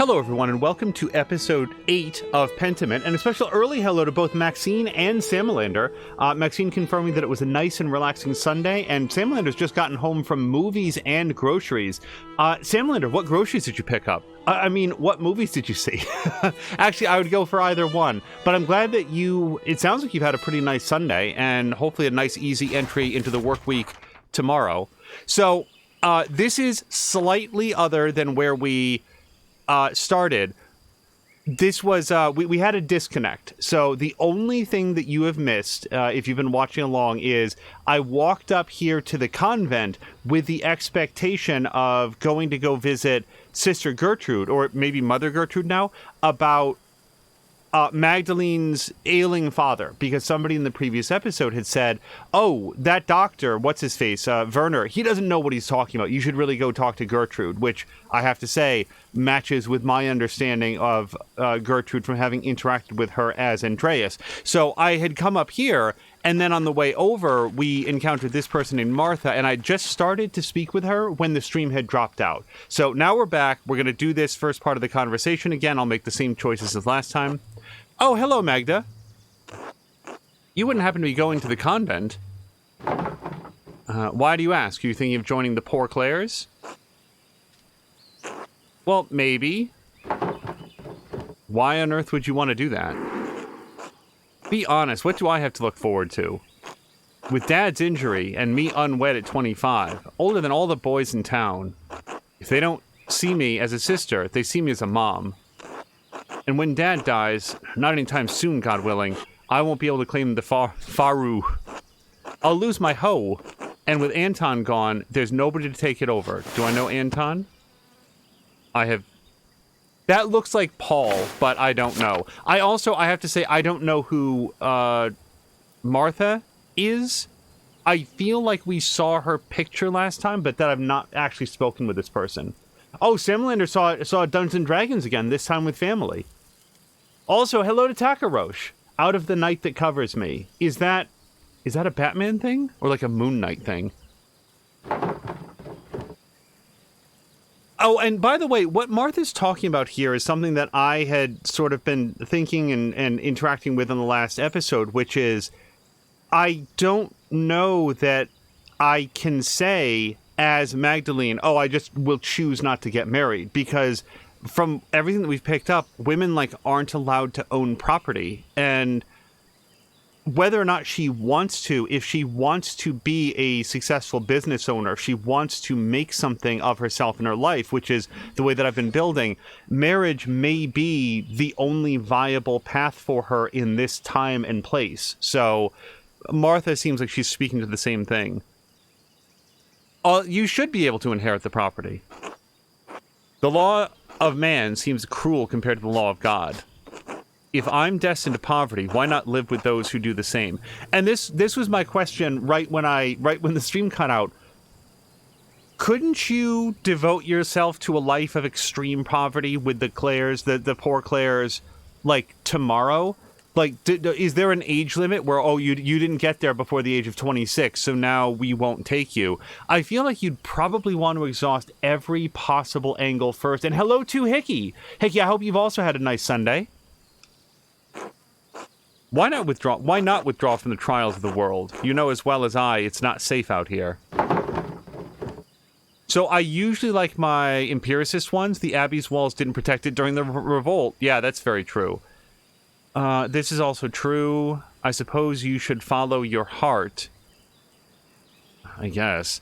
Hello, everyone, and welcome to episode 8 of Pentiment, and a special early hello to both Maxine and Samalander. Maxine confirming that it was a nice and relaxing Sunday, and Samalander's just gotten home from movies and groceries. Samalander, what groceries did you pick up? I mean, what movies did you see? Actually, I would go for either one, but I'm glad that it sounds like you've had a pretty nice Sunday, and hopefully a nice, easy entry into the work week tomorrow. So, this is slightly other than where we started. This was we had a disconnect, so the only thing that you have missed, if you've been watching along, is I walked up here to the convent with the expectation of going to go visit Sister Gertrude, or maybe Mother Gertrude now, about Magdalene's ailing father, because somebody in the previous episode had said, oh, that doctor, what's his face, Werner, he doesn't know what he's talking about. You should really go talk to Gertrude, which I have to say matches with my understanding of Gertrude from having interacted with her as Andreas. So I had come up here, and then on the way over, we encountered this person named Martha, and I just started to speak with her when the stream had dropped out. So now we're back. We're going to do this first part of the conversation again. I'll make the same choices as last time. Oh, hello, Magda. You wouldn't happen to be going to the convent. Why do you ask? Are you thinking of joining the Poor Clares? Well, maybe. Why on earth would you want to do that? Be honest, what do I have to look forward to? With Dad's injury and me unwed at 25, older than all the boys in town, if they don't see me as a sister, they see me as a mom. And when Dad dies, not anytime soon, God willing, I won't be able to claim the Faru. I'll lose my hoe, and with Anton gone, there's nobody to take it over. Do I know Anton? That looks like Paul, but I don't know. I have to say, I don't know who Martha is. I feel like we saw her picture last time, but that I've not actually spoken with this person. Oh, Samalander saw Dungeons and Dragons again, this time with family. Also, hello to Takarosh, out of the night that covers me. Is that a Batman thing? Or like a Moon Knight thing? Oh, and by the way, what Martha's talking about here is something that I had sort of been thinking and interacting with in the last episode, which is, I don't know that I can say as Magdalene, oh, I just will choose not to get married, because from everything that we've picked up, women aren't allowed to own property, and whether or not she wants to, if she wants to be a successful business owner, if she wants to make something of herself in her life, which is the way that I've been building, marriage may be the only viable path for her in this time and place. So Martha seems like she's speaking to the same thing. You should be able to inherit the property. The law of man seems cruel compared to the law of God. If I'm destined to poverty, why not live with those who do the same? And this was my question right when the stream cut out. Couldn't you devote yourself to a life of extreme poverty with the Clares, the poor Clares, tomorrow? Is there an age limit where, you didn't get there before the age of 26, so now we won't take you? I feel like you'd probably want to exhaust every possible angle first. And hello to Hickey. Hickey, I hope you've also had a nice Sunday. Why not withdraw from the trials of the world? You know as well as I, it's not safe out here. So I usually like my empiricist ones. The Abbey's walls didn't protect it during the revolt. Yeah, that's very true. This is also true. I suppose you should follow your heart. I guess.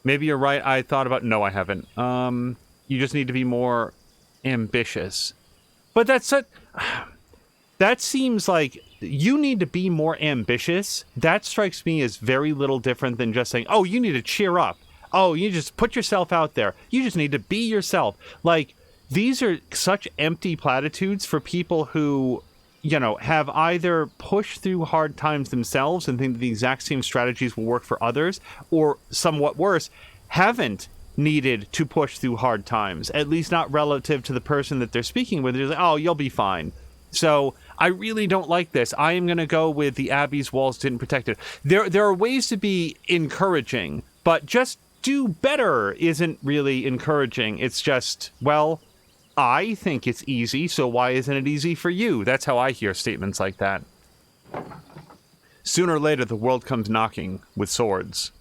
Maybe you're right. I thought about... No, I haven't. You just need to be more ambitious. But that seems like you need to be more ambitious. That strikes me as very little different than just saying, oh, you need to cheer up. Oh, you just put yourself out there. You just need to be yourself. These are such empty platitudes for people who... have either pushed through hard times themselves and think that the exact same strategies will work for others, or somewhat worse, haven't needed to push through hard times, at least not relative to the person that they're speaking with. They're like, oh, you'll be fine. So I really don't like this. I am going to go with the Abbey's walls didn't protect it. There are ways to be encouraging, but just do better isn't really encouraging. It's just, well, I think it's easy, so why isn't it easy for you? That's how I hear statements like that. Sooner or later, the world comes knocking with swords.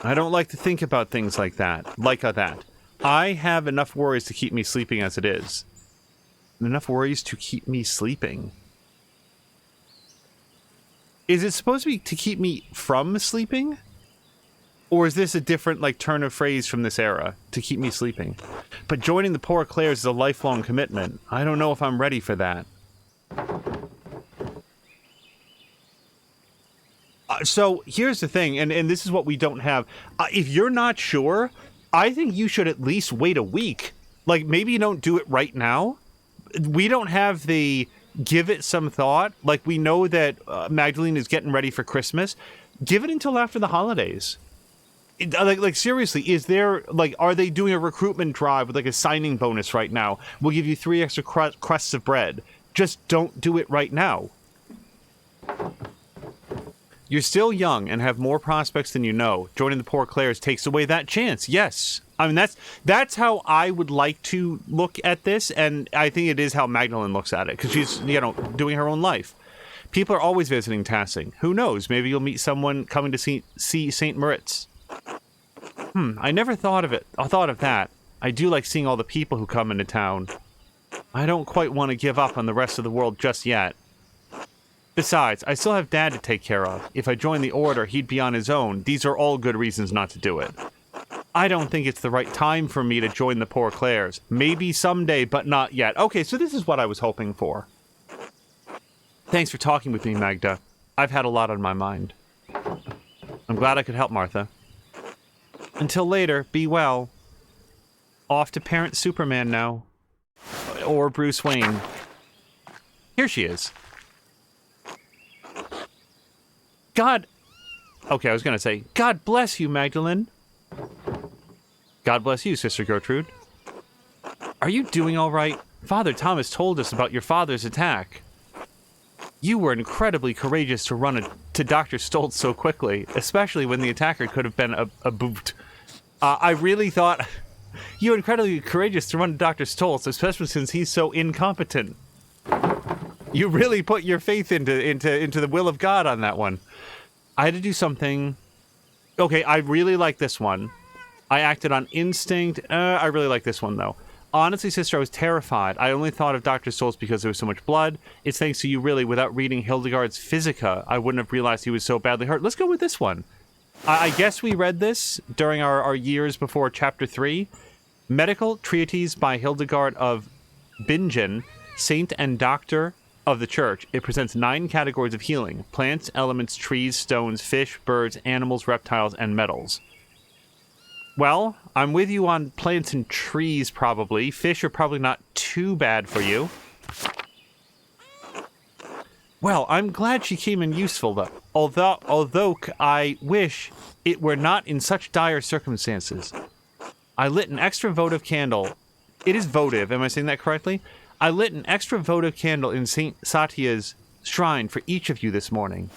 I don't like to think about things like that. I have enough worries to keep me sleeping as it is. Enough worries to keep me sleeping. Is it supposed to be to keep me from sleeping? Or is this a different, like, turn of phrase from this era? To keep me sleeping. But joining the Poor Clares is a lifelong commitment. I don't know if I'm ready for that. So, here's the thing, and this is what we don't have. If you're not sure, I think you should at least wait a week. Like, maybe you don't do it right now. We don't have the give it some thought. Like, we know that Magdalene is getting ready for Christmas. Give it until after the holidays. Like seriously, is there, like, are they doing a recruitment drive with, like, a signing bonus right now? We'll give you 3 extra crusts of bread. Just don't do it right now. You're still young and have more prospects than you know. Joining the Poor Clares takes away that chance. Yes. I mean, that's how I would like to look at this, and I think it is how Magdalene looks at it, because she's, you know, doing her own life. People are always visiting Tassing. Who knows? Maybe you'll meet someone coming to see St. Moritz. I never thought of it. I thought of that. I do like seeing all the people who come into town. I don't quite want to give up on the rest of the world just yet. Besides, I still have Dad to take care of. If I join the Order, he'd be on his own. These are all good reasons not to do it. I don't think it's the right time for me to join the Poor Clares. Maybe someday, but not yet. Okay, so this is what I was hoping for. Thanks for talking with me, Magda. I've had a lot on my mind. I'm glad I could help, Martha. Until later, be well. Off to parent Superman now. Or Bruce Wayne. Here she is. God... Okay, I was gonna say, God bless you, Magdalene. God bless you, Sister Gertrude. Are you doing all right? Father Thomas told us about your father's attack. You were incredibly courageous to run to Dr. Stoltz so quickly, especially when the attacker could have been a boot. I really thought you were incredibly courageous to run to Dr. Stoltz, especially since he's so incompetent. You really put your faith into the will of God on that one. I had to do something. Okay, I really like this one. I acted on instinct. I really like this one, though. Honestly, sister, I was terrified. I only thought of Dr. Stoltz because there was so much blood. It's thanks to you, really. Without reading Hildegard's Physica, I wouldn't have realized he was so badly hurt. Let's go with this one. I guess we read this during our years before Chapter 3. Medical Treatise by Hildegard of Bingen, Saint and Doctor of the Church. It presents 9 categories of healing. Plants, elements, trees, stones, fish, birds, animals, reptiles, and metals. Well, I'm with you on plants and trees, probably. Fish are probably not too bad for you. Well, I'm glad she came in useful, though. Although I wish it were not in such dire circumstances. I lit an extra votive candle. It is votive, am I saying that correctly? I lit an extra votive candle in St. Satya's shrine for each of you this morning.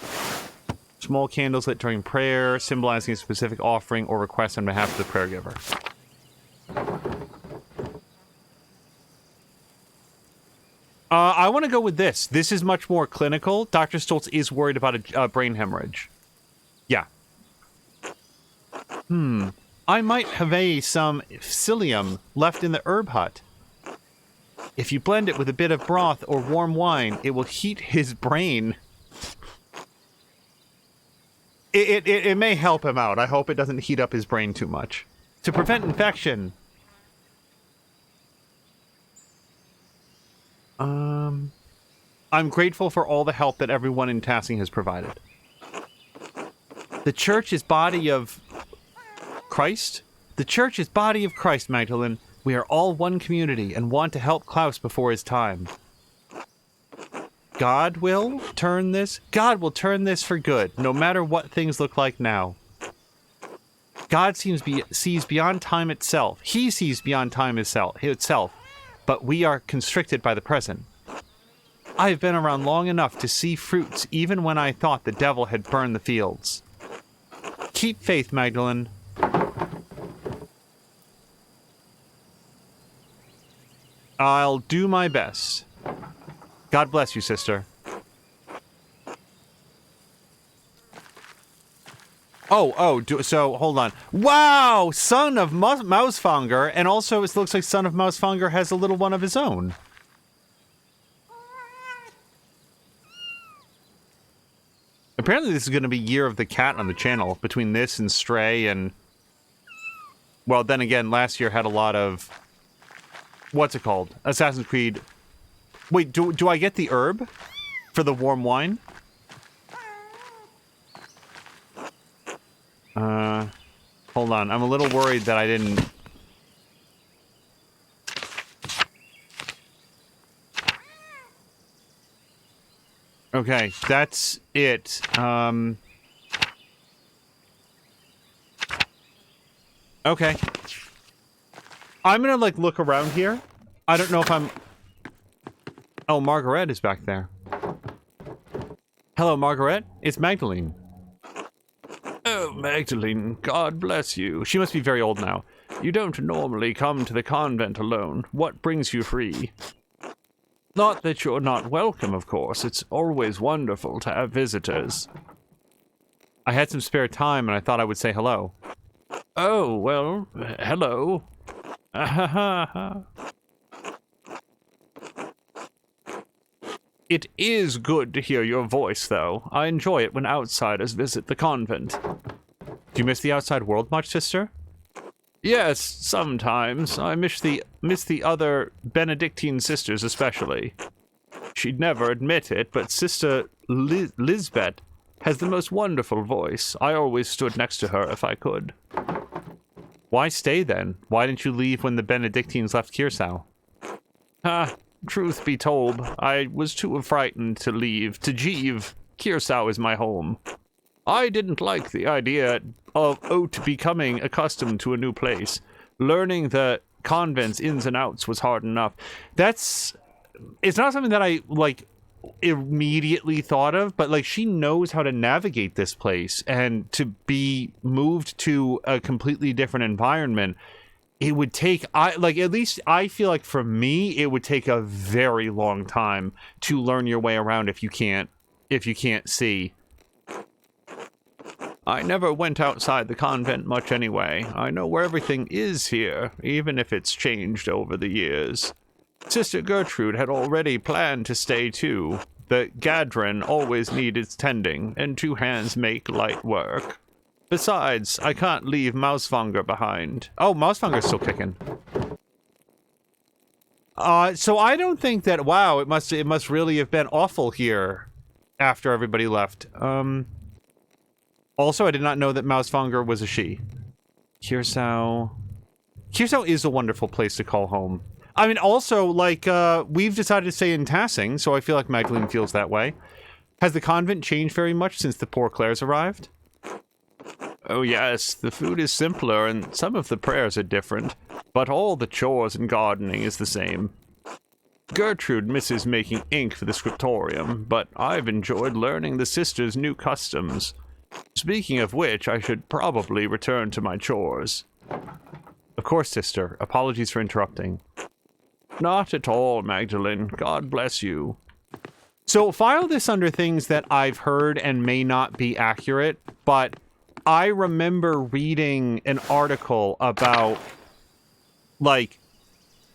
Small candles lit during prayer, symbolizing a specific offering or request on behalf of the prayer giver. I want to go with this. This is much more clinical. Dr. Stoltz is worried about a brain hemorrhage. Yeah. I might have some psyllium left in the herb hut. If you blend it with a bit of broth or warm wine, it will heat his brain. It may help him out. I hope it doesn't heat up his brain too much. To prevent infection. I'm grateful for all the help that everyone in Tassing has provided. The church is body of Christ? The church is body of Christ, Magdalene. We are all one community and want to help Klaus before his time. God will turn this for good, no matter what things look like now. God sees beyond time itself. He sees beyond time itself, but we are constricted by the present. I have been around long enough to see fruits even when I thought the devil had burned the fields. Keep faith, Magdalene. I'll do my best. God bless you, sister. So hold on. Wow! Son of Mousefanger, and also it looks like Son of Mousefanger has a little one of his own. Apparently this is going to be Year of the Cat on the channel, between this and Stray and... Well, then again, last year had a lot of... What's it called? Assassin's Creed... Wait, do I get the herb? For the warm wine? Hold on. I'm a little worried that I didn't... Okay, that's it. Okay. I'm gonna, like, look around here. I don't know if I'm... Oh, Margaret is back there. Hello, Margaret. It's Magdalene. Oh, Magdalene, God bless you. She must be very old now. You don't normally come to the convent alone. What brings you free? Not that you're not welcome, of course. It's always wonderful to have visitors. I had some spare time and I thought I would say hello. Oh, well, hello. It is good to hear your voice, though. I enjoy it when outsiders visit the convent. Do you miss the outside world much, sister? Yes, sometimes. I miss the other Benedictine sisters especially. She'd never admit it, but Sister Lisbeth has the most wonderful voice. I always stood next to her if I could. Why stay then? Why didn't you leave when the Benedictines left Curacao? Truth be told, I was too frightened to leave. To Jeeve, Curacao is my home. I didn't like the idea of Oat becoming accustomed to a new place. Learning the convent's ins and outs was hard enough. It's not something that I, like, immediately thought of, but, like, she knows how to navigate this place, and to be moved to a completely different environment, it would take, at least I feel like for me, it would take a very long time to learn your way around if you can't see. I never went outside the convent much anyway. I know where everything is here, even if it's changed over the years. Sister Gertrude had already planned to stay too. The Gadron always needed tending, and two hands make light work. Besides, I can't leave Mousefanger behind. Oh, Mousefanger's still kicking. So I don't think that, wow, it must really have been awful here after everybody left. Also, I did not know that Mousefanger was a she. Curacao is a wonderful place to call home. I mean, also, like, we've decided to stay in Tassing, so I feel like Magdalene feels that way. Has the convent changed very much since the poor Claires arrived? Oh yes, the food is simpler and some of the prayers are different, but all the chores and gardening is the same. Gertrude misses making ink for the scriptorium, but I've enjoyed learning the sisters' new customs. Speaking of which, I should probably return to my chores. Of course, sister. Apologies for interrupting. Not at all, Magdalene. God bless you. So, file this under things that I've heard and may not be accurate, but I remember reading an article about, like,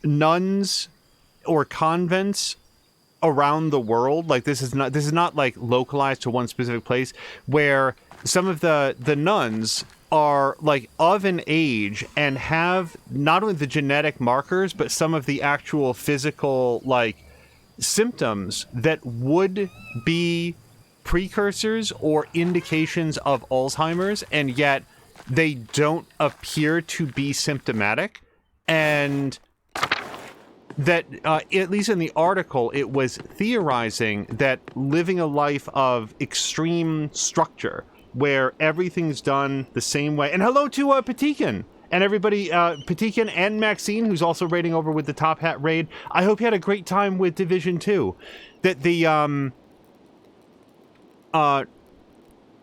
nuns or convents around the world. Like, this is not like localized to one specific place, where some of the nuns are, like, of an age and have not only the genetic markers, but some of the actual physical, like, symptoms that would be precursors or indications of Alzheimer's, and yet they don't appear to be symptomatic. And that, at least in the article, it was theorizing that living a life of extreme structure, where everything's done the same way. And hello to Patikan and everybody, Patikan and Maxine, who's also raiding over with the Top Hat raid. I hope you had a great time with Division 2. That the,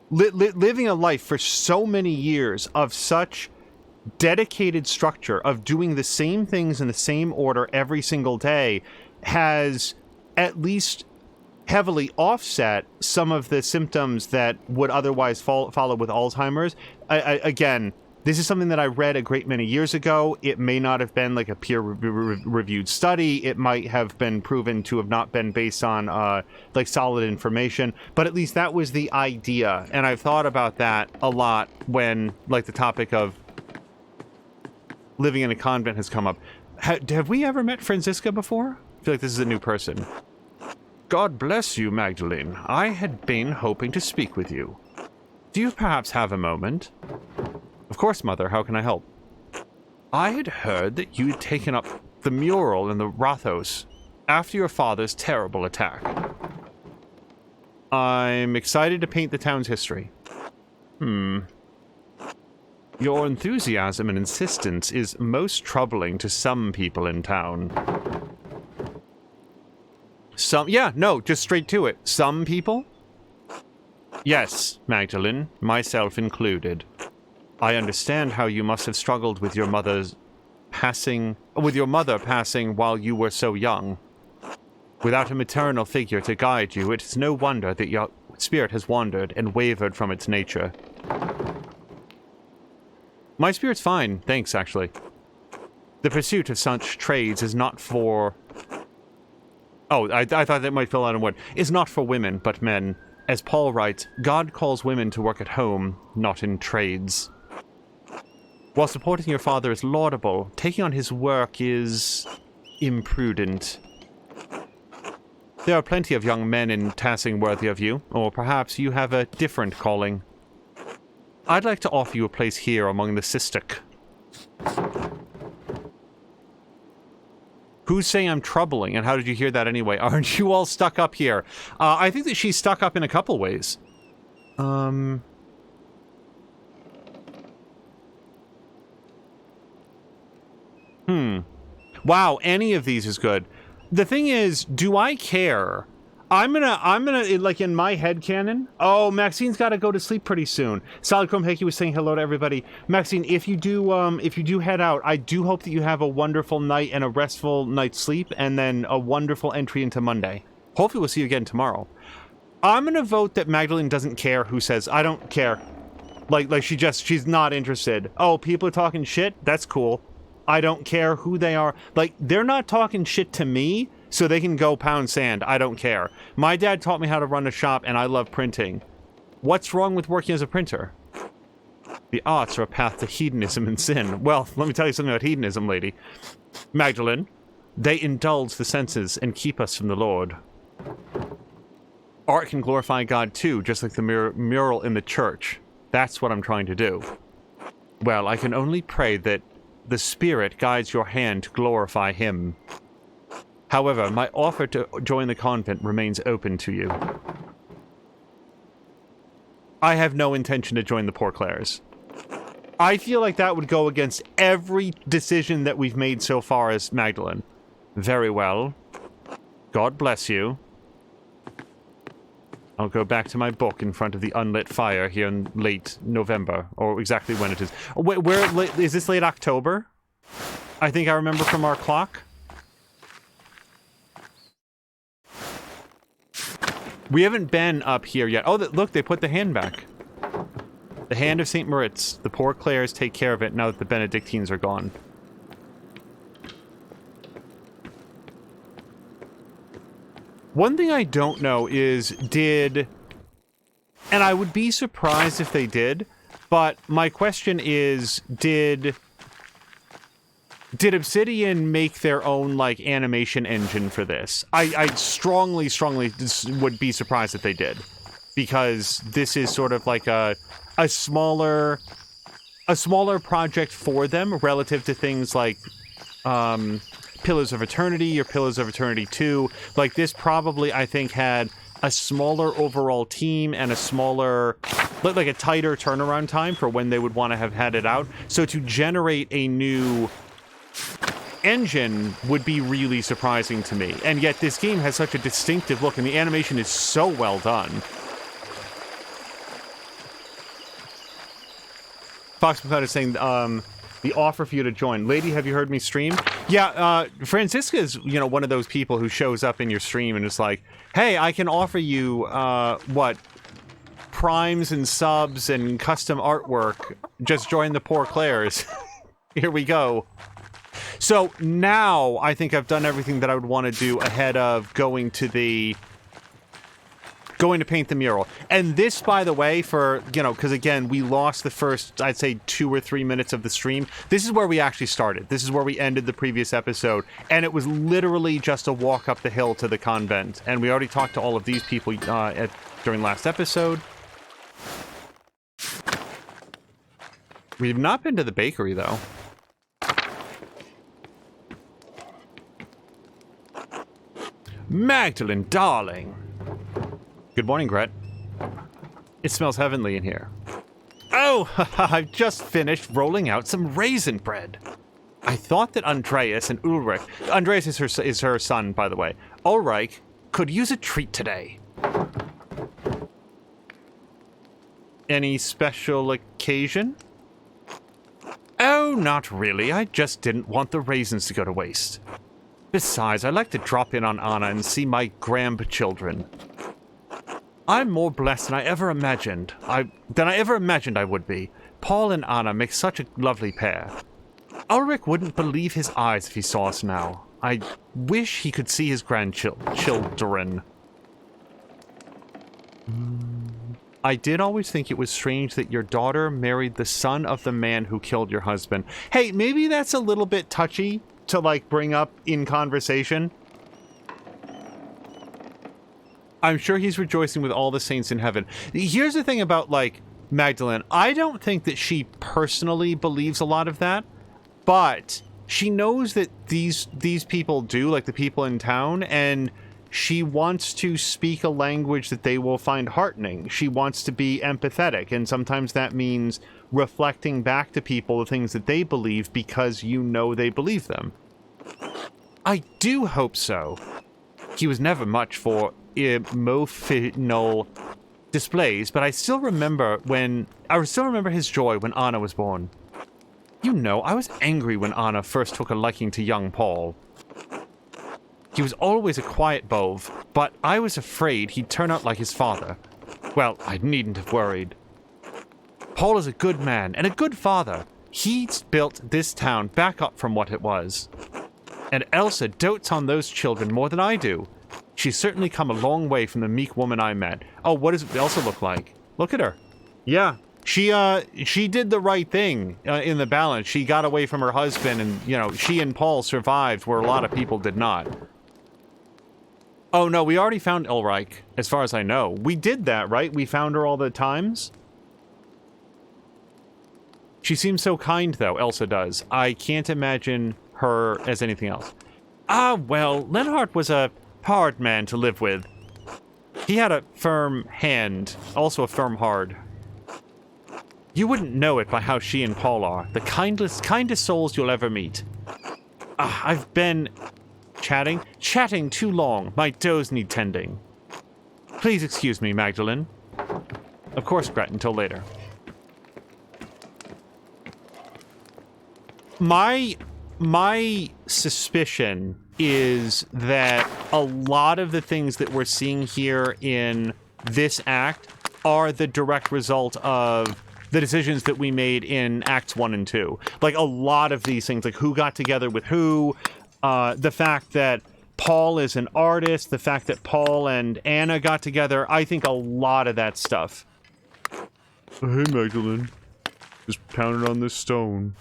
living a life for so many years of such dedicated structure of doing the same things in the same order every single day has at least heavily offset some of the symptoms that would otherwise follow with Alzheimer's. Again, this is something that I read a great many years ago. It may not have been like a peer-reviewed study. It might have been proven to have not been based on like solid information, but at least that was the idea. And I've thought about that a lot when like the topic of living in a convent has come up. Have we ever met Franziska before? I feel like this is a new person. God bless you, Magdalene. I had been hoping to speak with you. Do you perhaps have a moment? Of course, Mother. How can I help? I had heard that you had taken up the mural in the Rathos after your father's terrible attack. I'm excited to paint the town's history. Your enthusiasm and insistence is most troubling to some people in town. Just straight to it. Some people? Yes, Magdalene, myself included. I understand how you must have struggled with your mother passing while you were so young. Without a maternal figure to guide you, it is no wonder that your spirit has wandered and wavered from its nature. My spirit's fine, thanks, actually. The pursuit of such trades is not for... Oh, I thought that might fill out in one. Is not for women, but men. As Paul writes, God calls women to work at home, not in trades. While supporting your father is laudable, taking on his work is... imprudent. There are plenty of young men in Tassing worthy of you, or perhaps you have a different calling. I'd like to offer you a place here among the Sistok. Who's saying I'm troubling, and how did you hear that anyway? Aren't you all stuck up here? I think that she's stuck up in a couple ways. Wow, any of these is good. The thing is, do I care? I'm gonna, like, in my head canon. Oh, Maxine's gotta go to sleep pretty soon. Solid Chrome Hickey was saying hello to everybody. Maxine, if you do head out, I do hope that you have a wonderful night and a restful night's sleep, and then a wonderful entry into Monday. Hopefully we'll see you again tomorrow. I'm gonna vote that Magdalene doesn't care who says, I don't care. Like she's not interested. Oh, people are talking shit? That's cool. I don't care who they are. Like, they're not talking shit to me, so they can go pound sand. I don't care. My dad taught me how to run a shop, and I love printing. What's wrong with working as a printer? The arts are a path to hedonism and sin. Well, let me tell you something about hedonism, lady. Magdalene, they indulge the senses and keep us from the Lord. Art can glorify God too, just like the mural in the church. That's what I'm trying to do. Well, I can only pray that the Spirit guides your hand to glorify Him. However, my offer to join the convent remains open to you. I have no intention to join the Poor Clares. I feel like that would go against every decision that we've made so far as Magdalene. Very well. God bless you. I'll go back to my book in front of the unlit fire here in late November, or exactly when it is. Where is this late October? I think I remember from our clock. We haven't been up here yet. Oh, look, they put the hand back. The hand of St. Moritz. The Poor Clares take care of it now that the Benedictines are gone. One thing I don't know is, and I would be surprised if they did, but my question is, did Obsidian make their own, like, animation engine for this? I strongly would be surprised if they did. Because this is sort of like a smaller project for them relative to things like, Pillars of Eternity or Pillars of Eternity 2. Like, this probably, I think, had a smaller overall team and a smaller, like a tighter turnaround time for when they would want to have had it out. So to generate a new engine would be really surprising to me. And yet this game has such a distinctive look, and the animation is so well done. Fox McCloud is saying, The offer for you to join. Lady, have you heard me stream? Yeah, Francisca is, one of those people who shows up in your stream and is like, hey, I can offer you, primes and subs and custom artwork. Just join the Poor Claires. Here we go. So now I think I've done everything that I would want to do ahead of going to paint the mural. And this, by the way, because again, we lost the first, I'd say 2 or 3 minutes of the stream. This is where we actually started. This is where we ended the previous episode. And it was literally just a walk up the hill to the convent. And we already talked to all of these people during last episode. We've not been to the bakery, though. Magdalene, darling. Good morning, Gret. It smells heavenly in here. Oh, I've just finished rolling out some raisin bread. I thought that Andreas and Ulrich... Andreas is her son, by the way. Ulrich could use a treat today. Any special occasion? Oh, not really. I just didn't want the raisins to go to waste. Besides, I like to drop in on Anna and see my grandchildren. I'm more blessed than I ever imagined. I would be. Paul and Anna make such a lovely pair. Ulrich wouldn't believe his eyes if he saw us now. I wish he could see his grandchildren. I did always think it was strange that your daughter married the son of the man who killed your husband. Hey, maybe that's a little bit touchy to, bring up in conversation. I'm sure he's rejoicing with all the saints in heaven. Here's the thing about, Magdalene. I don't think that she personally believes a lot of that, but she knows that these people do, the people in town, and she wants to speak a language that they will find heartening. She wants to be empathetic, and sometimes that means reflecting back to people the things that they believe because they believe them. I do hope so. He was never much for emotional displays, but I still remember his joy when Anna was born. I was angry when Anna first took a liking to young Paul. He was always a quiet bove, but I was afraid he'd turn out like his father. Well, I needn't have worried. Paul is a good man and a good father. He's built this town back up from what it was. And Elsa dotes on those children more than I do. She's certainly come a long way from the meek woman I met. Oh, what does Elsa look like? Look at her. Yeah, she did the right thing in the balance. She got away from her husband, and, she and Paul survived where a lot of people did not. Oh, no, we already found Ulrich, as far as I know. We did that, right? We found her all the times? She seems so kind, though, Elsa does. I can't imagine her as anything else. Ah, well, Lenhart was a hard man to live with. He had a firm hand, also a firm heart. You wouldn't know it by how she and Paul are. The kindest souls you'll ever meet. I've been... Chatting too long. My toes need tending. Please excuse me, Magdalene. Of course, Gret, until later. My suspicion is that a lot of the things that we're seeing here in this act are the direct result of the decisions that we made in Acts 1 and 2. A lot of these things, who got together with who, the fact that Paul is an artist, the fact that Paul and Anna got together, I think a lot of that stuff. Hey, Magdalene. Just pounded on this stone.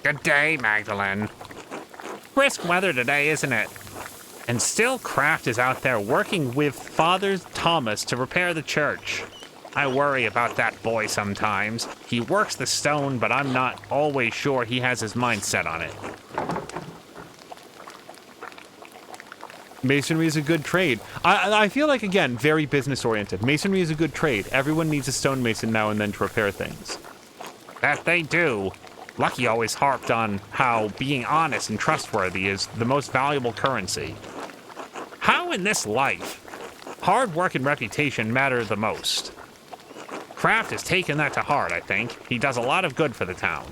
Good day, Magdalene. Brisk weather today, isn't it? And still Kraft is out there working with Father Thomas to repair the church. I worry about that boy sometimes. He works the stone, but I'm not always sure he has his mind set on it. Masonry is a good trade. I feel like, again, very business-oriented. Masonry is a good trade. Everyone needs a stonemason now and then to repair things. That they do. Lucky always harped on how being honest and trustworthy is the most valuable currency. How in this life, hard work and reputation matter the most? Kraft has taken that to heart, I think. He does a lot of good for the town.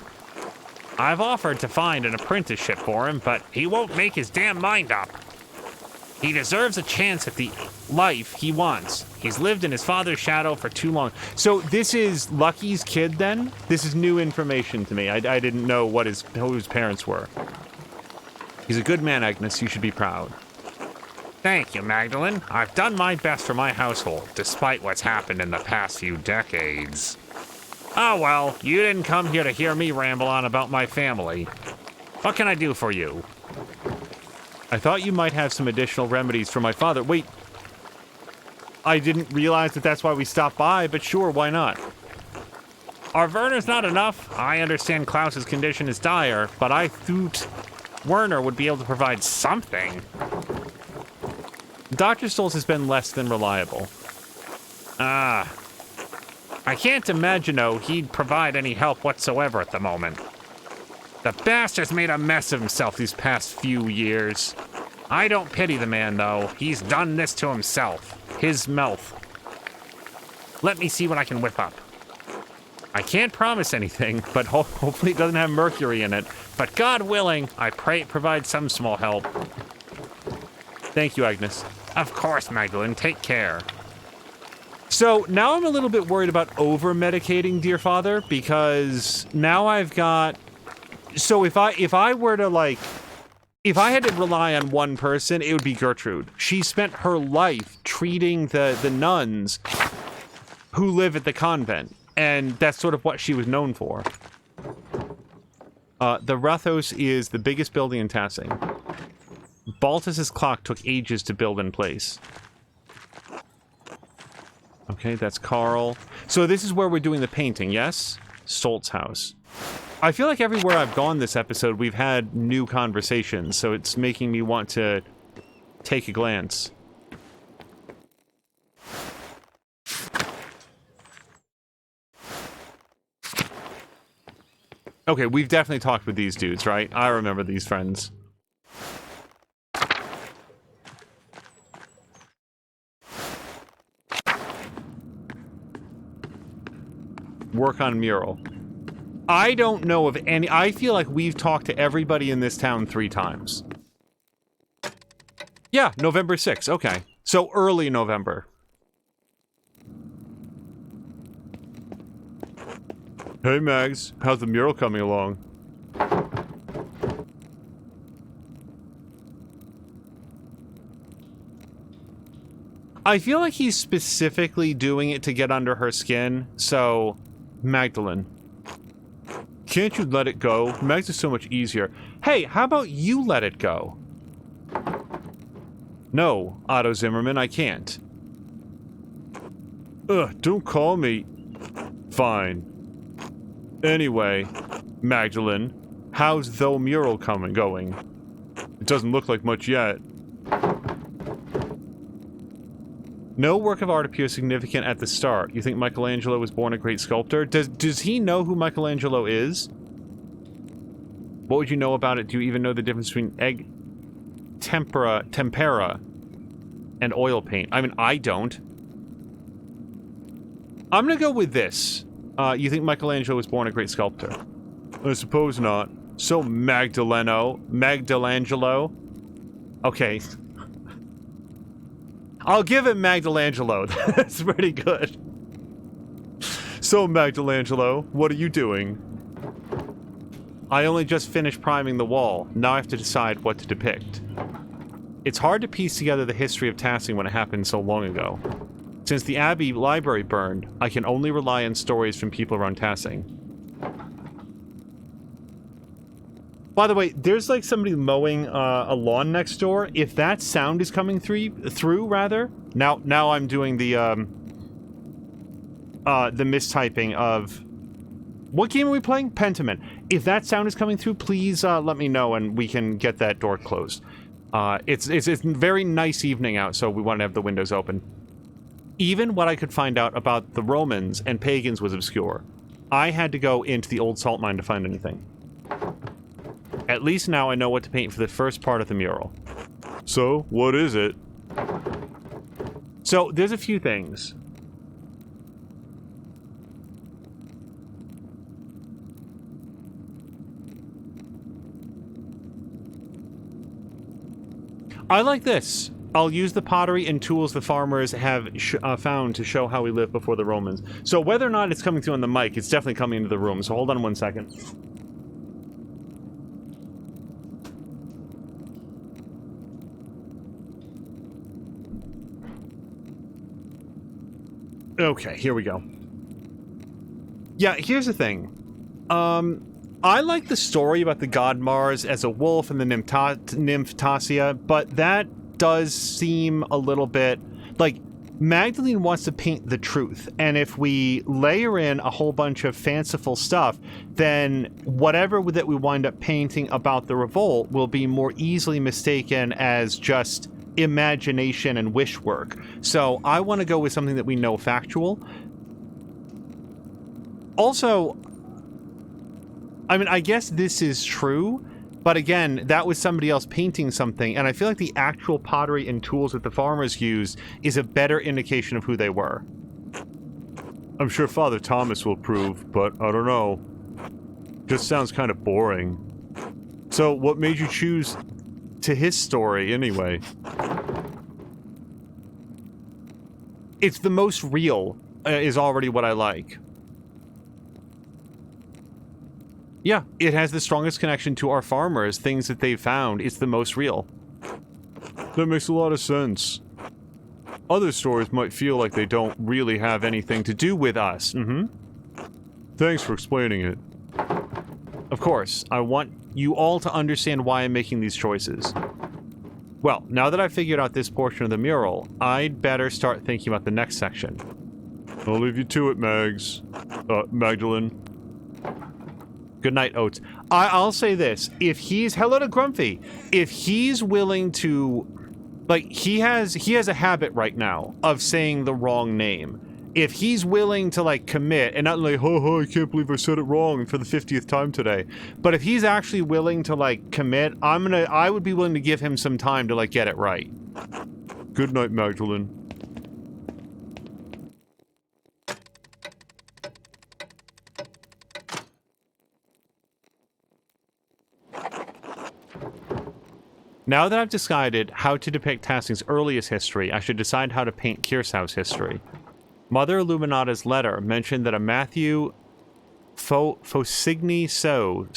I've offered to find an apprenticeship for him, but he won't make his damn mind up. He deserves a chance at the life he wants. He's lived in his father's shadow for too long. So this is Lucky's kid, then? This is new information to me. I didn't know who his parents were. He's a good man, Agnes. You should be proud. Thank you, Magdalene. I've done my best for my household, despite what's happened in the past few decades. Oh well, you didn't come here to hear me ramble on about my family. What can I do for you? I thought you might have some additional remedies for my father. Wait. I didn't realize that that's why we stopped by, but sure, why not? Are Werner's not enough? I understand Klaus's condition is dire, but I thought Werner would be able to provide something. Dr. Stolz has been less than reliable. I can't imagine, though, he'd provide any help whatsoever at the moment. The bastard's made a mess of himself these past few years. I don't pity the man, though. He's done this to himself. His mouth. Let me see what I can whip up. I can't promise anything, but hopefully it doesn't have mercury in it. But God willing, I pray it provides some small help. Thank you, Agnes. Of course, Magdalene. Take care. So now I'm a little bit worried about over-medicating dear father, because now I've got... So if I were to, like... If I had to rely on one person, it would be Gertrude. She spent her life treating the nuns who live at the convent, and that's sort of what she was known for. The Rathos is the biggest building in Tassing. Baltus's clock took ages to build in place. Okay, that's Carl. So this is where we're doing the painting, yes? Stoltz house. I feel like everywhere I've gone this episode, we've had new conversations, so it's making me want to take a glance. Okay, we've definitely talked with these dudes, right? I remember these friends. Work on mural. I don't know of any... I feel like we've talked to everybody in this town 3 times. Yeah, November 6th. Okay. So early November. Hey, Mags. How's the mural coming along? I feel like he's specifically doing it to get under her skin, so... Magdalene. Can't you let it go? Mags is so much easier. Hey, how about you let it go? No, Otto Zimmerman, I can't. Ugh, don't call me. Fine. Anyway, Magdalene, how's the mural going? It doesn't look like much yet. No work of art appears significant at the start. You think Michelangelo was born a great sculptor? Does he know who Michelangelo is? What would you know about it? Do you even know the difference between tempera, and oil paint? I mean, I don't. I'm gonna go with this. You think Michelangelo was born a great sculptor? I suppose not. So Magdaleno. Okay. I'll give him Magdalangelo. That's pretty good. So, Magdalangelo, what are you doing? I only just finished priming the wall. Now I have to decide what to depict. It's hard to piece together the history of Tassing when it happened so long ago. Since the Abbey library burned, I can only rely on stories from people around Tassing. By the way, there's like somebody mowing a lawn next door. If that sound is coming through, now I'm doing the mistyping of... What game are we playing? Pentiment. If that sound is coming through, please let me know and we can get that door closed. It's a very nice evening out, so we want to have the windows open. Even what I could find out about the Romans and pagans was obscure. I had to go into the old salt mine to find anything. At least now I know what to paint for the first part of the mural. So, what is it? So, there's a few things. I like this. I'll use the pottery and tools the farmers have found to show how we lived before the Romans. So whether or not it's coming through on the mic, it's definitely coming into the room. So hold on 1 second. Okay, here we go. Yeah, here's the thing. I like the story about the god Mars as a wolf and the nymph Tassia, but that does seem a little bit like Magdalene wants to paint the truth, and if we layer in a whole bunch of fanciful stuff, then whatever that we wind up painting about the revolt will be more easily mistaken as just imagination and wish work. So I want to go with something that we know factual. Also, I mean, I guess this is true, but again, that was somebody else painting something, and I feel like the actual pottery and tools that the farmers used is a better indication of who they were. I'm sure Father Thomas will approve, but I don't know. Just sounds kind of boring. So, what made you choose to his story, anyway? It's the most real, is already what I like. Yeah, it has the strongest connection to our farmers, things that they've found. It's the most real. That makes a lot of sense. Other stories might feel like they don't really have anything to do with us. Thanks for explaining it. Of course, I want you all to understand why I'm making these choices. Well, now that I've figured out this portion of the mural, I'd better start thinking about the next section. I'll leave you to it, Magdalene. Good night, Oates. I'll say this. If he's... Hello to Grumpy. If he's willing to... Like, he has a habit right now of saying the wrong name. If he's willing to, like, commit, and not like, I can't believe I said it wrong for the 50th time today. But if he's actually willing to, like, commit, I would be willing to give him some time to, like, get it right. Good night, Magdalene. Now that I've decided how to depict Tassing's earliest history, I should decide how to paint Kirsau's history. Mother Illuminata's letter mentioned that a Matthew Fosigny So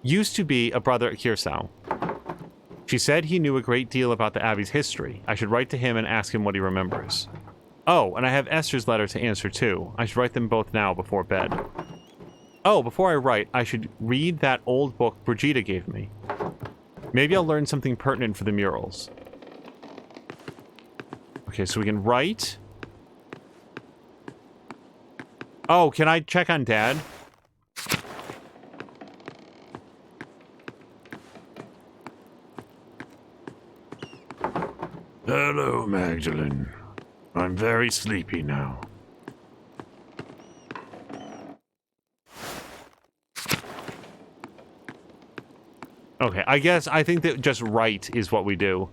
used to be a brother at Kirsau. She said he knew a great deal about the Abbey's history. I should write to him and ask him what he remembers. Oh, and I have Esther's letter to answer too. I should write them both now before bed. Oh, before I write, I should read that old book Brigida gave me. Maybe I'll learn something pertinent for the murals. Okay, so we can write. Oh, can I check on Dad? Hello, Magdalene. I'm very sleepy now. Okay, I think that just write is what we do.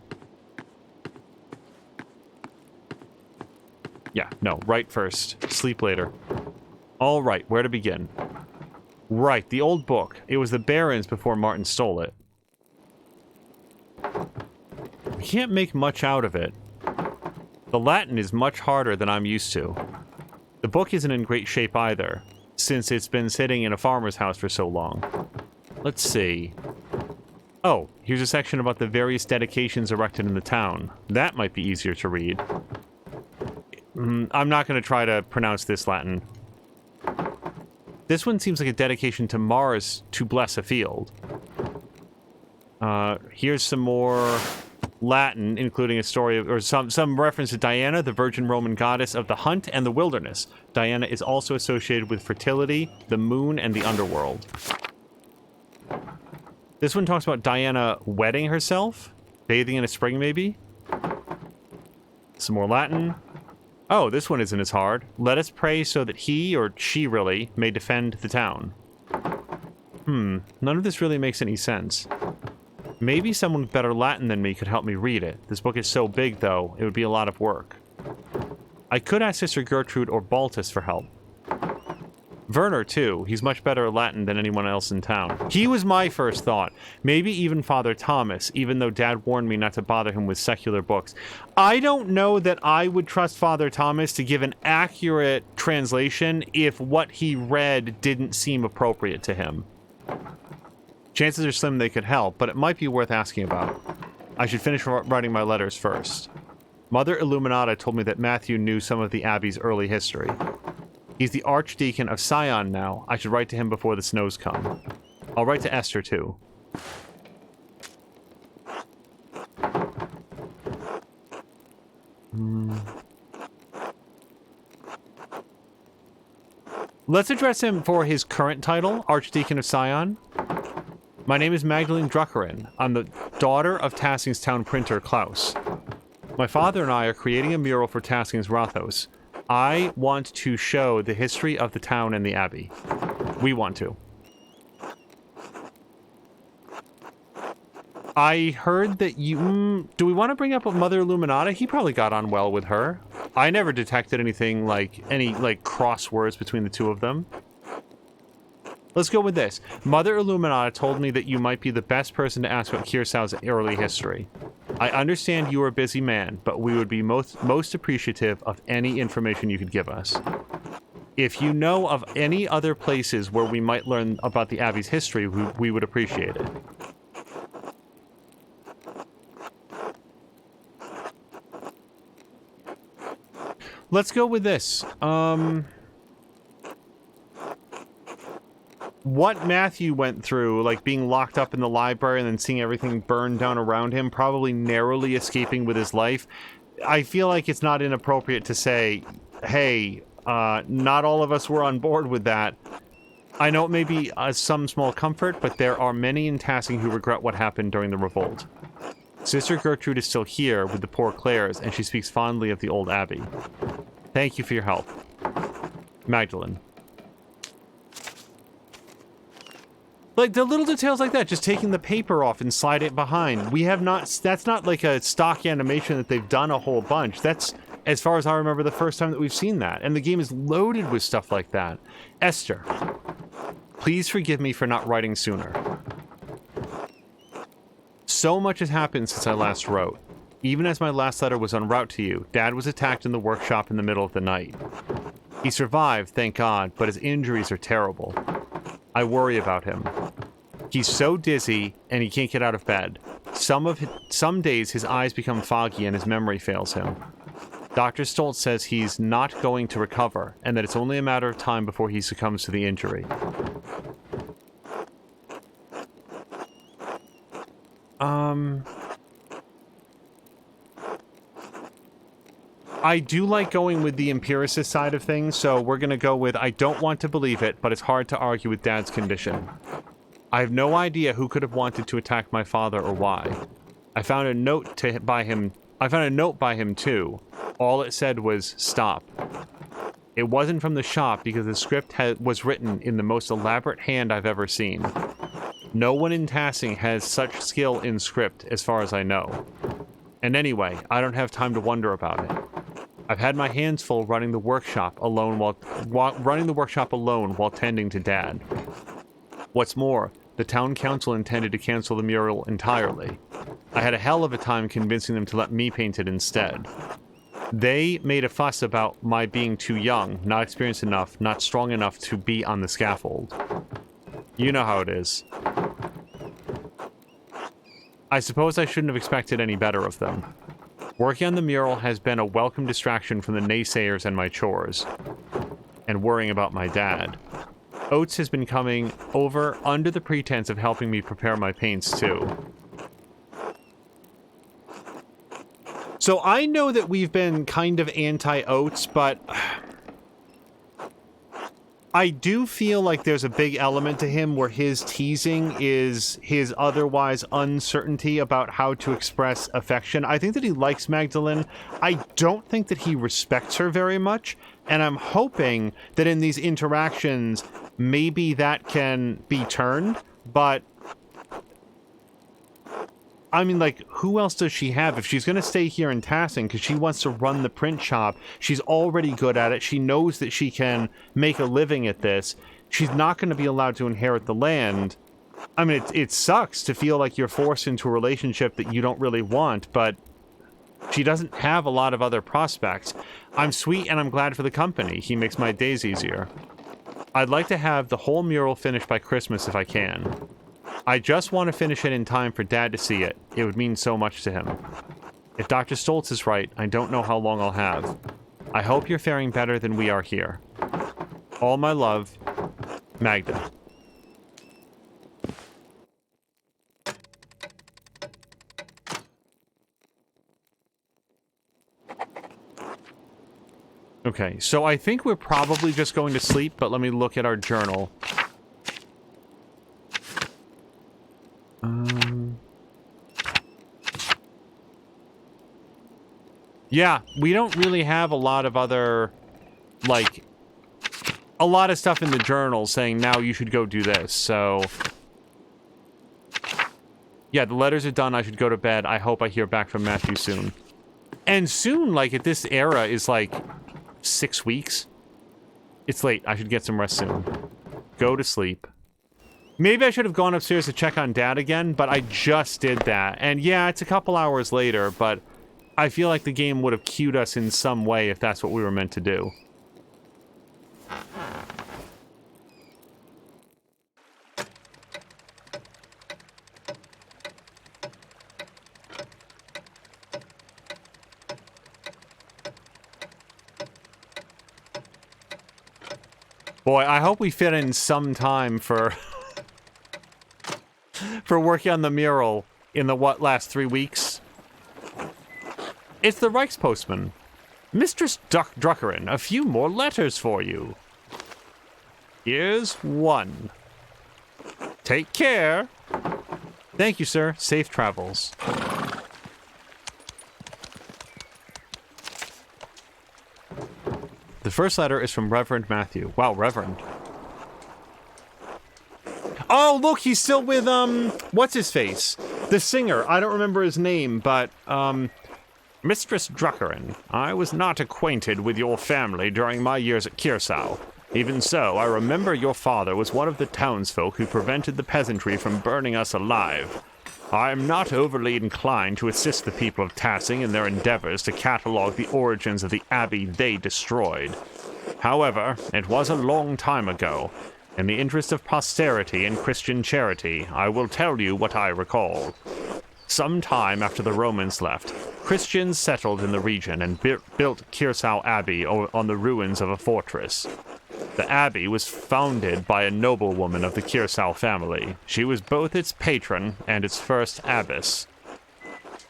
Yeah, no, write first. Sleep later. All right, where to begin? Right, the old book. It was the Baron's before Martin stole it. We can't make much out of it. The Latin is much harder than I'm used to. The book isn't in great shape either, since it's been sitting in a farmer's house for so long. Let's see. Oh, here's a section about the various dedications erected in the town. That might be easier to read. I'm not going to try to pronounce this Latin. This one seems like a dedication to Mars to bless a field. Here's some more Latin, including a story of, or some reference to Diana, the Virgin Roman goddess of the hunt and the wilderness. Diana is also associated with fertility, the moon, and the underworld. This one talks about Diana wetting herself, bathing in a spring maybe. Some more Latin. Oh, this one isn't as hard. Let us pray so that he, or she really, may defend the town. None of this really makes any sense. Maybe someone with better Latin than me could help me read it. This book is so big, though, it would be a lot of work. I could ask Sister Gertrude or Baltus for help. Werner, too. He's much better at Latin than anyone else in town. He was my first thought. Maybe even Father Thomas, even though Dad warned me not to bother him with secular books. I don't know that I would trust Father Thomas to give an accurate translation if what he read didn't seem appropriate to him. Chances are slim they could help, but it might be worth asking about. I should finish writing my letters first. Mother Illuminata told me that Matthew knew some of the Abbey's early history. He's the Archdeacon of Sion now. I should write to him before the snows come. I'll write to Esther, too. Let's address him for his current title, Archdeacon of Sion. My name is Magdalene Druckerin. I'm the daughter of Tassing's town printer, Klaus. My father and I are creating a mural for Tassing's Rathos. I want to show the history of the town and the abbey. We want to. I heard that you... do we want to bring up Mother Illuminata? He probably got on well with her. I never detected anything like... any, like, crosswords between the two of them. Let's go with this. Mother Illuminata told me that you might be the best person to ask about Kirsau's early history. I understand you are a busy man, but we would be most appreciative of any information you could give us. If you know of any other places where we might learn about the Abbey's history, we would appreciate it. Let's go with this. What Matthew went through, like being locked up in the library and then seeing everything burn down around him, probably narrowly escaping with his life, I feel like it's not inappropriate to say, hey, not all of us were on board with that. I know it may be some small comfort, but there are many in Tassing who regret what happened during the revolt. Sister Gertrude is still here with the poor Clares, and she speaks fondly of the old abbey. Thank you for your help. Magdalene. Like, the little details like that, just taking the paper off and slide it behind. We have not... that's not like a stock animation that they've done a whole bunch. That's, as far as I remember, the first time that we've seen that. And the game is loaded with stuff like that. Esther, please forgive me for not writing sooner. So much has happened since I last wrote. Even as my last letter was en route to you, Dad was attacked in the workshop in the middle of the night. He survived, thank God, but his injuries are terrible. I worry about him. He's so dizzy, and he can't get out of bed. Some days his eyes become foggy and his memory fails him. Dr. Stoltz says he's not going to recover, and that it's only a matter of time before he succumbs to the injury. I do like going with the empiricist side of things, so we're going to go with I don't want to believe it, but it's hard to argue with Dad's condition. I have no idea who could have wanted to attack my father or why. I found a note by him too. All it said was stop. It wasn't from the shop because the script was written in the most elaborate hand I've ever seen. No one in Tassing has such skill in script as far as I know. And anyway, I don't have time to wonder about it. I've had my hands full running the workshop alone while tending to Dad. What's more, the town council intended to cancel the mural entirely. I had a hell of a time convincing them to let me paint it instead. They made a fuss about my being too young, not experienced enough, not strong enough to be on the scaffold. You know how it is. I suppose I shouldn't have expected any better of them. Working on the mural has been a welcome distraction from the naysayers and my chores, and worrying about my dad. Oates has been coming over under the pretense of helping me prepare my paints, too. So I know that we've been kind of anti-Oates, but I do feel like there's a big element to him where his teasing is his otherwise uncertainty about how to express affection. I think that he likes Magdalene. I don't think that he respects her very much, and I'm hoping that in these interactions, maybe that can be turned, but I mean, like, who else does she have? If she's going to stay here in Tassing because she wants to run the print shop, she's already good at it. She knows that she can make a living at this. She's not going to be allowed to inherit the land. I mean, it sucks to feel like you're forced into a relationship that you don't really want, but she doesn't have a lot of other prospects. I'm sweet and I'm glad for the company. He makes my days easier. I'd like to have the whole mural finished by Christmas if I can. I just want to finish it in time for Dad to see it. It would mean so much to him. If Dr. Stoltz is right, I don't know how long I'll have. I hope you're faring better than we are here. All my love, Magda. Okay, so I think we're probably just going to sleep, but let me look at our journal. Yeah, we don't really have a lot of other, like, a lot of stuff in the journal saying now you should go do this, so... Yeah, the letters are done, I should go to bed. I hope I hear back from Matthew soon. And soon, like, at this era, is like 6 weeks. It's late, I should get some rest soon. Go to sleep. Maybe I should have gone upstairs to check on Dad again, but I just did that. And yeah, it's a couple hours later, but I feel like the game would have cued us in some way if that's what we were meant to do. Boy, I hope we fit in some time for for working on the mural in the last 3 weeks. It's the Reichspostman. Mistress Druckerin, a few more letters for you. Here's one. Take care. Thank you, sir. Safe travels. The first letter is from Reverend Matthew. Wow, Reverend. Oh, look, he's still with, what's his face? The singer. I don't remember his name, but, Mistress Druckerin, I was not acquainted with your family during my years at Kirsau. Even so, I remember your father was one of the townsfolk who prevented the peasantry from burning us alive. I am not overly inclined to assist the people of Tassing in their endeavors to catalogue the origins of the abbey they destroyed. However, it was a long time ago. In the interest of posterity and Christian charity, I will tell you what I recall. Some time after the Romans left, Christians settled in the region and built Kirsau Abbey on the ruins of a fortress. The abbey was founded by a noblewoman of the Kirsau family. She was both its patron and its first abbess.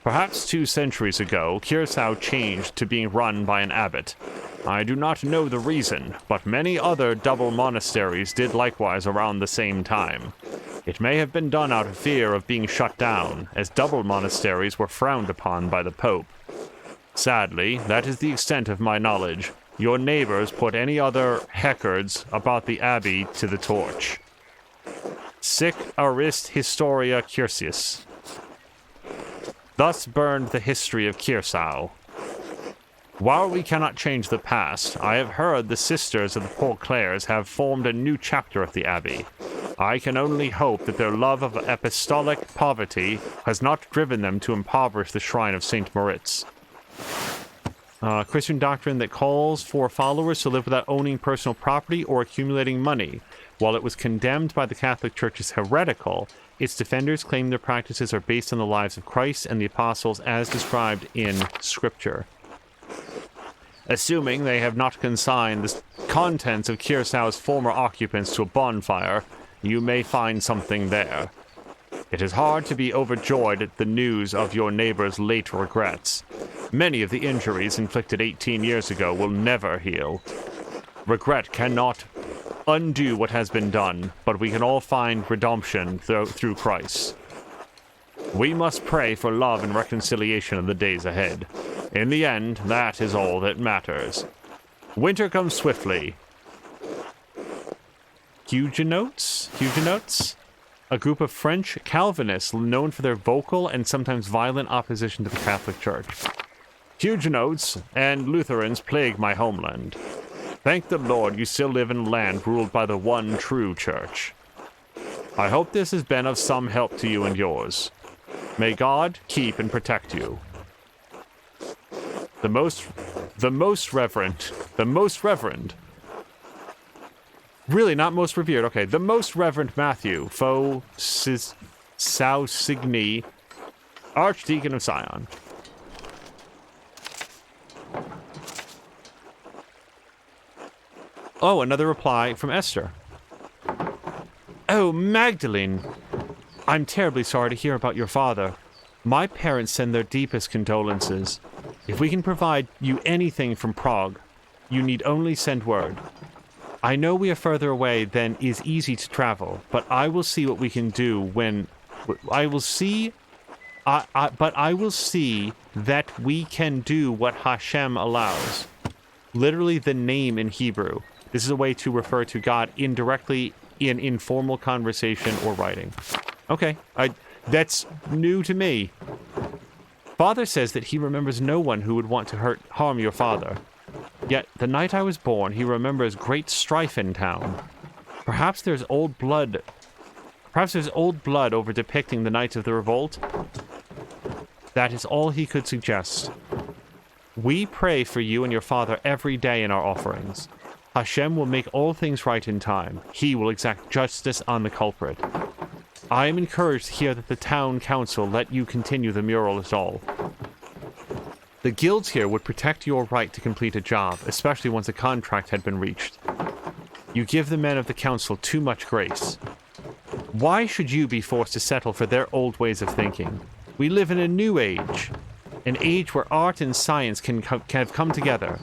Perhaps 2 centuries ago, Kirsau changed to being run by an abbot. I do not know the reason, but many other double monasteries did likewise around the same time. It may have been done out of fear of being shut down, as double monasteries were frowned upon by the Pope. Sadly, that is the extent of my knowledge. Your neighbors put any other heckards about the abbey to the torch. Sic arist historia Curtius. Thus burned the history of Kirsau. While we cannot change the past, I have heard the sisters of the Poor Clares have formed a new chapter of the abbey. I can only hope that their love of apostolic poverty has not driven them to impoverish the shrine of St. Moritz. Christian doctrine that calls for followers to live without owning personal property or accumulating money. While it was condemned by the Catholic Church as heretical, its defenders claim their practices are based on the lives of Christ and the apostles as described in Scripture. Assuming they have not consigned the contents of Kirsau's former occupants to a bonfire, you may find something there. It is hard to be overjoyed at the news of your neighbor's late regrets. Many of the injuries inflicted 18 years ago will never heal. Regret cannot undo what has been done, but we can all find redemption through Christ. We must pray for love and reconciliation in the days ahead. In the end, that is all that matters. Winter comes swiftly. Huguenots? a group of French Calvinists known for their vocal and sometimes violent opposition to the Catholic Church. Huguenots and Lutherans plague my homeland. Thank the Lord you still live in a land ruled by the one true church. I hope this has been of some help to you and yours. May God keep and protect you. The most reverend. Really, not most revered. Okay, the most reverend Matthew, Sausigny, Archdeacon of Sion. Oh, another reply from Esther. Oh, Magdalene, I'm terribly sorry to hear about your father. My parents send their deepest condolences. If we can provide you anything from Prague, you need only send word. I know we are further away than is easy to travel, but I will see what we can do when... I will see that we can do what Hashem allows. Literally the name in Hebrew. This is a way to refer to God indirectly in informal conversation or writing. Okay, that's new to me. Father says that he remembers no one who would want to harm your father. Yet, the night I was born, he remembers great strife in town. Perhaps there's old blood over depicting the night of the revolt. That is all he could suggest. We pray for you and your father every day in our offerings. Hashem will make all things right in time. He will exact justice on the culprit. I am encouraged to hear that the town council let you continue the mural at all. The guilds here would protect your right to complete a job, especially once a contract had been reached. You give the men of the council too much grace. Why should you be forced to settle for their old ways of thinking? We live in a new age. An age where art and science can have come together.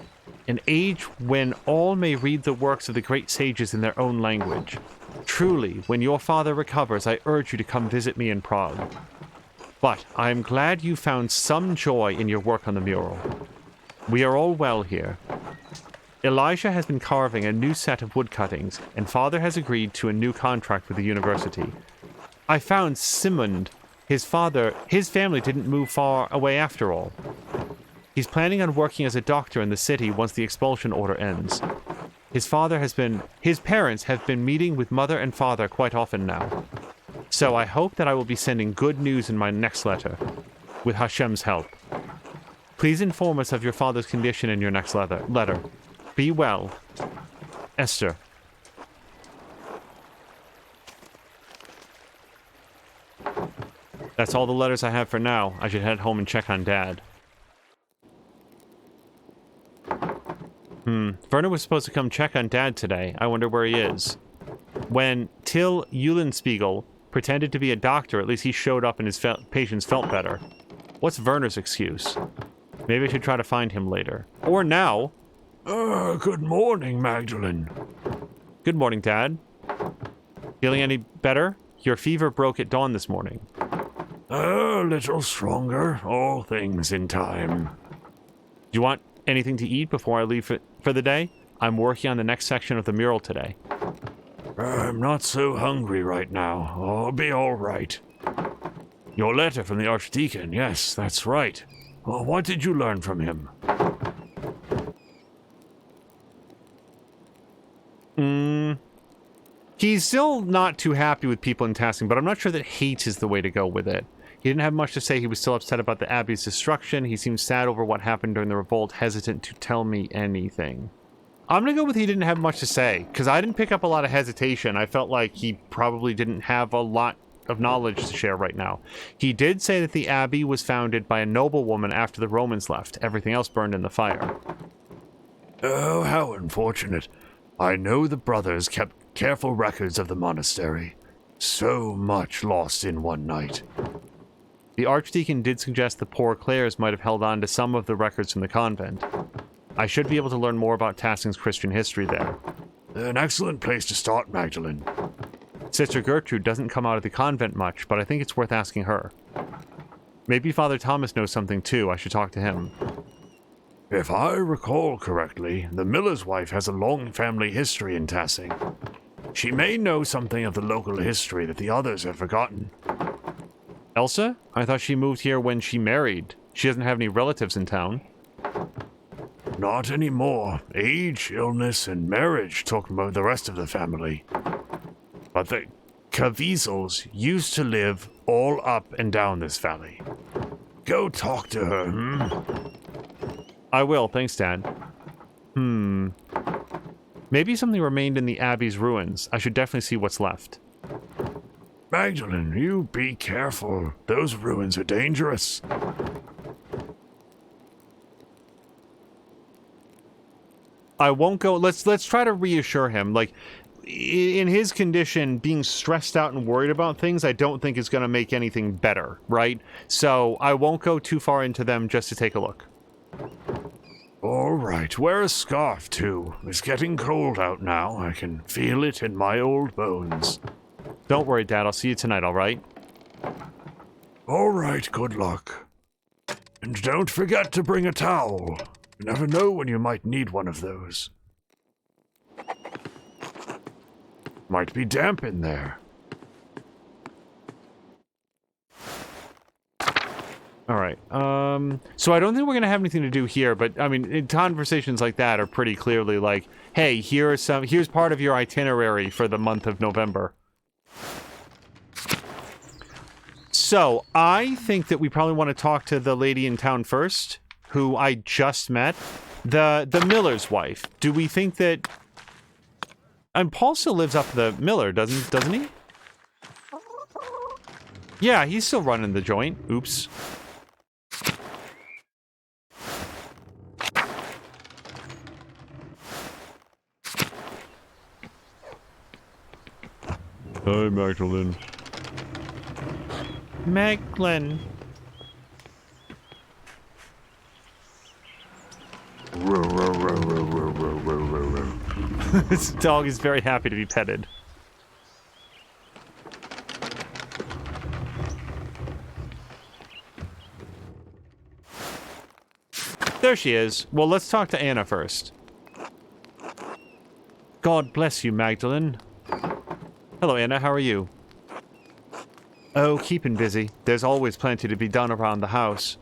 An age when all may read the works of the great sages in their own language. Truly, when your father recovers, I urge you to come visit me in Prague. But I am glad you found some joy in your work on the mural. We are all well here. Elijah has been carving a new set of wood cuttings, and Father has agreed to a new contract with the university. I found Simond, his family didn't move far away after all. He's planning on working as a doctor in the city once the expulsion order ends. His parents have been meeting with mother and father quite often now. So I hope that I will be sending good news in my next letter, with Hashem's help. Please inform us of your father's condition in your next letter. Be well. Esther. That's all the letters I have for now. I should head home and check on Dad. Werner was supposed to come check on Dad today. I wonder where he is. When Till Eulenspiegel pretended to be a doctor, at least he showed up and his patients felt better. What's Werner's excuse? Maybe I should try to find him later. Or now. Good morning, Magdalene. Good morning, Dad. Feeling any better? Your fever broke at dawn this morning. A little stronger, all things in time. Do you want anything to eat before I leave for the day? I'm working on the next section of the mural today. I'm not so hungry right now. I'll be all right. Your letter from the Archdeacon, yes, that's right. Well, what did you learn from him? He's still not too happy with people in tasking, but I'm not sure that hate is the way to go with it. He didn't have much to say. He was still upset about the Abbey's destruction. He seemed sad over what happened during the revolt, hesitant to tell me anything. I'm gonna go with he didn't have much to say, because I didn't pick up a lot of hesitation. I felt like he probably didn't have a lot of knowledge to share right now. He did say that the Abbey was founded by a noblewoman after the Romans left. Everything else burned in the fire. Oh, how unfortunate. I know the brothers kept careful records of the monastery. So much lost in one night. The Archdeacon did suggest the poor Clares might have held on to some of the records from the convent. I should be able to learn more about Tassing's Christian history there. An excellent place to start, Magdalene. Sister Gertrude doesn't come out of the convent much, but I think it's worth asking her. Maybe Father Thomas knows something too. I should talk to him. If I recall correctly, the miller's wife has a long family history in Tassing. She may know something of the local history that the others have forgotten. Elsa? I thought she moved here when she married. She doesn't have any relatives in town. Not anymore. Age, illness, and marriage took the rest of the family. But the Caviezel's used to live all up and down this valley. Go talk to her, I will, thanks, Dad. Maybe something remained in the Abbey's ruins. I should definitely see what's left. Magdalene, you be careful. Those ruins are dangerous. I won't go. Let's try to reassure him. Like, in his condition, being stressed out and worried about things, I don't think is going to make anything better, right? So I won't go too far into them just to take a look. All right, wear a scarf, too. It's getting cold out now. I can feel it in my old bones. Don't worry, Dad. I'll see you tonight, all right? All right, good luck. And don't forget to bring a towel. You never know when you might need one of those. Might be damp in there. All right. So I don't think we're going to have anything to do here, but I mean, conversations like that are pretty clearly like, hey, here's part of your itinerary for the month of November. So I think that we probably want to talk to the lady in town first, who I just met, the miller's wife. Do we think that? And Paul still lives up the Miller, doesn't he? Yeah, he's still running the joint. Oops. Hi, Magdalene. Magdalene. This dog is very happy to be petted. There she is. Well, let's talk to Anna first. God bless you, Magdalene. Hello, Anna. How are you? Oh, keeping busy. There's always plenty to be done around the house.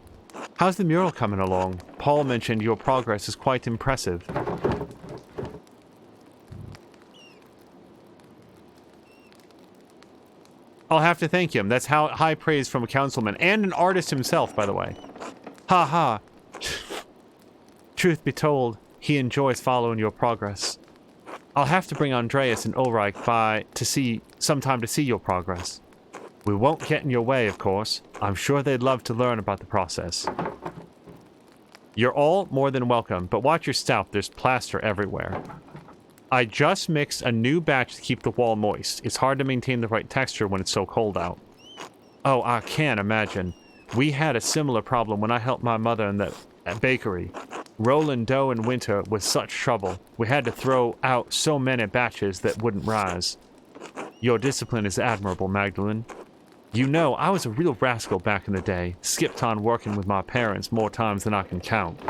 How's the mural coming along? Paul mentioned your progress is quite impressive. I'll have to thank him. That's how high praise from a councilman and an artist himself, by the way. Ha ha. Truth be told, he enjoys following your progress. I'll have to bring Andreas and Ulrich by sometime to see your progress. We won't get in your way, of course. I'm sure they'd love to learn about the process. You're all more than welcome, but watch your step. There's plaster everywhere. I just mixed a new batch to keep the wall moist. It's hard to maintain the right texture when it's so cold out. Oh, I can't imagine. We had a similar problem when I helped my mother in the bakery. Rolling dough in winter was such trouble. We had to throw out so many batches that wouldn't rise. Your discipline is admirable, Magdalene. You know, I was a real rascal back in the day. Skipped on working with my parents more times than I can count.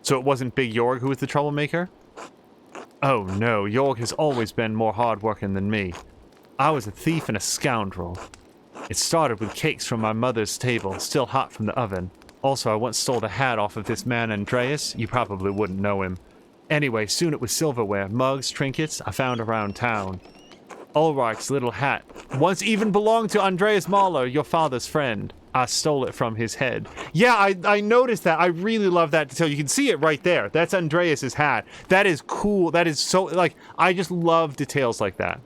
So it wasn't Big Jorg who was the troublemaker? Oh no, Jorg has always been more hard-working than me. I was a thief and a scoundrel. It started with cakes from my mother's table, still hot from the oven. Also, I once stole the hat off of this man Andreas. You probably wouldn't know him. Anyway, soon it was silverware, mugs, trinkets I found around town. Ulrich's little hat once even belonged to Andreas Mahler, your father's friend. I stole it from his head. Yeah, I noticed that. I really love that detail. You can see it right there. That's Andreas's hat. That is cool. That is so, like, I just love details like that.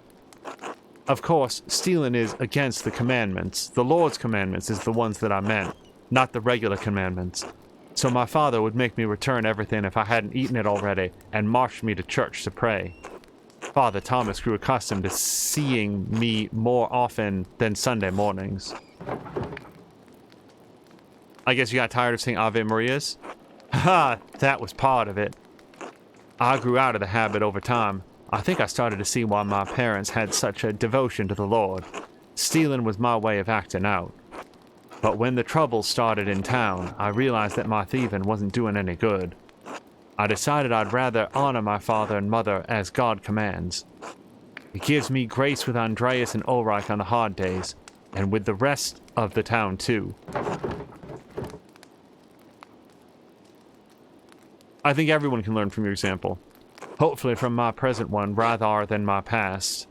Of course, stealing is against the commandments. The Lord's commandments is the ones that I meant, not the regular commandments. So my father would make me return everything if I hadn't eaten it already, and march me to church to pray. Father Thomas grew accustomed to seeing me more often than Sunday mornings. I guess you got tired of saying Ave Marias? Ha! That was part of it. I grew out of the habit over time. I think I started to see why my parents had such a devotion to the Lord. Stealing was my way of acting out. But when the trouble started in town, I realized that my thieving wasn't doing any good. I decided I'd rather honor my father and mother as God commands. It gives me grace with Andreas and Ulrich on the hard days, and with the rest of the town too. I think everyone can learn from your example. Hopefully from my present one rather than my past.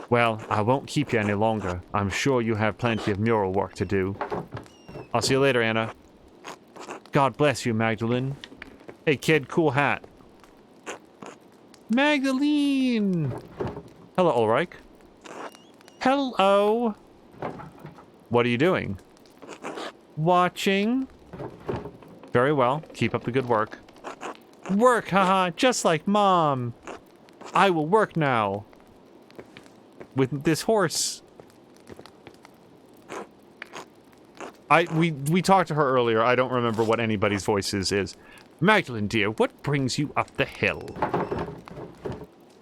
Well, I won't keep you any longer. I'm sure you have plenty of mural work to do. I'll see you later, Anna. God bless you, Magdalene. Hey, kid, cool hat. Magdalene! Hello, Ulrich. Hello. What are you doing? Watching. Very well. Keep up the good work. Work, haha, just like Mom. I will work now. With this horse. We talked to her earlier. I don't remember what anybody's voices is. Magdalene, dear, what brings you up the hill?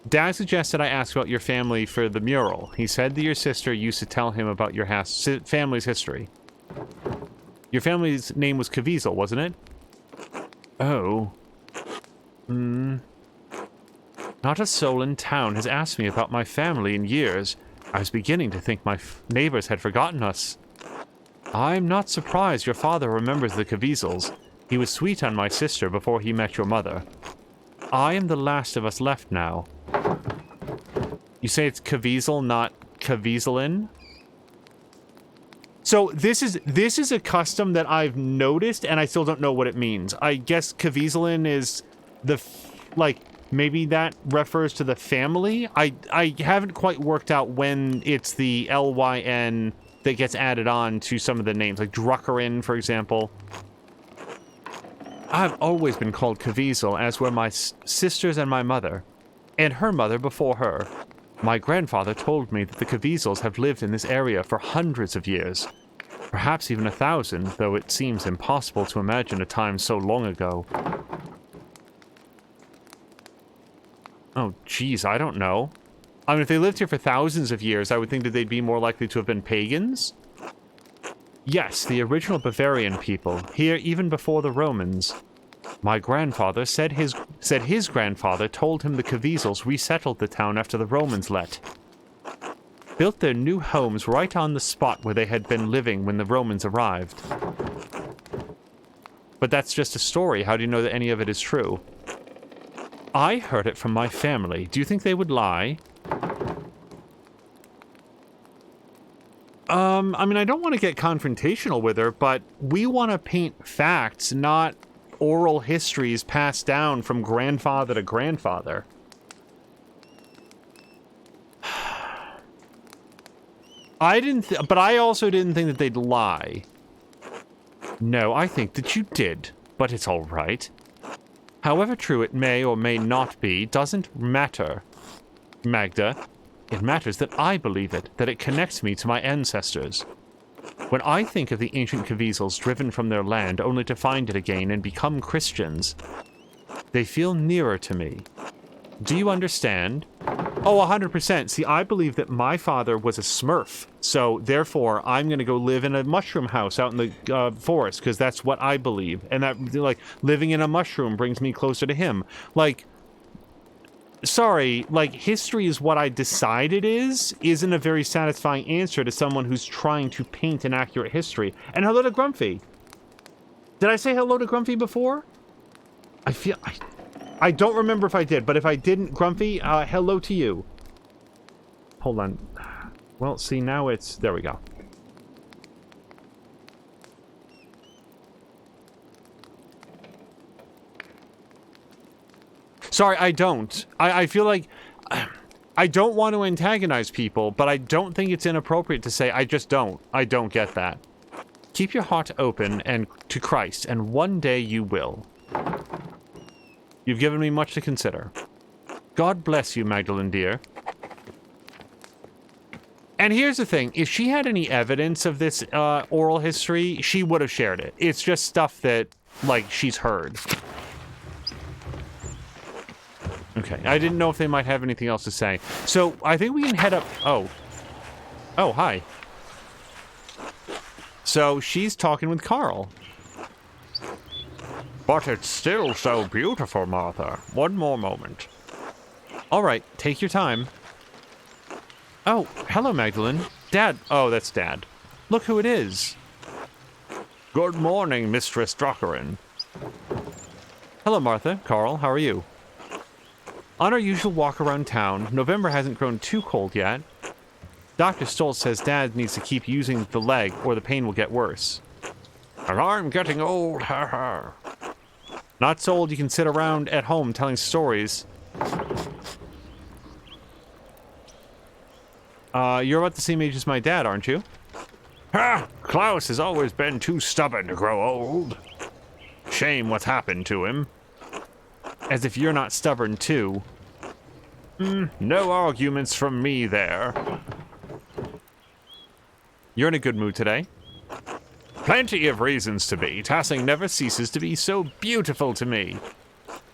Dad suggested I ask about your family for the mural. He said that your sister used to tell him about your family's history. Your family's name was Caviezel, wasn't it? Oh. Not a soul in town has asked me about my family in years. I was beginning to think my neighbors had forgotten us. I'm not surprised your father remembers the Caviezels. He was sweet on my sister before he met your mother. I am the last of us left now. You say it's Caviezel, not Caviezelin? So this is a custom that I've noticed, and I still don't know what it means. I guess Caviezelin is the, maybe that refers to the family? I haven't quite worked out when it's the L-Y-N that gets added on to some of the names, like Druckerin, for example. I've always been called Caviezel, as were my sisters and my mother, and her mother before her. My grandfather told me that the Caviezels have lived in this area for hundreds of years, perhaps even 1,000, though it seems impossible to imagine a time so long ago. Oh, geez, I don't know. I mean, if they lived here for thousands of years, I would think that they'd be more likely to have been pagans. Yes, the original Bavarian people, here even before the Romans. My grandfather said his grandfather told him the Caviezels resettled the town after the Romans left. Built their new homes right on the spot where they had been living when the Romans arrived. But that's just a story. How do you know that any of it is true? I heard it from my family. Do you think they would lie? I mean, I don't want to get confrontational with her, but we want to paint facts, not oral histories passed down from grandfather to grandfather. But I also didn't think that they'd lie. No, I think that you did, but it's all right. However true it may or may not be, doesn't matter, Magda. It matters that I believe it, that it connects me to my ancestors. When I think of the ancient Caviezels driven from their land only to find it again and become Christians, they feel nearer to me. Do you understand? Oh, 100%. See, I believe that my father was a Smurf, so therefore I'm going to go live in a mushroom house out in the forest, because that's what I believe. And that, like, living in a mushroom brings me closer to him. Like, sorry, like, history is what I decide it is, isn't a very satisfying answer to someone who's trying to paint an accurate history. And hello to Grumpy. Did I say hello to Grumpy before? I don't remember if I did, but if I didn't, Grumpy, hello to you. Hold on. Well, see, now it's... There we go. Sorry, I don't. I feel like... I don't want to antagonize people, but I don't think it's inappropriate to say, I just don't. I don't get that. Keep your heart open and to Christ, and one day you will. You've given me much to consider. God bless you, Magdalene dear. And here's the thing. If she had any evidence of this oral history, she would have shared it. It's just stuff that, like, she's heard. Okay, I didn't know if they might have anything else to say. So, I think we can head up... Oh. Oh, hi. So, she's talking with Carl. But it's still so beautiful, Martha. One more moment. All right, take your time. Oh, hello, Magdalene. Dad. Oh, that's Dad. Look who it is. Good morning, Mistress Druckerin. Hello, Martha. Carl, how are you? On our usual walk around town, November hasn't grown too cold yet. Dr. Stoltz says Dad needs to keep using the leg or the pain will get worse. And I'm getting old, ha. Not so old you can sit around at home telling stories. You're about the same age as my dad, aren't you? Ha! Klaus has always been too stubborn to grow old. Shame what's happened to him. As if you're not stubborn, too. No arguments from me there. You're in a good mood today. Plenty of reasons to be. Tassing never ceases to be so beautiful to me.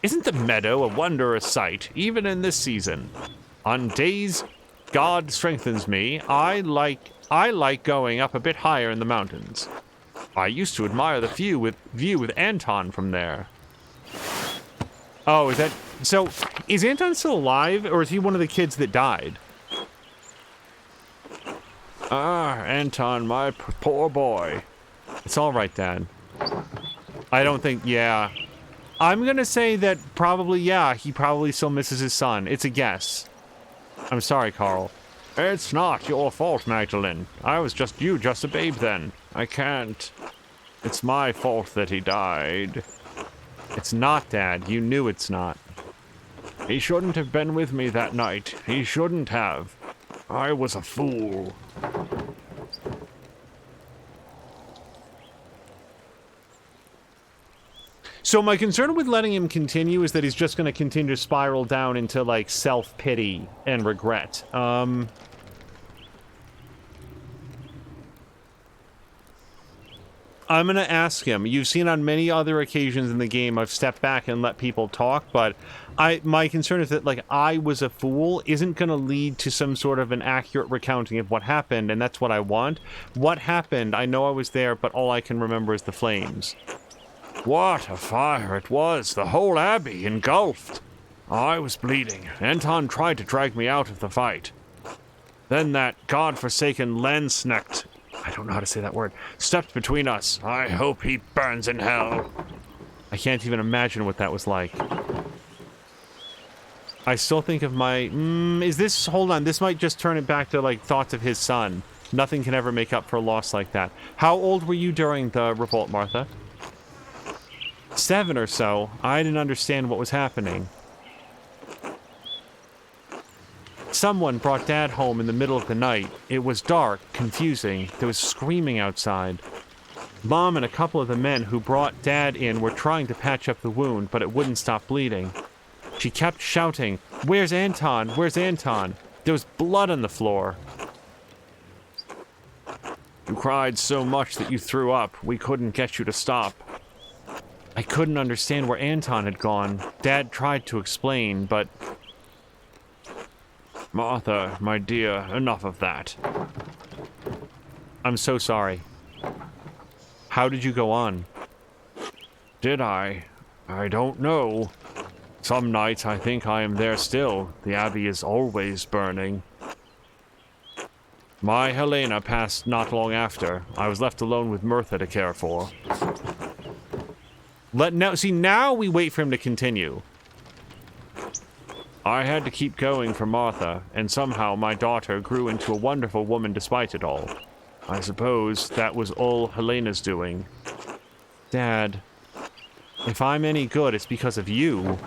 Isn't the meadow a wondrous sight, even in this season? On days God strengthens me, I like going up a bit higher in the mountains. I used to admire the view with Anton from there. Oh, is Anton still alive, or is he one of the kids that died? Ah, Anton, my poor boy. It's all right, Dad. I don't think, yeah. I'm gonna say that probably, yeah, he probably still misses his son. It's a guess. I'm sorry, Carl. It's not your fault, Magdalene. I was just a babe then. I can't. It's my fault that he died. It's not, Dad. You knew it's not. He shouldn't have been with me that night. He shouldn't have. I was a fool. So my concern with letting him continue is that he's just going to continue to spiral down into, like, self-pity and regret. I'm going to ask him. You've seen on many other occasions in the game I've stepped back and let people talk, but my concern is that, like, I was a fool isn't going to lead to some sort of an accurate recounting of what happened, and that's what I want. What happened? I know I was there, but all I can remember is the flames. What a fire it was! The whole abbey engulfed! I was bleeding. Anton tried to drag me out of the fight. Then that god-forsaken Landsknecht, I don't know how to say that word, stepped between us. I hope he burns in hell. I can't even imagine what that was like. I still think of my... hold on, this might just turn it back to, like, thoughts of his son. Nothing can ever make up for a loss like that. How old were you during the revolt, Martha? 7 or so. I didn't understand what was happening. Someone brought Dad home in the middle of the night. It was dark, confusing. There was screaming outside. Mom and a couple of the men who brought Dad in were trying to patch up the wound, but it wouldn't stop bleeding. She kept shouting, "Where's Anton? Where's Anton?" There was blood on the floor. You cried so much that you threw up. We couldn't get you to stop. I couldn't understand where Anton had gone. Dad tried to explain, but... Martha, my dear, enough of that. I'm so sorry. How did you go on? Did I? I don't know. Some nights I think I am there still. The abbey is always burning. My Helena passed not long after. I was left alone with Mirtha to care for. Now we wait for him to continue. I had to keep going for Martha, and somehow my daughter grew into a wonderful woman despite it all. I suppose that was all Helena's doing. Dad, if I'm any good, it's because of you.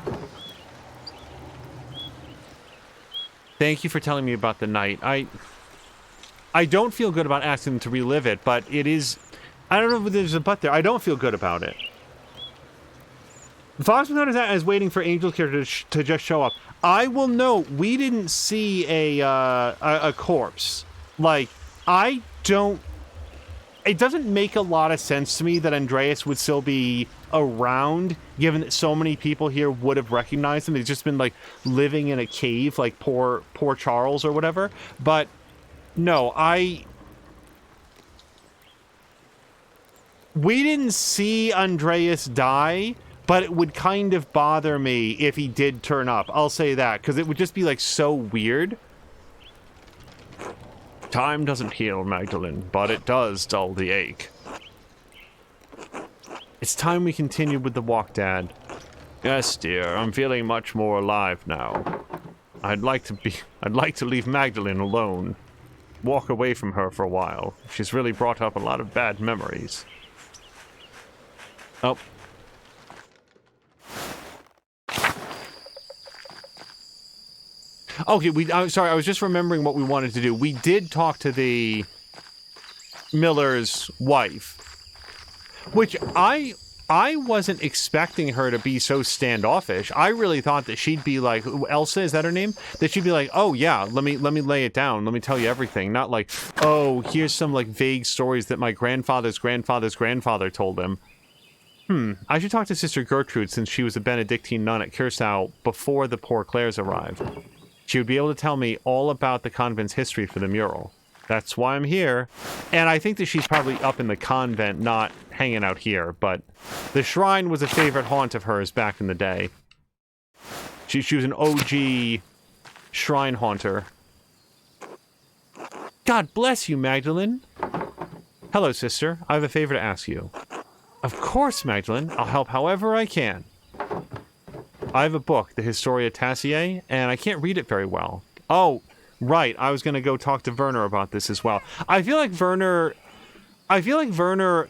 Thank you for telling me about the night. I don't feel good about asking them to relive it, but it is... I don't know if there's a but there. I don't feel good about it. Fox is waiting for Angel's character to just show up. I will note, we didn't see a corpse. Like, I don't... It doesn't make a lot of sense to me that Andreas would still be around, given that so many people here would have recognized him. He's just been, like, living in a cave, like poor Charles or whatever. But, no, we didn't see Andreas die, but it would kind of bother me if he did turn up. I'll say that, because it would just be, like, so weird. Time doesn't heal, Magdalene, but it does dull the ache. It's time we continued with the walk, Dad. Yes, dear, I'm feeling much more alive now. I'd like to leave Magdalene alone. Walk away from her for a while. She's really brought up a lot of bad memories. Oh. Okay, I'm sorry, I was just remembering what we wanted to do. We did talk to the Miller's wife, which I wasn't expecting her to be so standoffish. I really thought that she'd be like, Elsa, is that her name? That she'd be like, oh yeah, let me lay it down. Let me tell you everything. Not like, oh, here's some like vague stories that my grandfather's grandfather's grandfather told him. I should talk to Sister Gertrude since she was a Benedictine nun at Curacao before the poor Clares arrived. She would be able to tell me all about the convent's history for the mural. That's why I'm here. And I think that she's probably up in the convent, not hanging out here, but the shrine was a favorite haunt of hers back in the day. She was an OG shrine haunter. God bless you, Magdalene. Hello, sister. I have a favor to ask you. Of course, Magdalene. I'll help however I can. I have a book, the Historia Tassiae, and I can't read it very well. Oh, right. I was going to go talk to Werner about this as well. I feel like Werner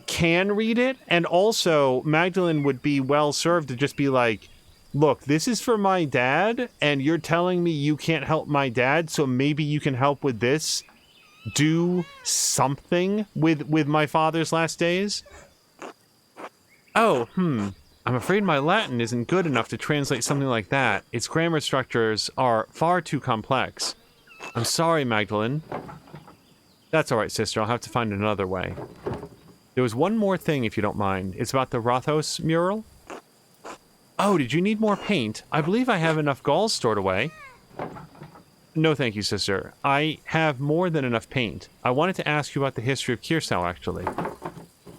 can read it, and also Magdalene would be well served to just be like, look, this is for my dad, and you're telling me you can't help my dad, so maybe you can help with this. Do something with my father's last days. Oh, I'm afraid my Latin isn't good enough to translate something like that. Its grammar structures are far too complex. I'm sorry, Magdalene. That's all right, sister. I'll have to find another way. There was one more thing, if you don't mind. It's about the Rothos mural. Oh, did you need more paint? I believe I have enough galls stored away. No, thank you, sister. I have more than enough paint. I wanted to ask you about the history of Curacao, actually.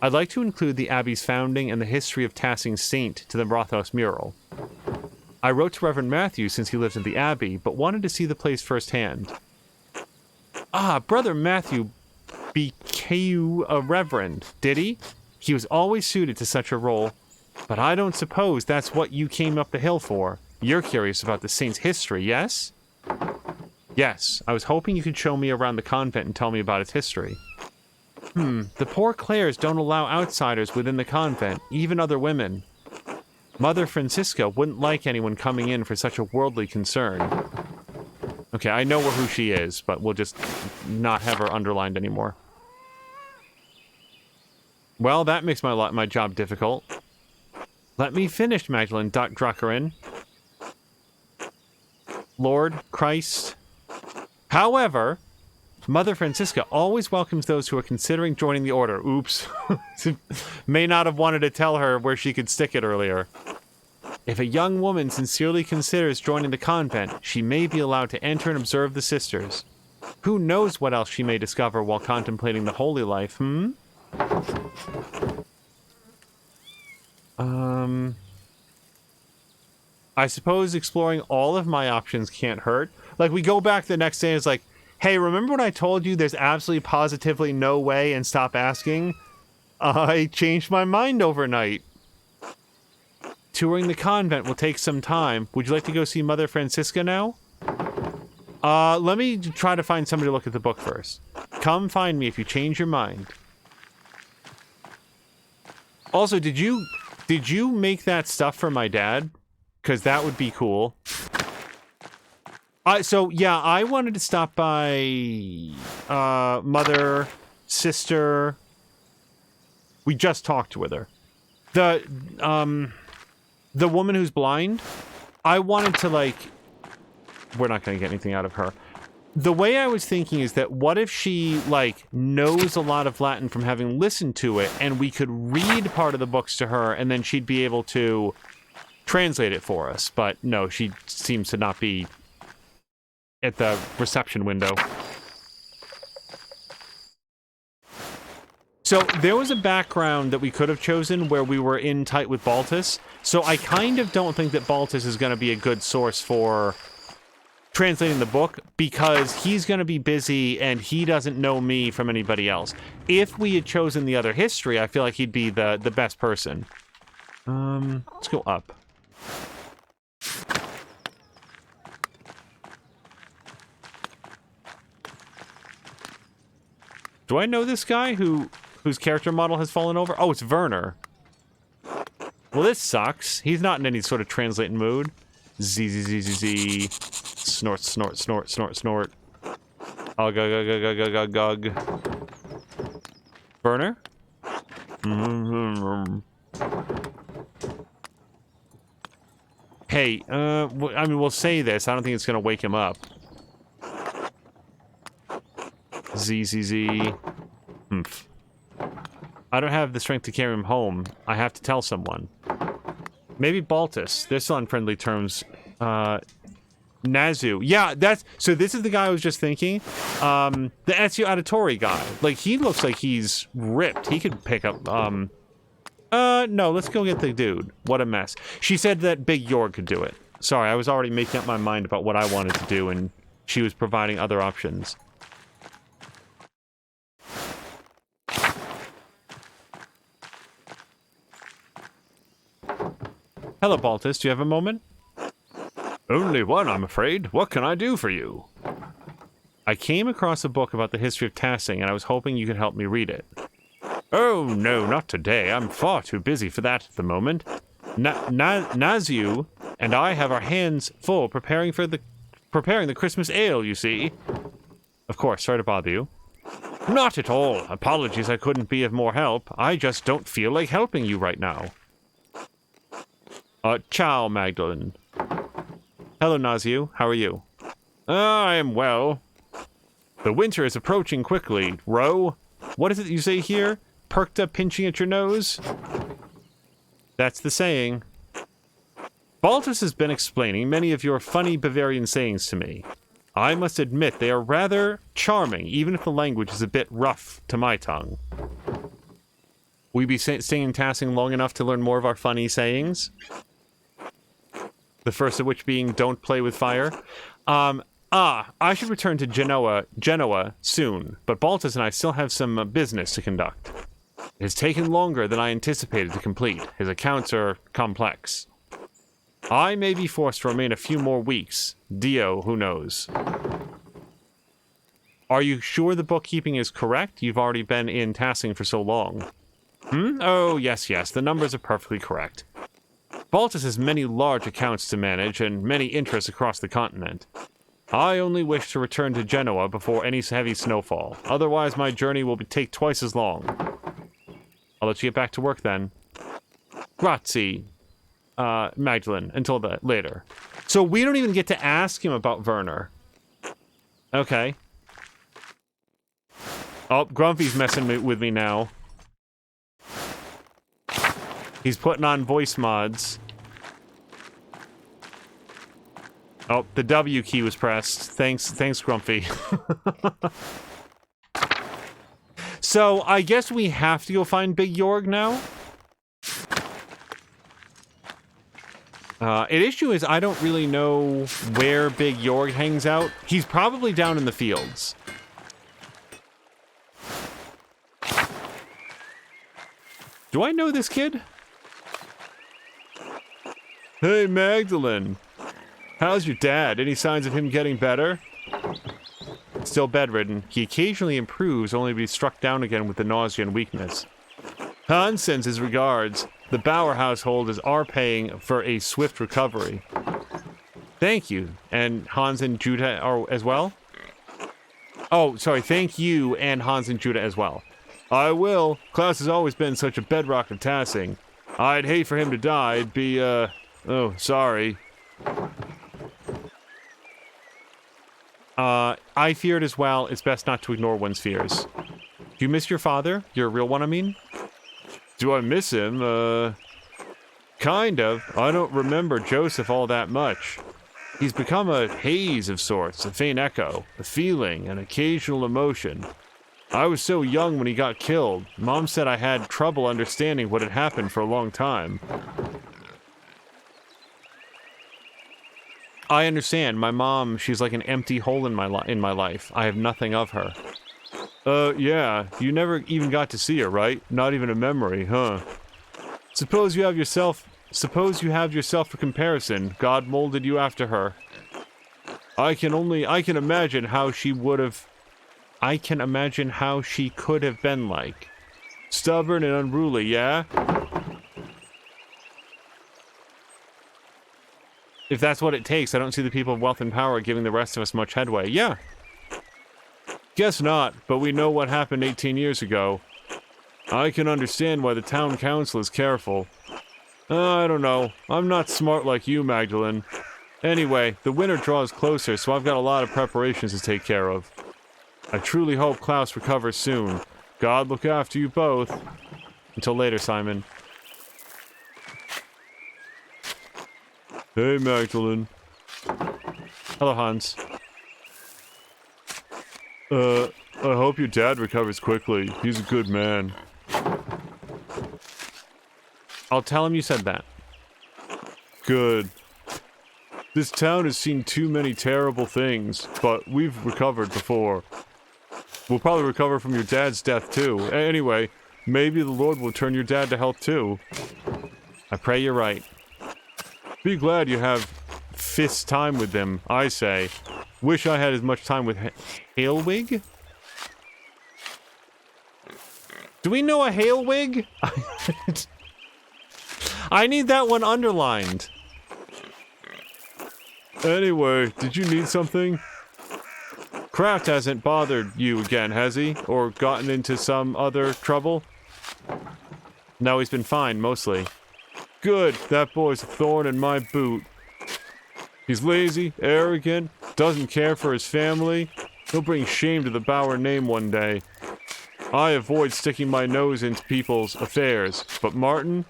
I'd like to include the Abbey's founding and the history of Tassing's saint to the Rothos mural. I wrote to Reverend Matthew since he lives at the Abbey, but wanted to see the place firsthand. Ah, Brother Matthew became a reverend, did he? He was always suited to such a role, but I don't suppose that's what you came up the hill for. You're curious about the saint's history, yes? Yes, I was hoping you could show me around the convent and tell me about its history. The poor Clares don't allow outsiders within the convent, even other women. Mother Francisca wouldn't like anyone coming in for such a worldly concern. Okay, I know who she is, but we'll just not have her underlined anymore. Well, that makes my job difficult. Let me finish, Magdalene Druckerin. Lord, Christ. However, Mother Francisca always welcomes those who are considering joining the order. Oops. May not have wanted to tell her where she could stick it earlier. If a young woman sincerely considers joining the convent, she may be allowed to enter and observe the sisters. Who knows what else she may discover while contemplating the holy life, I suppose exploring all of my options can't hurt. Like, we go back the next day and it's like, hey, remember when I told you there's absolutely positively no way and stop asking? I changed my mind overnight. Touring the convent will take some time. Would you like to go see Mother Francisca now? Let me try to find somebody to look at the book first. Come find me if you change your mind. Also, did you make that stuff for my dad? Because that would be cool. So, yeah, I wanted to stop by Mother, Sister. We just talked with her. The woman who's blind, I wanted to, like... We're not going to get anything out of her. The way I was thinking is that what if she, like, knows a lot of Latin from having listened to it, and we could read part of the books to her, and then she'd be able to translate it for us. But no, she seems to not be at the reception window. So there was a background that we could have chosen where we were in tight with Baltus. So I kind of don't think that Baltus is going to be a good source for translating the book because he's going to be busy and he doesn't know me from anybody else. If we had chosen the other history, I feel like he'd be the best person. Let's go up. Do I know this guy whose character model has fallen over? Oh, it's Werner. Well, this sucks. He's not in any sort of translating mood. Z, Z, Z, Z, Z. Snort, snort, snort, snort, snort. Ugh, ugh, ugh, ugh, ugh, ugh, ugh. Werner? Hey, I mean, we'll say this. I don't think it's gonna wake him up. Z, Z, Z. Humph. I don't have the strength to carry him home. I have to tell someone. Maybe Baltus. They're still on friendly terms. Nazu. Yeah, so this is the guy I was just thinking. The Ezio Auditore guy. Like, he looks like he's ripped. He could pick up, no, let's go get the dude. What a mess. She said that Big Jorg could do it. Sorry, I was already making up my mind about what I wanted to do, and she was providing other options. Hello, Baltus. Do you have a moment? Only one, I'm afraid. What can I do for you? I came across a book about the history of Tassing, and I was hoping you could help me read it. Oh, no, not today. I'm far too busy for that at the moment. Nazu and I have our hands full preparing the Christmas ale, you see. Of course, sorry to bother you. Not at all. Apologies I couldn't be of more help. I just don't feel like helping you right now. Ciao, Magdalene. Hello, Nazu. How are you? I am well. The winter is approaching quickly. Row? What is it you say here? Perkta pinching at your nose? That's the saying. Baltus has been explaining many of your funny Bavarian sayings to me. I must admit they are rather charming, even if the language is a bit rough to my tongue. Will you be staying in Tassing long enough to learn more of our funny sayings? The first of which being, don't play with fire. I should return to Genoa soon, but Baltus and I still have some business to conduct. It has taken longer than I anticipated to complete. His accounts are complex. I may be forced to remain a few more weeks. Dio, who knows? Are you sure the bookkeeping is correct? You've already been in Tassing for so long. Oh, yes, the numbers are perfectly correct. Baltus has many large accounts to manage and many interests across the continent. I only wish to return to Genoa before any heavy snowfall. Otherwise, my journey will take twice as long. I'll let you get back to work then. Grazie, Magdalene, until later. So we don't even get to ask him about Werner. Okay. Oh, Grumpy's messing with me now. He's putting on voice mods. Oh, the W key was pressed. Thanks, Grumpy. So, I guess we have to go find Big Jorg now? Issue is I don't really know where Big Jorg hangs out. He's probably down in the fields. Do I know this kid? Hey, Magdalene. How's your dad? Any signs of him getting better? Still bedridden. He occasionally improves, only to be struck down again with the nausea and weakness. Hans sends his regards. The Bauer household is paying for a swift recovery. Thank you. And Hans and Judah are as well? Oh, sorry. Thank you and Hans and Judah as well. I will. Klaus has always been such a bedrock of Tassing. I'd hate for him to die. It'd be, oh, sorry. I fear it as well. It's best not to ignore one's fears. Do you miss your father? Your real one, I mean? Do I miss him? Kind of. I don't remember Joseph all that much. He's become a haze of sorts, a faint echo, a feeling, an occasional emotion. I was so young when he got killed. Mom said I had trouble understanding what had happened for a long time. I understand. My mom, she's like an empty hole in my life. I have nothing of her. Yeah. You never even got to see her, right? Not even a memory, huh? Suppose you have yourself a comparison. God molded you after her. I can imagine how she would have... I can imagine how she could have been like. Stubborn and unruly, yeah? If that's what it takes, I don't see the people of wealth and power giving the rest of us much headway. Yeah. Guess not, but we know what happened 18 years ago. I can understand why the town council is careful. I don't know. I'm not smart like you, Magdalene. Anyway, the winter draws closer, so I've got a lot of preparations to take care of. I truly hope Klaus recovers soon. God look after you both. Until later, Simon. Hey, Magdalene. Hello, Hans. I hope your dad recovers quickly. He's a good man. I'll tell him you said that. Good. This town has seen too many terrible things, but we've recovered before. We'll probably recover from your dad's death, too. Anyway, maybe the Lord will turn your dad to health, too. I pray you're right. Be glad you have fist time with them, I say. Wish I had as much time with Hailwig? Do we know a Hailwig? I need that one underlined. Anyway, did you need something? Kraft hasn't bothered you again, has he? Or gotten into some other trouble? No, he's been fine, mostly. Good, that boy's a thorn in my boot. He's lazy, arrogant, doesn't care for his family. He'll bring shame to the Bauer name one day. I avoid sticking my nose into people's affairs, but Martin?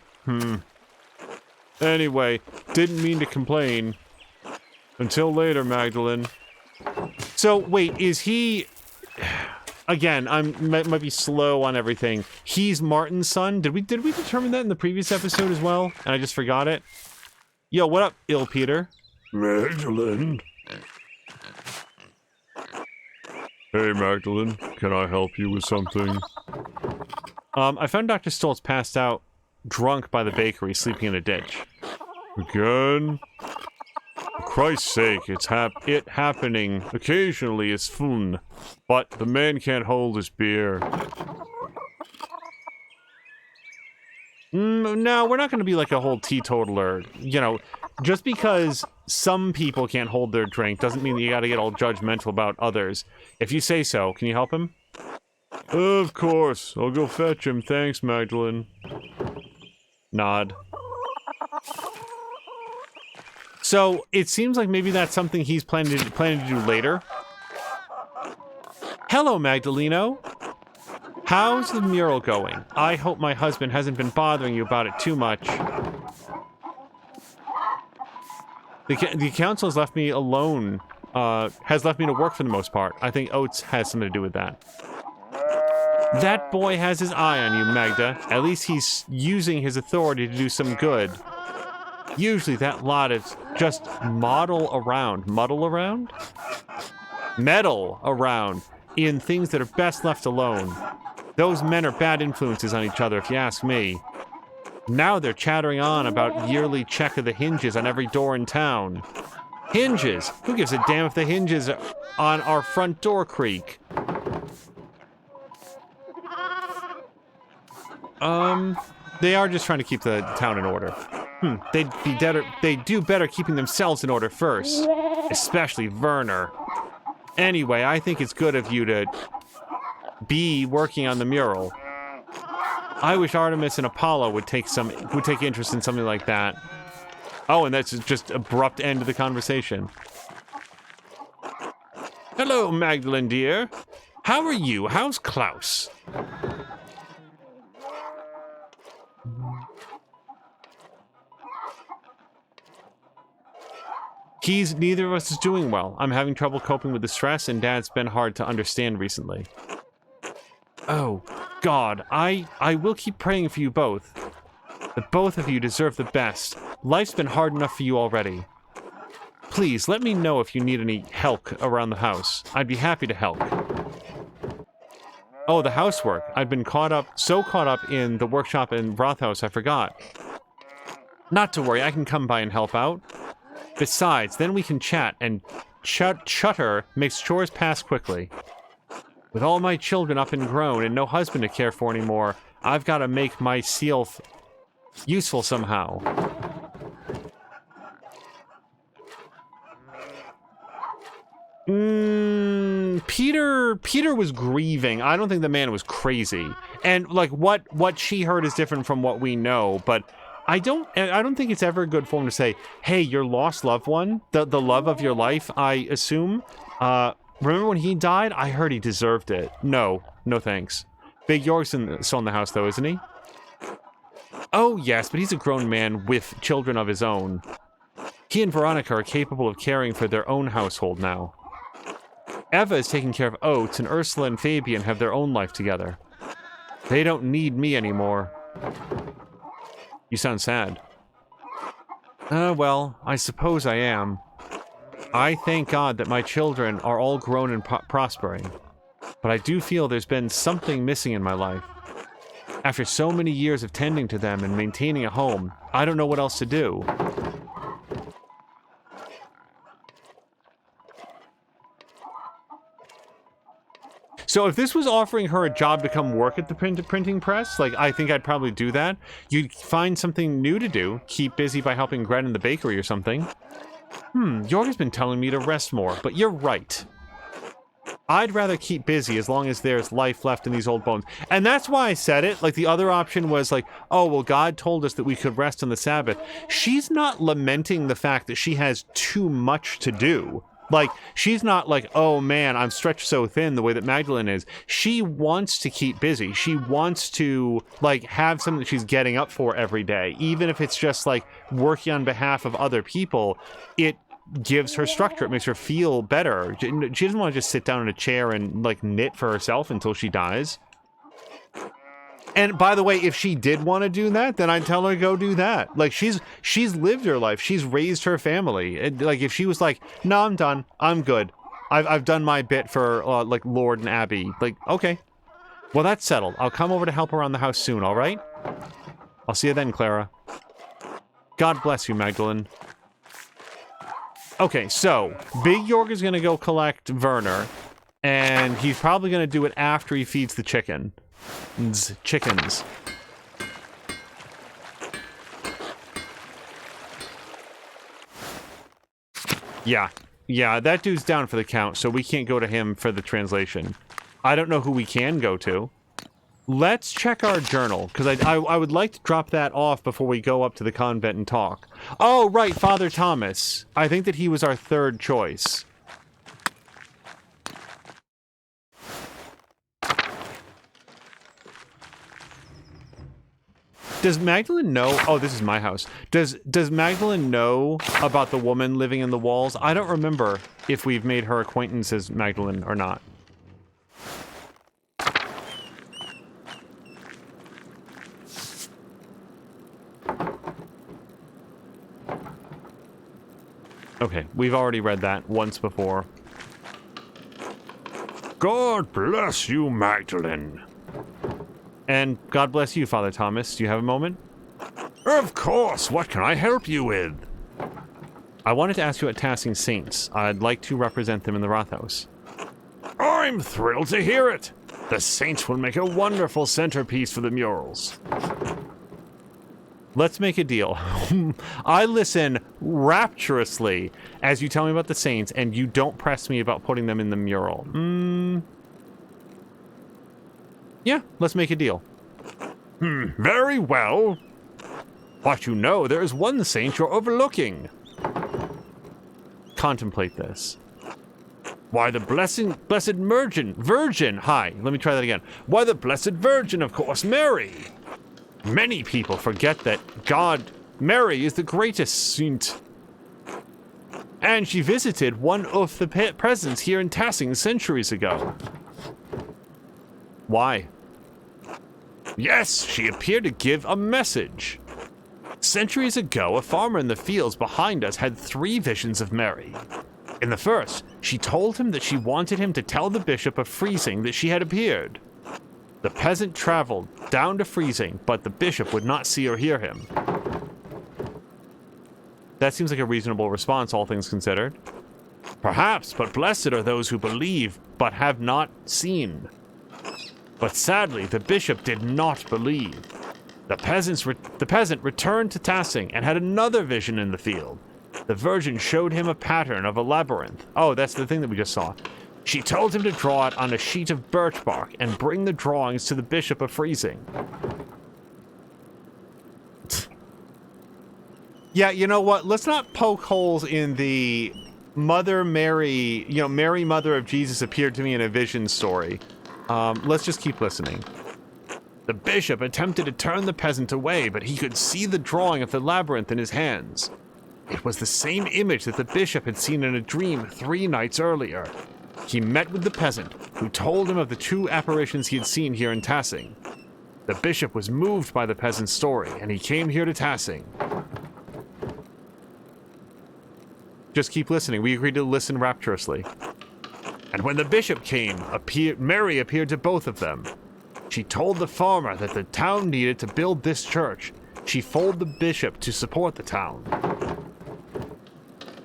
Anyway, didn't mean to complain. Until later, Magdalene. So, wait, is he... Again, might be slow on everything. He's Martin's son? Did we determine that in the previous episode as well? And I just forgot it? Yo, what up, Ill Peter? Magdalene? Hey, Magdalene, can I help you with something? I found Dr. Stoltz passed out, drunk by the bakery, sleeping in a ditch. Again? For Christ's sake, it happening occasionally is fun, but the man can't hold his beer. No, we're not going to be like a whole teetotaler. You know, just because some people can't hold their drink doesn't mean that you got to get all judgmental about others. If you say so, can you help him? Of course. I'll go fetch him. Thanks, Magdalene. Nod. So, it seems like maybe that's something he's planning to do later. Hello, Magdaleno. How's the mural going? I hope my husband hasn't been bothering you about it too much. The council has left me alone, has left me to work for the most part. I think Oates has something to do with that. That boy has his eye on you, Magda. At least he's using his authority to do some good. Usually that lot is just muddle around in things that are best left alone. Those men are bad influences on each other, if you ask me. Now they're chattering on about yearly check of the hinges on every door in town. Hinges? Who gives a damn if the hinges on our front door creak? They are just trying to keep the town in order. They'd do better keeping themselves in order first. Especially Werner. Anyway, I think it's good of you to be working on the mural. I wish Artemis and Apollo would take interest in something like that. Oh, and that's just abrupt end of the conversation. Hello, Magdalene dear. How are you? How's Klaus? Neither of us is doing well. I'm having trouble coping with the stress, and Dad's been hard to understand recently. Oh, God, I will keep praying for you both. That both of you deserve the best. Life's been hard enough for you already. Please, let me know if you need any help around the house. I'd be happy to help. Oh, the housework. I'd been so caught up in the workshop in Rothaus, I forgot. Not to worry, I can come by and help out. Besides, then we can chat, and Chutter makes chores pass quickly. With all my children up and grown and no husband to care for anymore, I've got to make my seal useful somehow. Peter was grieving. I don't think the man was crazy. And like what she heard is different from what we know, but I don't think it's ever good for him to say, "Hey, your lost loved one, the love of your life, I assume, remember when he died? I heard he deserved it." No thanks. Big York's still in the house though, isn't he? Oh, yes, but he's a grown man with children of his own. He and Veronica are capable of caring for their own household now. Eva is taking care of Oates, and Ursula and Fabian have their own life together. They don't need me anymore. You sound sad. Well, I suppose I am. I thank God that my children are all grown and prospering. But I do feel there's been something missing in my life. After so many years of tending to them and maintaining a home, I don't know what else to do. So if this was offering her a job to come work at the printing press, like, I think I'd probably do that. You'd find something new to do, keep busy by helping Gret in the bakery or something. York has been telling me to rest more, but you're right. I'd rather keep busy as long as there's life left in these old bones. And that's why I said it. Like, the other option was like, oh, well, God told us that we could rest on the Sabbath. She's not lamenting the fact that she has too much to do. Like, she's not like, oh man, I'm stretched so thin the way that Magdalene is. She wants to keep busy. She wants to, like, have something that she's getting up for every day. Even if it's just, like, working on behalf of other people, it gives her structure. It makes her feel better. She doesn't want to just sit down in a chair and, like, knit for herself until she dies. And by the way, if she did want to do that, then I'd tell her to go do that. Like, she's lived her life. She's raised her family. And, like, if she was like, no, I'm done. I'm good. I've done my bit for, like, Lord and Abby. Like, okay. Well, that's settled. I'll come over to help around the house soon, all right? I'll see you then, Clara. God bless you, Magdalene. Okay, so, Big York is going to go collect Werner, and he's probably going to do it after he feeds the chickens. Yeah, that dude's down for the count, so we can't go to him for the translation. I don't know who we can go to. Let's check our journal, because I would like to drop that off before we go up to the convent and talk. Oh, right, Father Thomas. I think that he was our third choice. Does Magdalene know? Oh, this is my house. Does Magdalene know about the woman living in the walls? I don't remember if we've made her acquaintance as Magdalene or not. Okay, we've already read that once before. God bless you, Magdalene. And God bless you, Father Thomas. Do you have a moment? Of course. What can I help you with? I wanted to ask you about Tassing Saints. I'd like to represent them in the Rathaus. I'm thrilled to hear it. The saints will make a wonderful centerpiece for the murals. Let's make a deal. I listen rapturously as you tell me about the saints, and you don't press me about putting them in the mural. Yeah, let's make a deal. Very well. But you know, there is one saint you're overlooking. Contemplate this. Why, the blessed Virgin. Hi, let me try that again. Why, the Blessed Virgin, of course, Mary. Many people forget that Mary is the greatest saint. And she visited one of the presents here in Tassing centuries ago. Why? Yes, she appeared to give a message. Centuries ago, a farmer in the fields behind us had 3 visions of Mary. In the first, she told him that she wanted him to tell the bishop of Freezing that she had appeared. The peasant traveled down to Freezing, but the bishop would not see or hear him. That seems like a reasonable response, all things considered. Perhaps, but blessed are those who believe but have not seen. But sadly, the bishop did not believe. The peasant returned to Tassing and had another vision in the field. The Virgin showed him a pattern of a labyrinth. Oh, that's the thing that we just saw. She told him to draw it on a sheet of birch bark and bring the drawings to the Bishop of Freezing. Yeah, you know what? Let's not poke holes in the Mother Mary, Mary, Mother of Jesus, appeared to me in a vision story. Let's just keep listening. The bishop attempted to turn the peasant away, but he could see the drawing of the labyrinth in his hands. It was the same image that the bishop had seen in a dream 3 nights earlier. He met with the peasant, who told him of the 2 apparitions he had seen here in Tassing. The bishop was moved by the peasant's story, and he came here to Tassing. Just keep listening. We agreed to listen rapturously. And when the bishop came, Mary appeared to both of them. She told the farmer that the town needed to build this church. She fooled the bishop to support the town.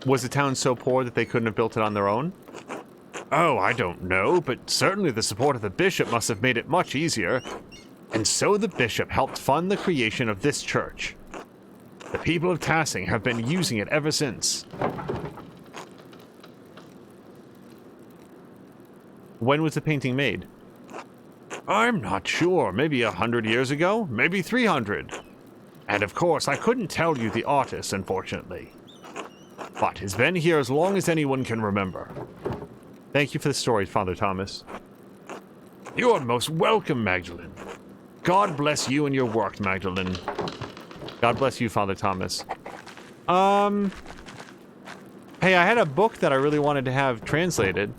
Was the town so poor that they couldn't have built it on their own? Oh, I don't know, but certainly the support of the bishop must have made it much easier. And so the bishop helped fund the creation of this church. The people of Tassing have been using it ever since. When was the painting made? I'm not sure. Maybe 100 years ago, maybe 300. And of course, I couldn't tell you the artist, unfortunately. But he's been here as long as anyone can remember. Thank you for the story, Father Thomas. You are most welcome, Magdalene. God bless you and your work, Magdalene. God bless you, Father Thomas. Hey, I had a book that I really wanted to have translated.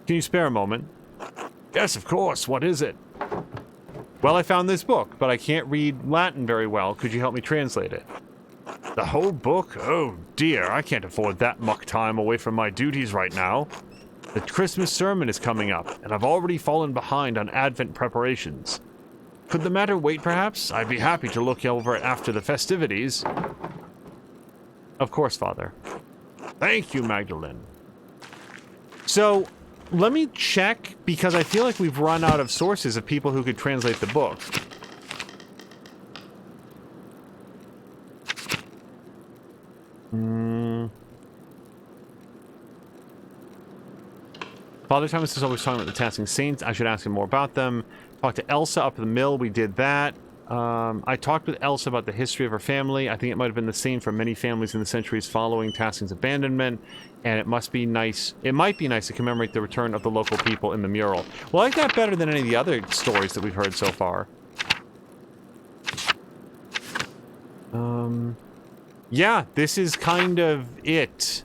Can you spare a moment? Yes, of course. What is it? Well, I found this book, but I can't read Latin very well. Could you help me translate it? The whole book? Oh, dear. I can't afford that much time away from my duties right now. The Christmas sermon is coming up, and I've already fallen behind on Advent preparations. Could the matter wait, perhaps? I'd be happy to look over it after the festivities. Of course, Father. Thank you, Magdalene. So, let me check, because I feel like we've run out of sources of people who could translate the book. Father Thomas is always talking about the Tassing Saints. I should ask him more about them. Talk to Elsa up at the mill. We did that. I talked with Elsa about the history of her family. I think it might have been the same for many families in the centuries following Tassing's abandonment. And it must be nice. It might be nice to commemorate the return of the local people in the mural. Well, I like that better than any of the other stories that we've heard so far. Yeah, this is kind of it.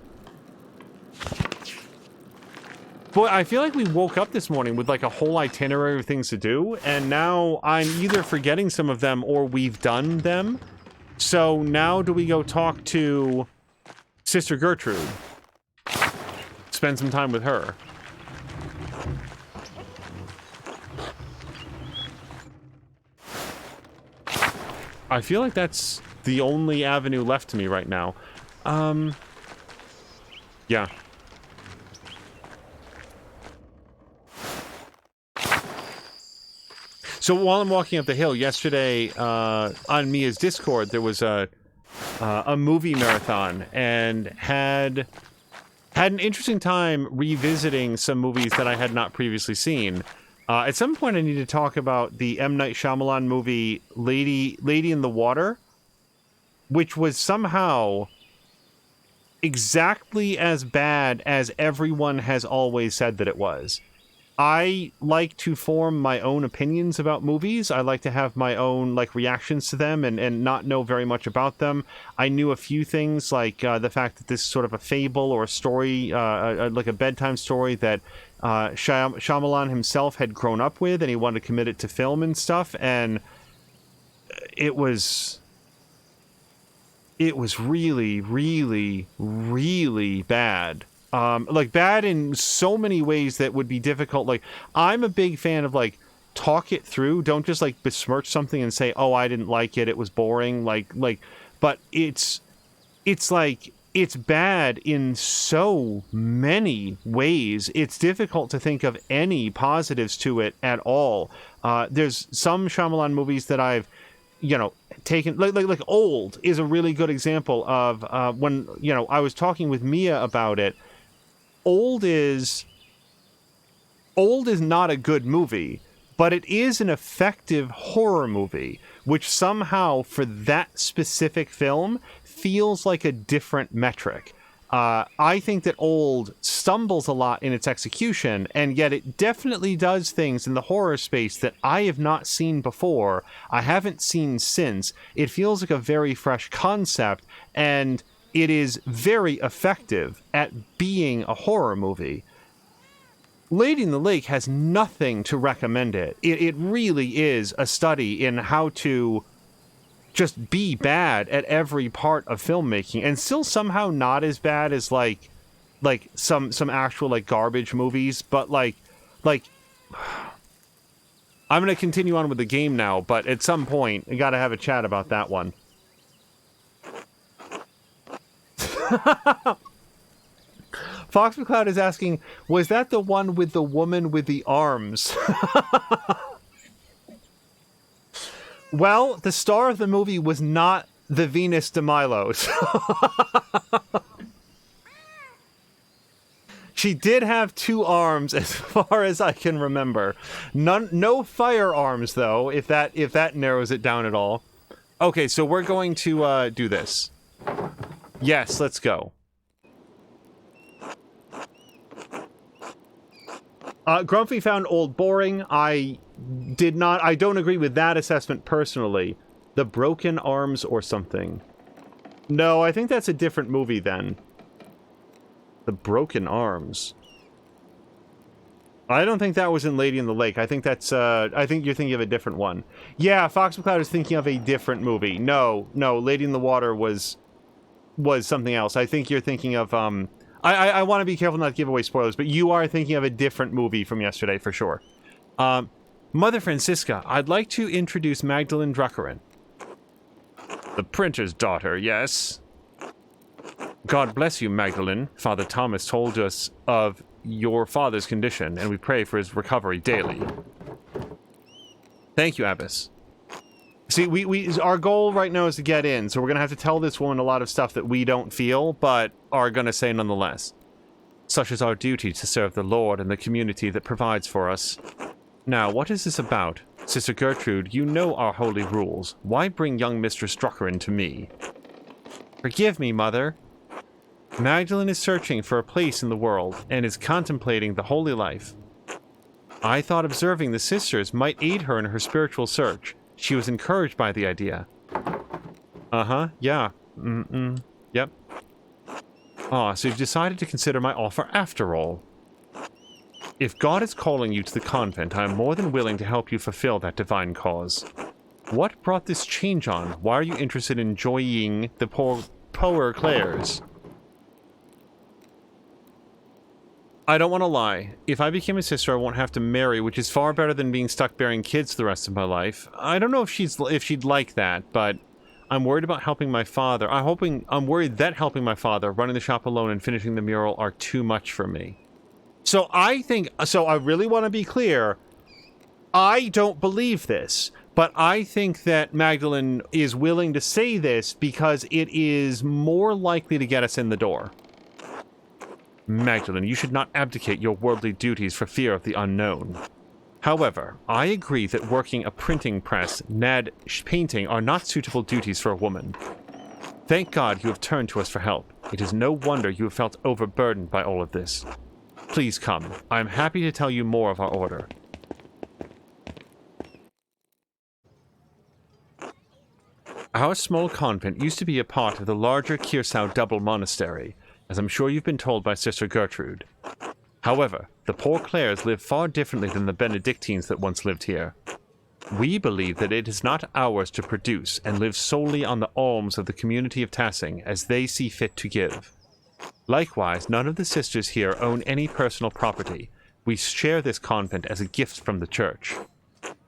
Boy, I feel like we woke up this morning with like a whole itinerary of things to do, and now I'm either forgetting some of them or we've done them. So now do we go talk to Sister Gertrude? Spend some time with her. I feel like that's the only avenue left to me right now. Yeah. So while I'm walking up the hill, yesterday on Mia's Discord, there was a movie marathon, and had an interesting time revisiting some movies that I had not previously seen. At some point, I need to talk about the M. Night Shyamalan movie Lady in the Water, which was somehow exactly as bad as everyone has always said that it was. I like to form my own opinions about movies. I like to have my own like reactions to them and not know very much about them. I knew a few things like the fact that this is sort of a fable or a story, like a bedtime story that Shyamalan himself had grown up with, and he wanted to commit it to film and stuff. And it was really, really, really bad. Like bad in so many ways that would be difficult. Like, I'm a big fan of like talk it through. Don't just like besmirch something and say, "Oh, I didn't like it. It was boring." But it's like it's bad in so many ways. It's difficult to think of any positives to it at all. There's some Shyamalan movies that I've taken like Old is a really good example of when I was talking with Mia about it. Old is not a good movie, but it is an effective horror movie, which somehow for that specific film feels like a different metric. I think that Old stumbles a lot in its execution, and yet it definitely does things in the horror space that I have not seen before. I haven't seen since. It feels like a very fresh concept, and it is very effective at being a horror movie. Lady in the Lake has nothing to recommend it. It really is a study in how to just be bad at every part of filmmaking, and still somehow not as bad as like some actual like garbage movies, but like I'm going to continue on with the game now, but at some point we got to have a chat about that one. Fox McCloud is asking, was that the one with the woman with the arms? Well, the star of the movie was not the Venus de Milo. She did have 2 arms, as far as I can remember. No firearms, though, if that narrows it down at all. Okay, so we're going to do this. Yes, let's go. Grumpy found Old boring. I don't agree with that assessment personally. The Broken Arms or something. No, I think that's a different movie then. The Broken Arms. I don't think that was in Lady in the Lake. I think that's, I think you're thinking of a different one. Yeah, Fox McCloud is thinking of a different movie. No, Lady in the Water was something else. I think you're thinking of, I want to be careful not to give away spoilers, but you are thinking of a different movie from yesterday for sure. Mother Francisca, I'd like to introduce Magdalene Druckerin. The printer's daughter, yes. God bless you, Magdalene. Father Thomas told us of your father's condition, and we pray for his recovery daily. Thank you, Abbess. See, our goal right now is to get in, so we're going to have to tell this woman a lot of stuff that we don't feel, but are going to say nonetheless. Such is our duty to serve the Lord and the community that provides for us. Now, what is this about? Sister Gertrude, you know our holy rules. Why bring young Mistress Druckerin to me? Forgive me, Mother. Magdalene is searching for a place in the world, and is contemplating the holy life. I thought observing the sisters might aid her in her spiritual search. She was encouraged by the idea. Uh-huh, yeah. Yep. Ah, so you've decided to consider my offer after all. If God is calling you to the convent, I am more than willing to help you fulfill that divine cause. What brought this change on? Why are you interested in enjoying the poor Clares? I don't want to lie. If I became a sister, I won't have to marry, which is far better than being stuck bearing kids the rest of my life. I don't know if she'd like that, but I'm worried about helping my father. I'm worried that helping my father, running the shop alone, and finishing the mural are too much for me. So I really want to be clear. I don't believe this, but I think that Magdalene is willing to say this because it is more likely to get us in the door. Magdalene, you should not abdicate your worldly duties for fear of the unknown. However, I agree that working a printing press, painting are not suitable duties for a woman. Thank God you have turned to us for help. It is no wonder you have felt overburdened by all of this. Please come. I am happy to tell you more of our order. Our small convent used to be a part of the larger Kirsau double monastery, as I'm sure you've been told by Sister Gertrude. However, the poor Clares live far differently than the Benedictines that once lived here. We believe that it is not ours to produce and live solely on the alms of the community of Tassing as they see fit to give. Likewise, none of the sisters here own any personal property. We share this convent as a gift from the church.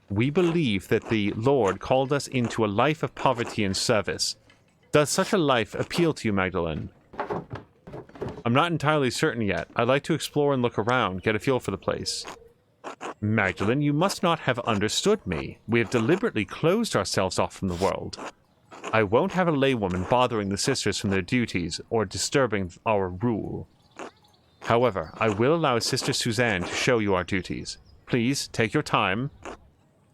We believe that the Lord called us into a life of poverty and service. Does such a life appeal to you, Magdalene? I'm not entirely certain yet. I'd like to explore and look around, get a feel for the place. Magdalene, you must not have understood me. We have deliberately closed ourselves off from the world. I won't have a laywoman bothering the sisters from their duties or disturbing our rule. However, I will allow Sister Suzanne to show you our duties. Please, take your time.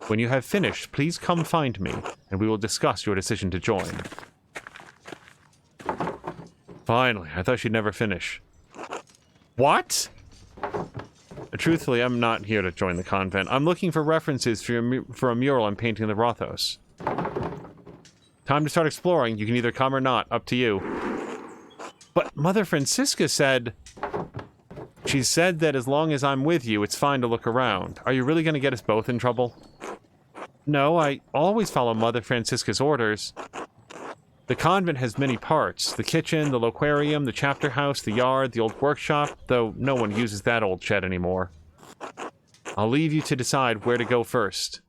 When you have finished, please come find me, and we will discuss your decision to join. Finally, I thought she'd never finish. What? Truthfully, I'm not here to join the convent. I'm looking for references for a mural I'm painting in the Rothos. Time to start exploring. You can either come or not. Up to you. But Mother Francisca said... She said that as long as I'm with you, it's fine to look around. Are you really going to get us both in trouble? No, I always follow Mother Francisca's orders. The convent has many parts. The kitchen, the loquarium, the chapter house, the yard, the old workshop, though no one uses that old shed anymore. I'll leave you to decide where to go first.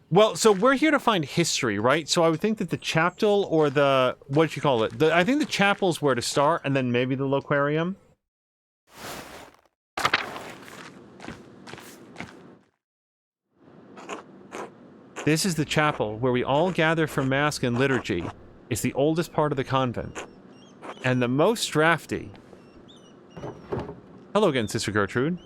Well, so we're here to find history, right? So I would think that the chapel or the... What do you call it? I think the chapel's where to start, and then maybe the loquarium. This is the chapel, where we all gather for Mass and liturgy. It's the oldest part of the convent. And the most drafty. Hello again, Sister Gertrude.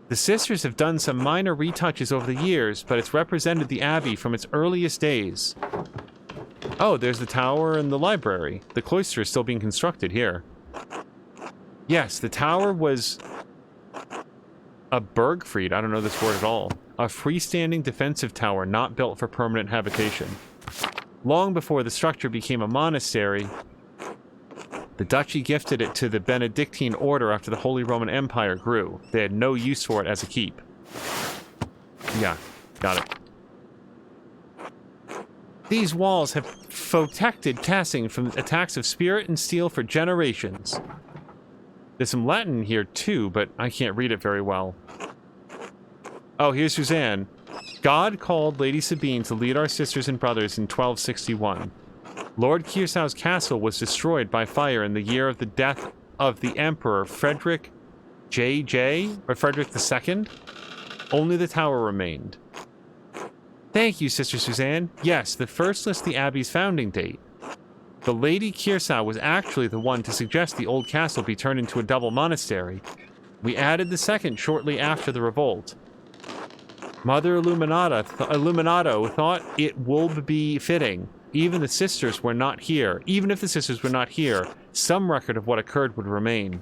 The sisters have done some minor retouches over the years, but it's represented the abbey from its earliest days. Oh, there's the tower and the library. The cloister is still being constructed here. Yes, the tower was a Bergfried, I don't know this word at all. A freestanding defensive tower not built for permanent habitation. Long before the structure became a monastery, the duchy gifted it to the Benedictine order after the Holy Roman Empire grew. They had no use for it as a keep. Yeah, got it. These walls have protected Tassing from attacks of spirit and steel for generations. There's some Latin here too, but I can't read it very well. Oh, here's Suzanne. God called Lady Sabine to lead our sisters and brothers in 1261. Lord Kirsau's castle was destroyed by fire in the year of the death of the Emperor Frederick J.J. or Frederick II. Only the tower remained. Thank you, Sister Suzanne. Yes, the first lists the Abbey's founding date. The Lady Kirsau was actually the one to suggest the old castle be turned into a double monastery. We added the second shortly after the revolt. Mother Illuminato thought it would be fitting. Even if the sisters were not here, some record of what occurred would remain.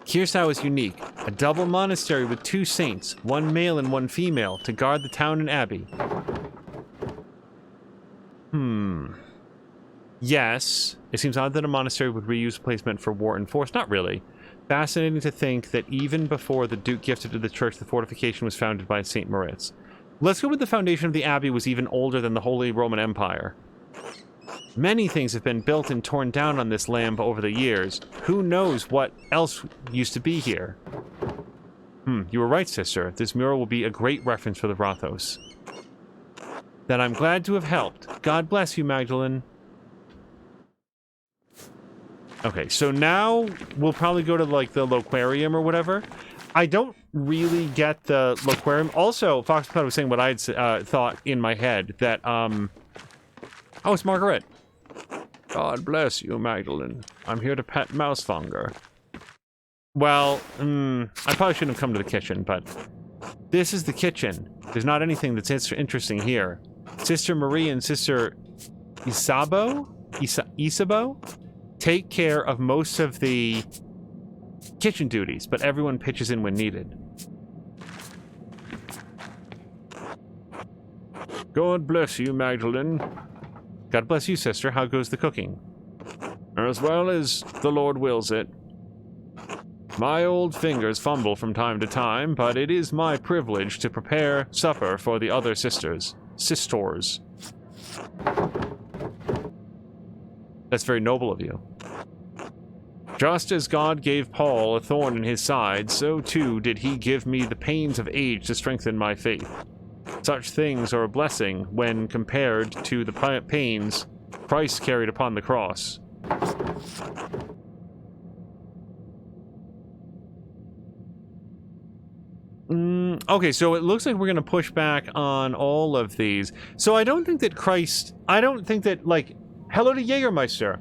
Kirsau is unique. A double monastery with two saints, one male and one female, to guard the town and abbey. Yes. It seems odd that a monastery would reuse placement for war and force. Not really. Fascinating to think that even before the Duke gifted to the church, the fortification was founded by St. Moritz. Let's go with the foundation of the abbey was even older than the Holy Roman Empire. Many things have been built and torn down on this land over the years. Who knows what else used to be here? You were right, sister. This mural will be a great reference for the Rothos. Then I'm glad to have helped. God bless you, Magdalene. Okay, so now we'll probably go to, like, the loquarium or whatever. I don't really get the loquarium. Also, Foxcloud was saying what I had thought in my head, that, oh, it's Margaret. God bless you, Magdalene. I'm here to pet Mousefonger. Well, I probably shouldn't have come to the kitchen, but this is the kitchen. There's not anything that's interesting here. Sister Marie and Sister Isabeau? take care of most of the kitchen duties, but everyone pitches in when needed. God bless you, Magdalene. God bless you, sister. How goes the cooking? As well as the Lord wills it. My old fingers fumble from time to time, but it is my privilege to prepare supper for the other sisters. Sisters. That's very noble of you. Just as God gave Paul a thorn in his side, so too did he give me the pains of age to strengthen my faith. Such things are a blessing when compared to the pains Christ carried upon the cross. Okay, so it looks like we're going to push back on all of these. So I don't think that like, hello to Jägermeister.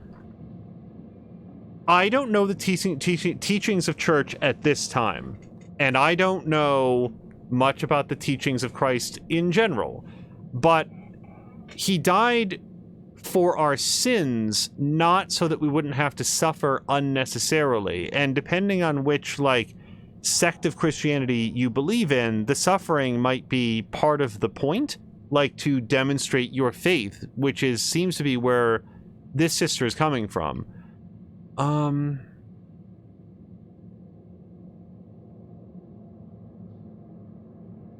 I don't know the teachings of church at this time. And I don't know much about the teachings of Christ in general. But he died for our sins, not so that we wouldn't have to suffer unnecessarily. And depending on which, like, sect of Christianity you believe in, the suffering might be part of the point, like to demonstrate your faith, which seems to be where this sister is coming from.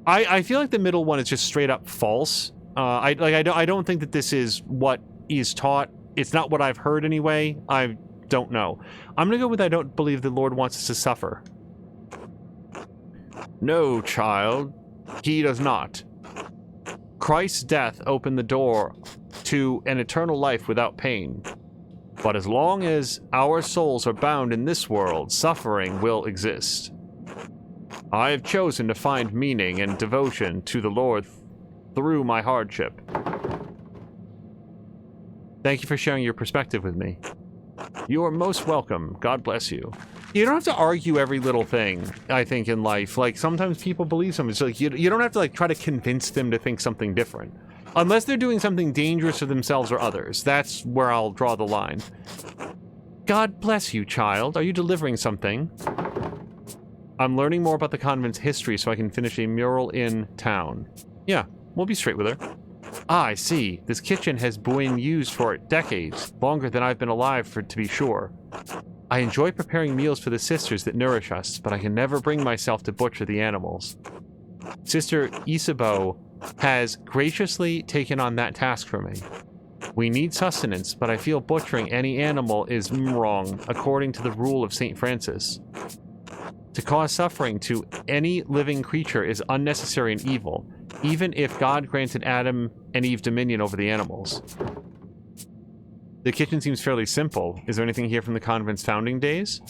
I feel like the middle one is just straight up false. I don't think that this is what is taught. It's not what I've heard anyway. I don't know. I'm gonna go with I don't believe the Lord wants us to suffer. No, child, he does not. Christ's death opened the door to an eternal life without pain. But as long as our souls are bound in this world, suffering will exist. I have chosen to find meaning and devotion to the Lord through my hardship. Thank you for sharing your perspective with me. You are most welcome. God bless you. You don't have to argue every little thing, I think, in life. Like, sometimes people believe something. It's like, you don't have to, like, try to convince them to think something different. Unless they're doing something dangerous to themselves or others. That's where I'll draw the line. God bless you, child. Are you delivering something? I'm learning more about the convent's history so I can finish a mural in town. Yeah, we'll be straight with her. Ah, I see. This kitchen has been used for decades, longer than I've been alive, to be sure. I enjoy preparing meals for the sisters that nourish us, but I can never bring myself to butcher the animals. Sister Isabeau has graciously taken on that task for me. We need sustenance, but I feel butchering any animal is wrong, according to the rule of St. Francis. To cause suffering to any living creature is unnecessary and evil, even if God granted Adam and Eve dominion over the animals. The kitchen seems fairly simple. Is there anything here from the convent's founding days?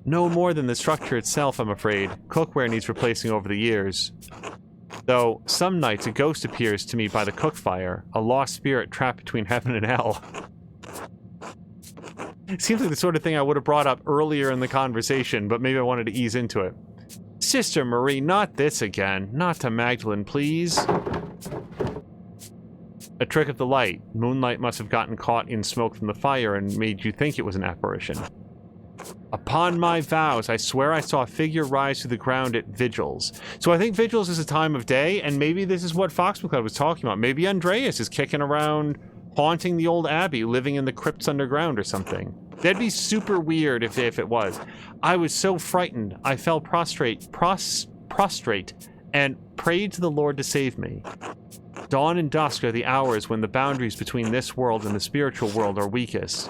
No more than the structure itself, I'm afraid. Cookware needs replacing over the years. Though, some nights a ghost appears to me by the cook fire, a lost spirit trapped between heaven and hell. Seems like the sort of thing I would have brought up earlier in the conversation, but maybe I wanted to ease into it. Sister Marie, not this again. Not to Magdalene, please. A trick of the light. Moonlight must have gotten caught in smoke from the fire and made you think it was an apparition. Upon my vows, I swear I saw a figure rise to the ground at vigils. So I think vigils is a time of day, and maybe this is what Fox McCloud was talking about. Maybe Andreas is kicking around, haunting the old abbey, living in the crypts underground or something. That'd be super weird if it was. I was so frightened, I fell prostrate, and prayed to the Lord to save me. Dawn and dusk are the hours when the boundaries between this world and the spiritual world are weakest.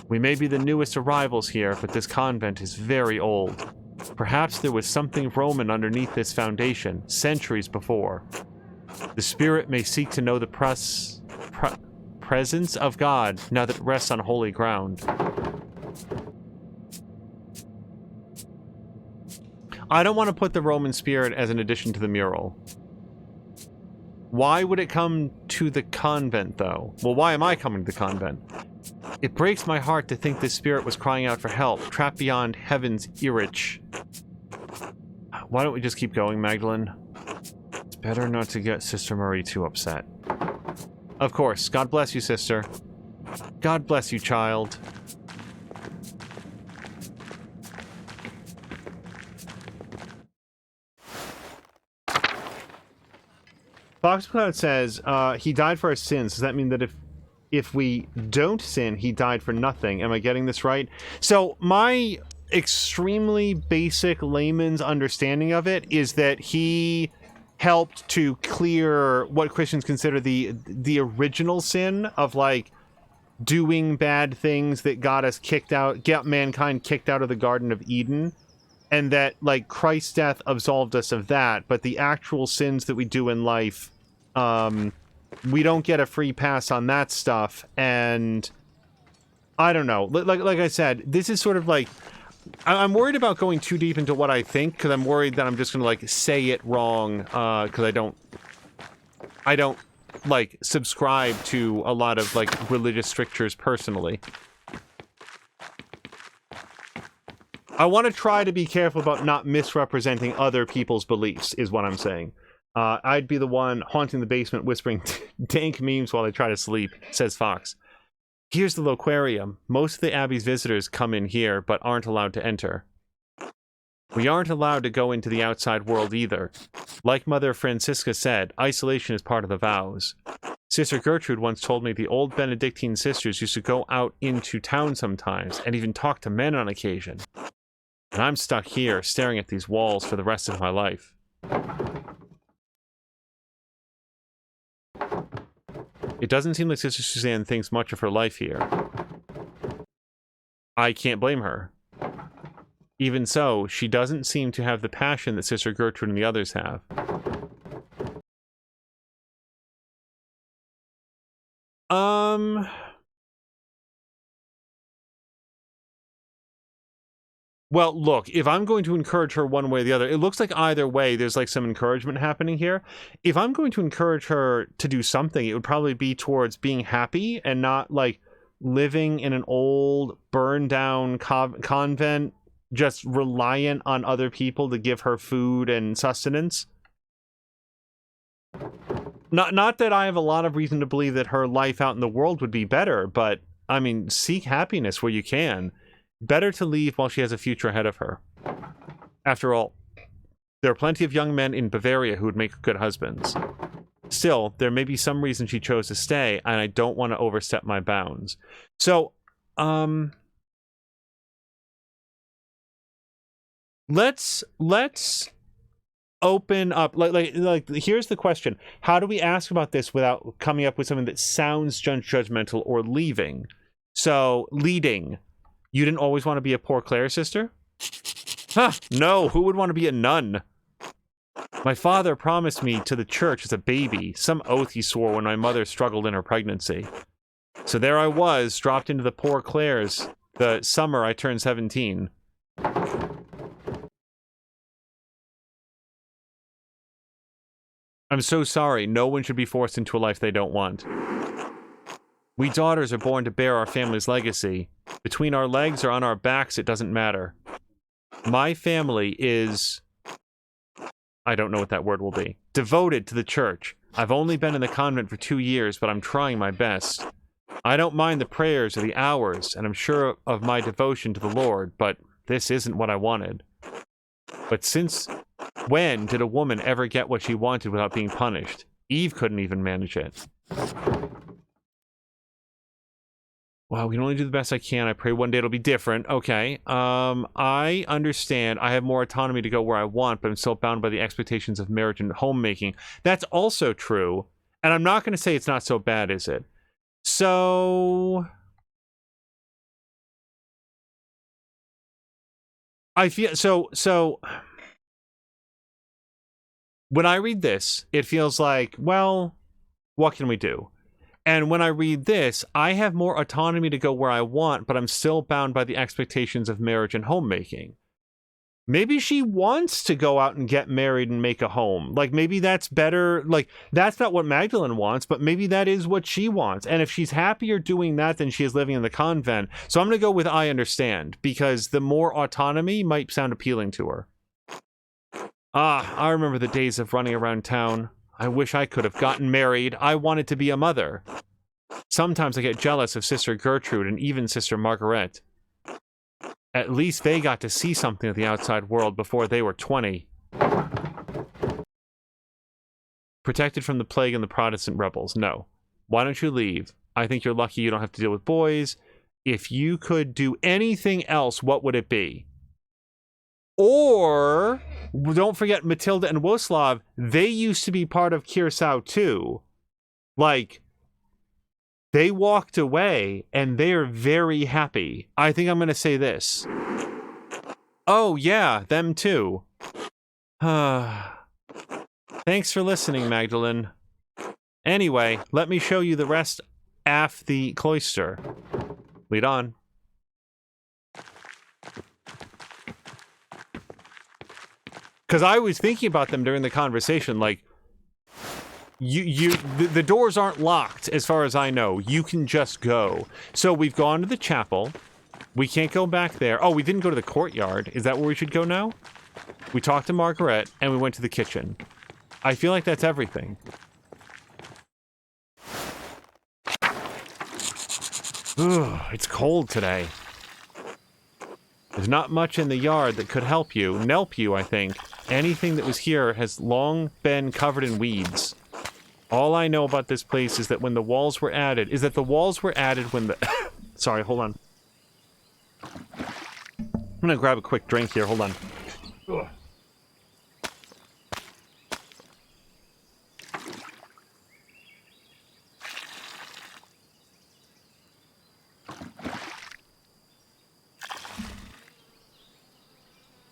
We may be the newest arrivals here, but this convent is very old. Perhaps there was something Roman underneath this foundation, centuries before. The spirit may seek to know the presence of God now that it rests on holy ground. I don't want to put the Roman spirit as an addition to the mural. Why would it come to the convent, though? Well, why am I coming to the convent? It breaks my heart to think this spirit was crying out for help, trapped beyond heaven's reach. Why don't we just keep going, Magdalene? It's better not to get Sister Marie too upset. Of course. God bless you, sister. God bless you, child. Fox Cloud says, he died for our sins. Does that mean that if we don't sin, he died for nothing? Am I getting this right? So my extremely basic layman's understanding of it is that he helped to clear what Christians consider the original sin of, like, doing bad things that got mankind kicked out of the Garden of Eden, and that, like, Christ's death absolved us of that, but the actual sins that we do in life, we don't get a free pass on that stuff. And I don't know, like I said, this is sort of like, I'm worried about going too deep into what I think, because I'm worried that I'm just gonna, like, say it wrong, because I don't like subscribe to a lot of, like, religious strictures personally. I want to try to be careful about not misrepresenting other people's beliefs, is what I'm saying. I'd be the one haunting the basement whispering dank memes while I try to sleep, says Fox. Here's the Loquarium. Most of the Abbey's visitors come in here, but aren't allowed to enter. We aren't allowed to go into the outside world either. Like Mother Francisca said, isolation is part of the vows. Sister Gertrude once told me the old Benedictine sisters used to go out into town sometimes, and even talk to men on occasion. And I'm stuck here, staring at these walls for the rest of my life. It doesn't seem like Sister Suzanne thinks much of her life here. I can't blame her. Even so, she doesn't seem to have the passion that Sister Gertrude and the others have. Well, look, if I'm going to encourage her one way or the other, it looks like either way there's, like, some encouragement happening here. If I'm going to encourage her to do something, it would probably be towards being happy and not, like, living in an old, burned-down convent, just reliant on other people to give her food and sustenance. Not that I have a lot of reason to believe that her life out in the world would be better, but, I mean, seek happiness where you can. Better to leave while she has a future ahead of her. After all, there are plenty of young men in Bavaria who would make good husbands. Still, there may be some reason she chose to stay, and I don't want to overstep my bounds. So, let's open up, like here's the question. How do we ask about this without coming up with something that sounds judgmental or leaving? So, leading. You didn't always want to be a Poor Clare sister? Huh, no, who would want to be a nun? My father promised me to the church as a baby, some oath he swore when my mother struggled in her pregnancy. So there I was, dropped into the Poor Clares the summer I turned 17. I'm so sorry, no one should be forced into a life they don't want. We daughters are born to bear our family's legacy. Between our legs or on our backs, it doesn't matter. My family is... I don't know what that word will be. Devoted to the church. I've only been in the convent for 2 years, but I'm trying my best. I don't mind the prayers or the hours, and I'm sure of my devotion to the Lord, but this isn't what I wanted. But since when did a woman ever get what she wanted without being punished? Eve couldn't even manage it. Well, we can only do the best I can. I pray one day it'll be different. Okay. I understand. I have more autonomy to go where I want, but I'm still bound by the expectations of marriage and homemaking. That's also true. And I'm not going to say it's not so bad, is it? So... I feel... So... When I read this, it feels like, well, what can we do? And when I read this, I have more autonomy to go where I want, but I'm still bound by the expectations of marriage and homemaking. Maybe she wants to go out and get married and make a home. Like, maybe that's better. Like, that's not what Magdalene wants, but maybe that is what she wants. And if she's happier doing that than she is living in the convent, so I'm going to go with I understand, because the more autonomy might sound appealing to her. Ah, I remember the days of running around town. I wish I could have gotten married. I wanted to be a mother. Sometimes I get jealous of Sister Gertrude and even Sister Margaret. At least they got to see something of the outside world before they were 20. Protected from the plague and the Protestant rebels. No. Why don't you leave? I think you're lucky you don't have to deal with boys. If you could do anything else, what would it be? Or, don't forget Matilda and Woslav, they used to be part of Curacao too. Like, they walked away and they're very happy. I think I'm going to say this. Oh, yeah, them too. Thanks for listening, Magdalene. Anyway, let me show you the rest af the cloister. Lead on. Because I was thinking about them during the conversation, like, the doors aren't locked, as far as I know. You can just go. So we've gone to the chapel. We can't go back there. Oh, we didn't go to the courtyard. Is that where we should go now? We talked to Margaret, and we went to the kitchen. I feel like that's everything. Ugh, it's cold today. There's not much in the yard that could help you. Nelp you, I think. Anything that was here has long been covered in weeds. All I know about this place is that when the walls were added... Is that the walls were added when the... Sorry, hold on. I'm gonna grab a quick drink here. Hold on. Ugh.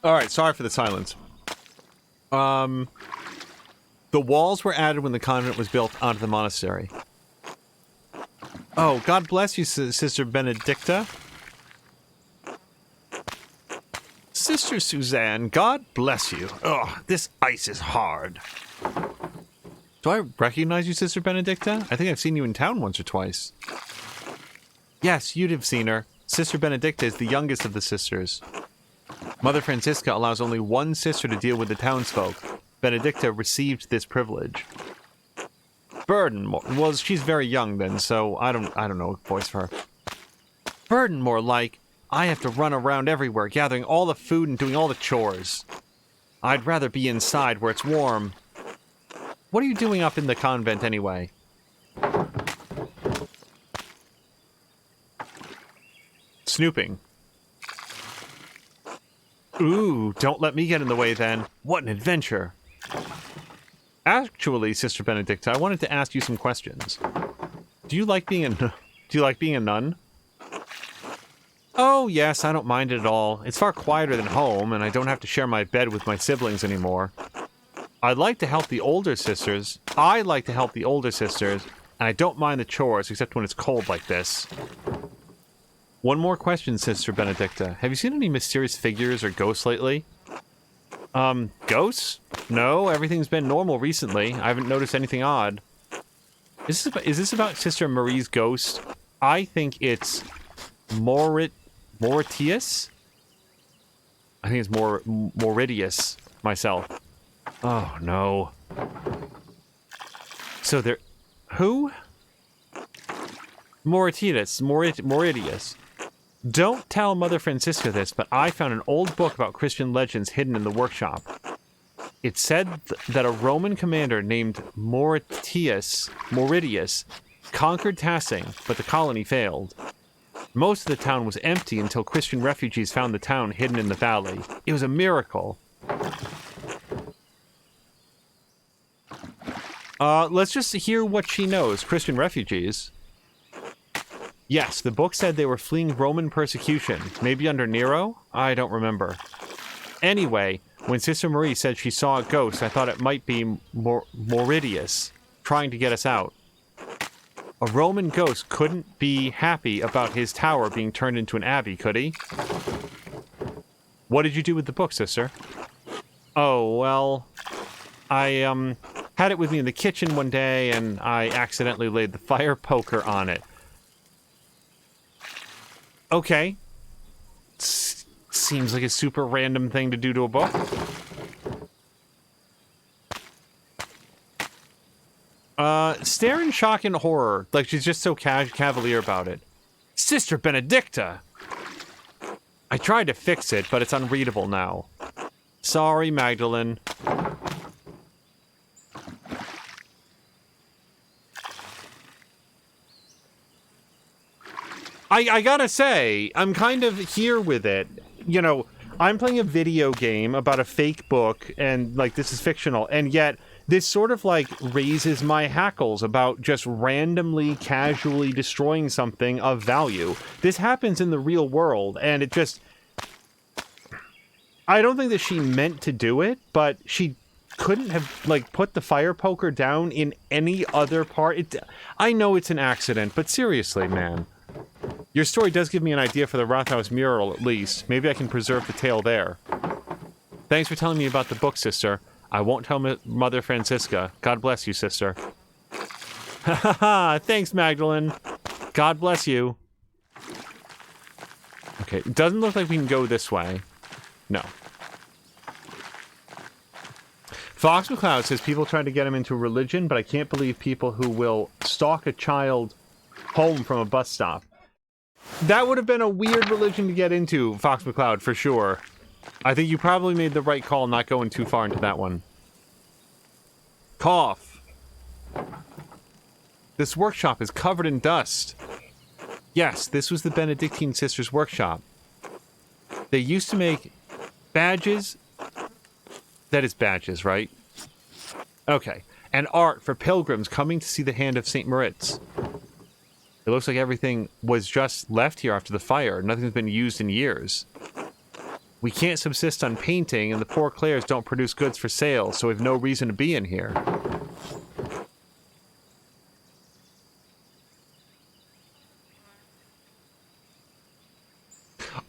Alright, sorry for the silence. The walls were added when the convent was built onto the monastery. Oh, God bless you, Sister Benedicta. Sister Suzanne, God bless you. Ugh, this ice is hard. Do I recognize you, Sister Benedicta? I think I've seen you in town once or twice. Yes, you'd have seen her. Sister Benedicta is the youngest of the sisters. Mother Francisca allows only one sister to deal with the townsfolk. Benedicta received this privilege. Burden, well, she's very young then, so I don't know a voice for her. Burden, more like. I have to run around everywhere, gathering all the food and doing all the chores. I'd rather be inside where it's warm. What are you doing up in the convent anyway? Snooping. Ooh, don't let me get in the way then. What an adventure. Actually, Sister Benedicta, I wanted to ask you some questions. Do you like being a nun? Oh, yes, I don't mind it at all. It's far quieter than home, and I don't have to share my bed with my siblings anymore. I'd like to help the older sisters. I like to help the older sisters, and I don't mind the chores, except when it's cold like this. One more question, Sister Benedicta. Have you seen any mysterious figures or ghosts lately? Ghosts? No, everything's been normal recently. I haven't noticed anything odd. Is this about Sister Marie's ghost? I think it's Mauritius? I think it's Mauritius myself. Oh, no. So there... Who? Mauritius. Don't tell Mother Francisca this, but I found an old book about Christian legends hidden in the workshop. It said that a Roman commander named Mauritius conquered Tassing, but the colony failed. Most of the town was empty until Christian refugees found the town hidden in the valley. It was a miracle. Let's just hear what she knows. Christian refugees. Yes, the book said they were fleeing Roman persecution. Maybe under Nero? I don't remember. Anyway, when Sister Marie said she saw a ghost, I thought it might be Mauritius, trying to get us out. A Roman ghost couldn't be happy about his tower being turned into an abbey, could he? What did you do with the book, Sister? Oh, well, I, had it with me in the kitchen one day, and I accidentally laid the fire poker on it. Okay. Seems like a super random thing to do to a book. Stare in shock and horror, like she's just so cavalier about it. Sister Benedicta! I tried to fix it, but it's unreadable now. Sorry, Magdalene. I gotta say, I'm kind of here with it. You know, I'm playing a video game about a fake book, and, like, this is fictional, and yet this sort of, like, raises my hackles about just randomly, casually destroying something of value. This happens in the real world, and it just... I don't think that she meant to do it, but she couldn't have, like, put the fire poker down in any other part. I know it's an accident, but seriously, man. Your story does give me an idea for the Rathaus mural, at least. Maybe I can preserve the tale there. Thanks for telling me about the book, sister. I won't tell Mother Francisca. God bless you, sister. Ha ha ha! Thanks, Magdalene. God bless you. Okay, it doesn't look like we can go this way. No. Fox McCloud says people try to get him into religion, but I can't believe people who will stalk a child home from a bus stop. That would have been a weird religion to get into, Fox McCloud, for sure. I think you probably made the right call not going too far into that one. Cough. This workshop is covered in dust. Yes, this was the Benedictine sisters' workshop. They used to make badges. That is badges, right? Okay. And art for pilgrims coming to see the hand of St. Moritz. It looks like everything was just left here after the fire. Nothing's been used in years. We can't subsist on painting, and the poor Clares don't produce goods for sale, so we've no reason to be in here.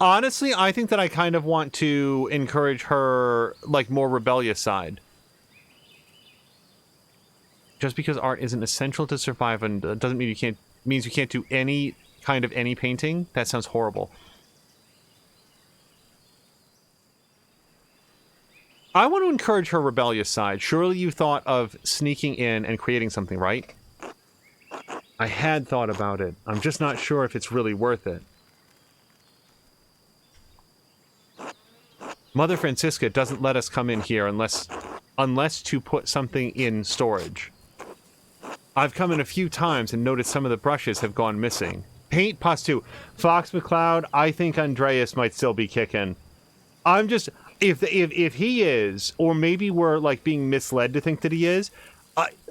Honestly, I think that I kind of want to encourage her, like, more rebellious side. Just because art isn't essential to survive and doesn't mean you can't, means you can't do any kind of any painting. That sounds horrible. I want to encourage her rebellious side. Surely you thought of sneaking in and creating something, right? I had thought about it. I'm just not sure if it's really worth it. Mother Francisca doesn't let us come in here unless to put something in storage. I've come in a few times and noticed some of the brushes have gone missing. Paint pots too. Fox McCloud, I think Andreas might still be kicking. I'm just... If he is, or maybe we're, like, being misled to think that he is,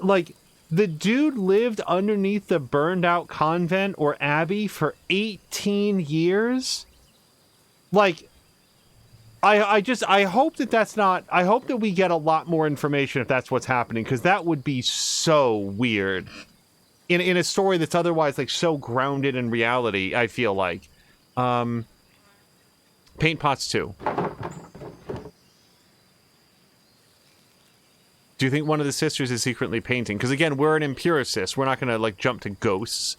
like, the dude lived underneath the burned-out convent or abbey for 18 years? Like... I hope that that's not... I hope that we get a lot more information if that's what's happening, because that would be so weird. In a story that's otherwise, like, so grounded in reality, I feel like. Paint pots, too. Do you think one of the sisters is secretly painting? Because, again, we're an empiricist. We're not going to, like, jump to ghosts.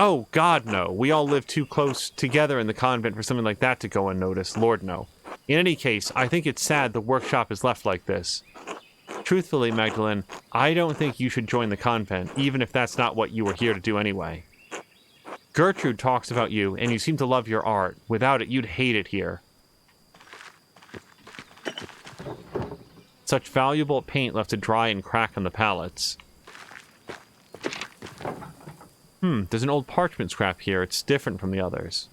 Oh, God, no. We all live too close together in the convent for something like that to go unnoticed. Lord, no. In any case, I think it's sad the workshop is left like this. Truthfully, Magdalene, I don't think you should join the convent, even if that's not what you were here to do anyway. Gertrude talks about you, and you seem to love your art. Without it, you'd hate it here. Such valuable paint left to dry and crack on the palettes. There's an old parchment scrap here. It's different from the others.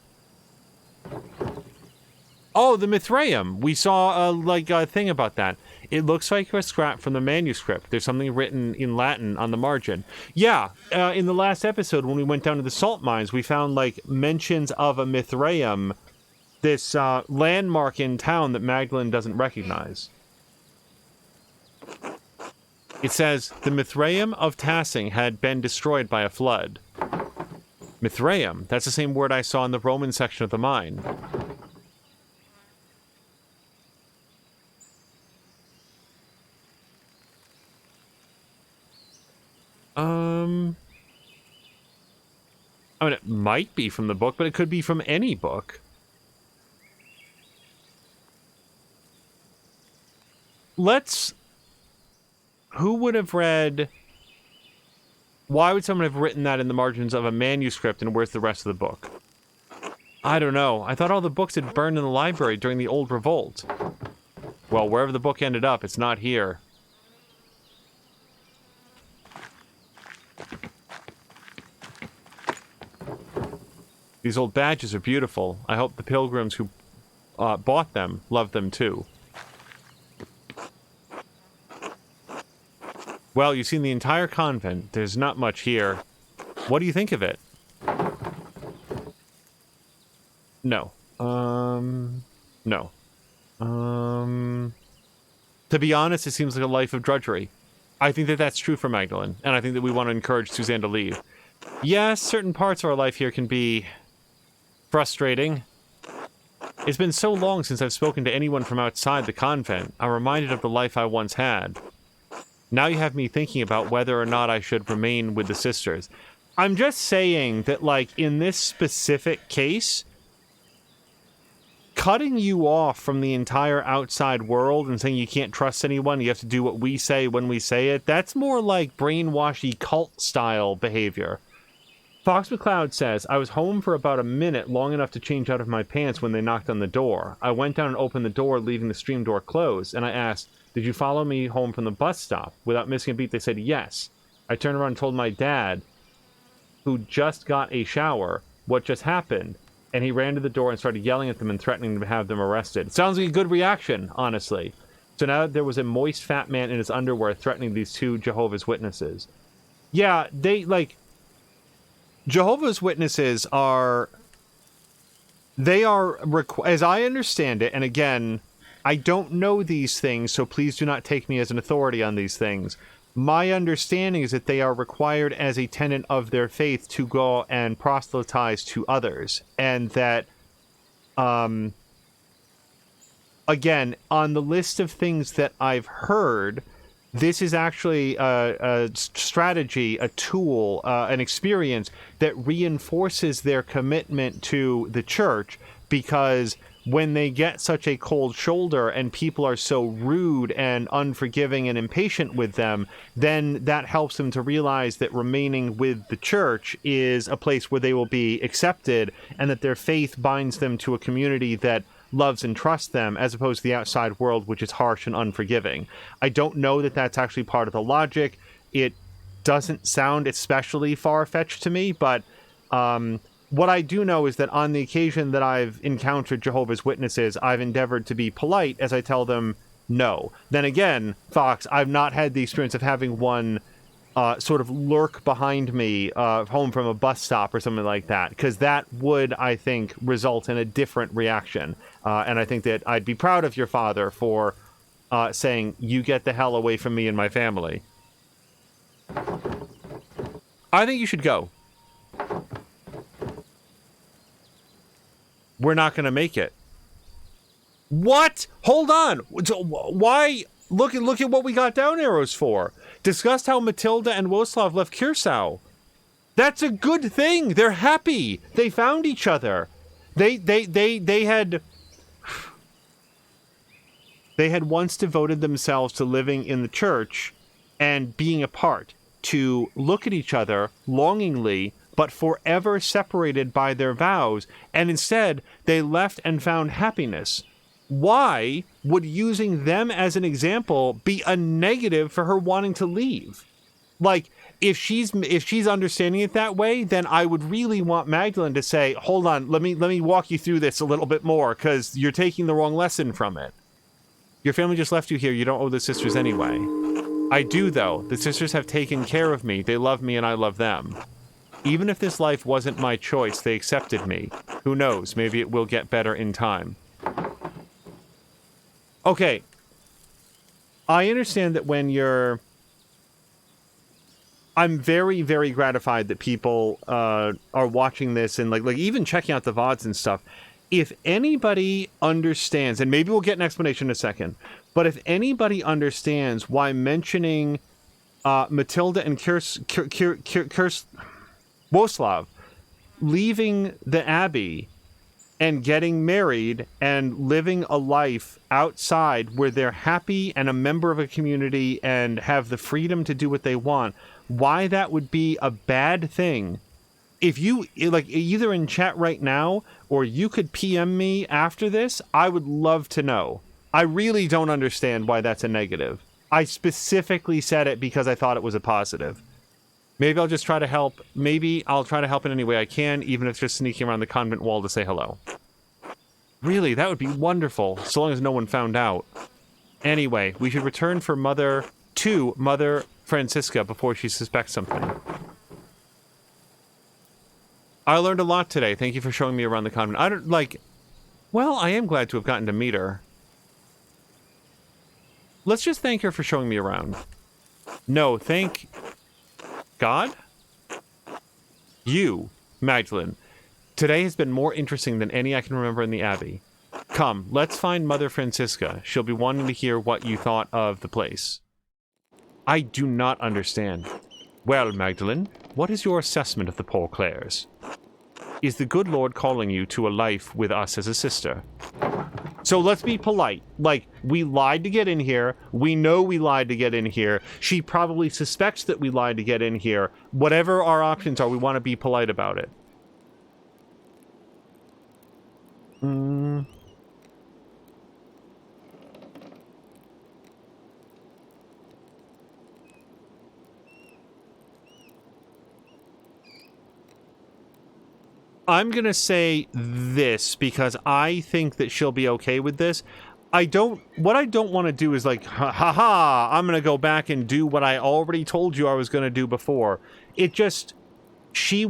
Oh, the Mithraeum! We saw, a thing about that. It looks like a scrap from the manuscript. There's something written in Latin on the margin. Yeah, in the last episode, when we went down to the salt mines, we found, like, mentions of a Mithraeum, this, landmark in town that Magdalene doesn't recognize. It says, the Mithraeum of Tassing had been destroyed by a flood. Mithraeum, that's the same word I saw in the Roman section of the mine. I mean, it might be from the book, but it could be from any book. Who would have read... Why would someone have written that in the margins of a manuscript, and where's the rest of the book? I don't know. I thought all the books had burned in the library during the old revolt. Well, wherever the book ended up, it's not here. These old badges are beautiful. I hope the pilgrims who bought them love them too. Well, you've seen the entire convent. There's not much here. What do you think of it? No. No. To be honest, it seems like a life of drudgery. I think that that's true for Magdalene, and I think that we want to encourage Suzanne to leave. Yes, certain parts of our life here can be frustrating. It's been so long since I've spoken to anyone from outside the convent. I'm reminded of the life I once had. Now you have me thinking about whether or not I should remain with the sisters. I'm just saying that, like, in this specific case, cutting you off from the entire outside world and saying you can't trust anyone, you have to do what we say when we say it, that's more like brainwashy cult-style behavior. Fox McCloud says, I was home for about a minute, long enough to change out of my pants when they knocked on the door. I went down and opened the door, leaving the stream door closed, and I asked, did you follow me home from the bus stop? Without missing a beat, they said yes. I turned around and told my dad, who just got a shower, what just happened, and he ran to the door and started yelling at them and threatening to have them arrested. Sounds like a good reaction, honestly. So now there was a moist fat man in his underwear threatening these two Jehovah's Witnesses. Yeah, they, like... Jehovah's Witnesses are... They are, as I understand it, and again, I don't know these things, so please do not take me as an authority on these things. My understanding is that they are required as a tenet of their faith to go and proselytize to others. And that, again, on the list of things that I've heard, this is actually a strategy, a tool, an experience that reinforces their commitment to the church, because when they get such a cold shoulder and people are so rude and unforgiving and impatient with them, then that helps them to realize that remaining with the church is a place where they will be accepted, and that their faith binds them to a community that loves and trusts them, as opposed to the outside world, which is harsh and unforgiving. I don't know that that's actually part of the logic. It doesn't sound especially far-fetched to me, but what I do know is that on the occasion that I've encountered Jehovah's Witnesses, I've endeavored to be polite as I tell them no. Then again, Fox, I've not had the experience of having one sort of lurk behind me home from a bus stop or something like that, because that would, I think, result in a different reaction. And I think that I'd be proud of your father for saying, you get the hell away from me and my family. I think you should go. We're not going to make it. What? Hold on. Why? Look at what we got down arrows for. Discussed how Matilda and Woslav left Curacao. That's a good thing. They're happy. They found each other. They had once devoted themselves to living in the church and being apart, to look at each other longingly, but forever separated by their vows, and instead they left and found happiness. Why would using them as an example be a negative for her wanting to leave? Like, if she's understanding it that way, then I would really want Magdalene to say, hold on, let me walk you through this a little bit more, because you're taking the wrong lesson from it. Your family just left you here. You don't owe the sisters anyway. I do, though. The sisters have taken care of me. They love me and I love them. Even if this life wasn't my choice, they accepted me. Who knows? Maybe it will get better in time. Okay. I understand that when you're... I'm very, very gratified that people are watching this and like even checking out the VODs and stuff. If anybody understands, and maybe we'll get an explanation in a second, but if anybody understands why mentioning Matilda and Woslav leaving the Abbey and getting married and living a life outside where they're happy and a member of a community and have the freedom to do what they want, why that would be a bad thing. If you, like, either in chat right now or you could PM me after this, I would love to know. I really don't understand why that's a negative. I specifically said it because I thought it was a positive. Maybe I'll just try to help. Maybe I'll try to help in any way I can, even if it's just sneaking around the convent wall to say hello. Really, that would be wonderful, so long as no one found out. Anyway, we should return for Mother Francisca before she suspects something. I learned a lot today. Thank you for showing me around the convent. I am glad to have gotten to meet her. Let's just thank her for showing me around. No, thank God? You, Magdalene. Today has been more interesting than any I can remember in the Abbey. Come, let's find Mother Francisca. She'll be wanting to hear what you thought of the place. I do not understand. Well, Magdalene, what is your assessment of the Poor Clares? Is the good Lord calling you to a life with us as a sister? So let's be polite. Like, we lied to get in here. We know we lied to get in here. She probably suspects that we lied to get in here. Whatever our options are, we want to be polite about it. I'm going to say this because I think that she'll be okay with this. What I don't want to do is like, ha, I'm going to go back and do what I already told you I was going to do before. She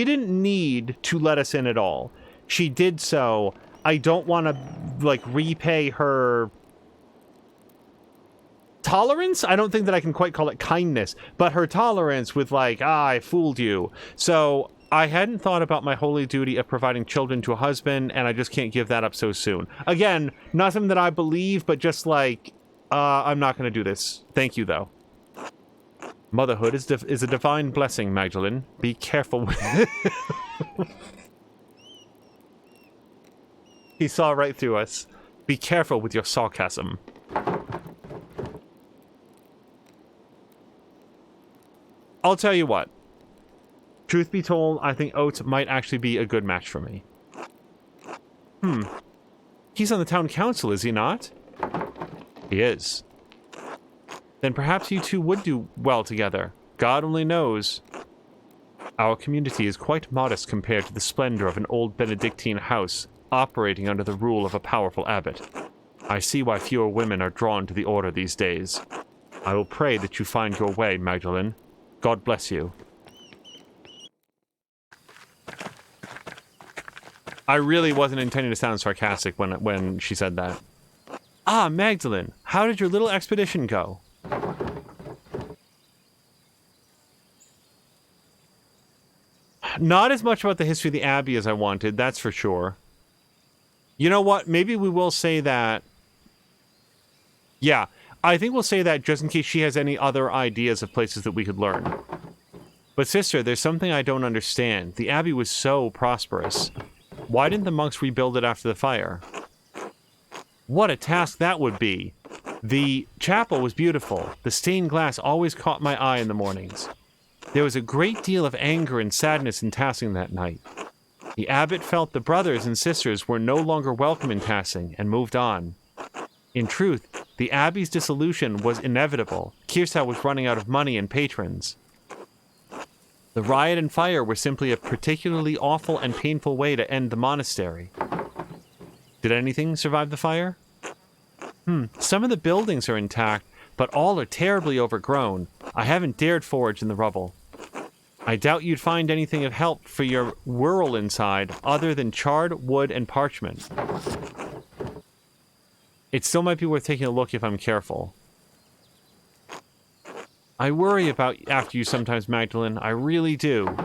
didn't need to let us in at all. She did so. I don't want to, like, repay her tolerance? I don't think that I can quite call it kindness, but her tolerance with, like, I fooled you. So I hadn't thought about my holy duty of providing children to a husband, and I just can't give that up so soon. Again, not something that I believe, but just like, I'm not going to do this. Thank you, though. Motherhood is a divine blessing, Magdalene. Be careful with He saw right through us. Be careful with your sarcasm. I'll tell you what. Truth be told, I think Oates might actually be a good match for me. He's on the town council, is he not? He is. Then perhaps you two would do well together. God only knows. Our community is quite modest compared to the splendor of an old Benedictine house operating under the rule of a powerful abbot. I see why fewer women are drawn to the order these days. I will pray that you find your way, Magdalene. God bless you. I really wasn't intending to sound sarcastic when she said that. Ah, Magdalene, how did your little expedition go? Not as much about the history of the Abbey as I wanted, that's for sure. You know what? Maybe we will say that. Yeah, I think we'll say that just in case she has any other ideas of places that we could learn. But sister, there's something I don't understand. The Abbey was so prosperous. Why didn't the monks rebuild it after the fire? What a task that would be. The chapel was beautiful. The stained glass always caught my eye in the mornings. There was a great deal of anger and sadness in Tassing that night. The abbot felt the brothers and sisters were no longer welcome in Tassing and moved on. In truth, the Abbey's dissolution was inevitable. Kirsau was running out of money and patrons. The riot and fire were simply a particularly awful and painful way to end the monastery. Did anything survive the fire? Some of the buildings are intact, but all are terribly overgrown. I haven't dared forage in the rubble. I doubt you'd find anything of help for your whirl inside other than charred wood and parchment. It still might be worth taking a look if I'm careful. I worry about after you sometimes, Magdalene. I really do.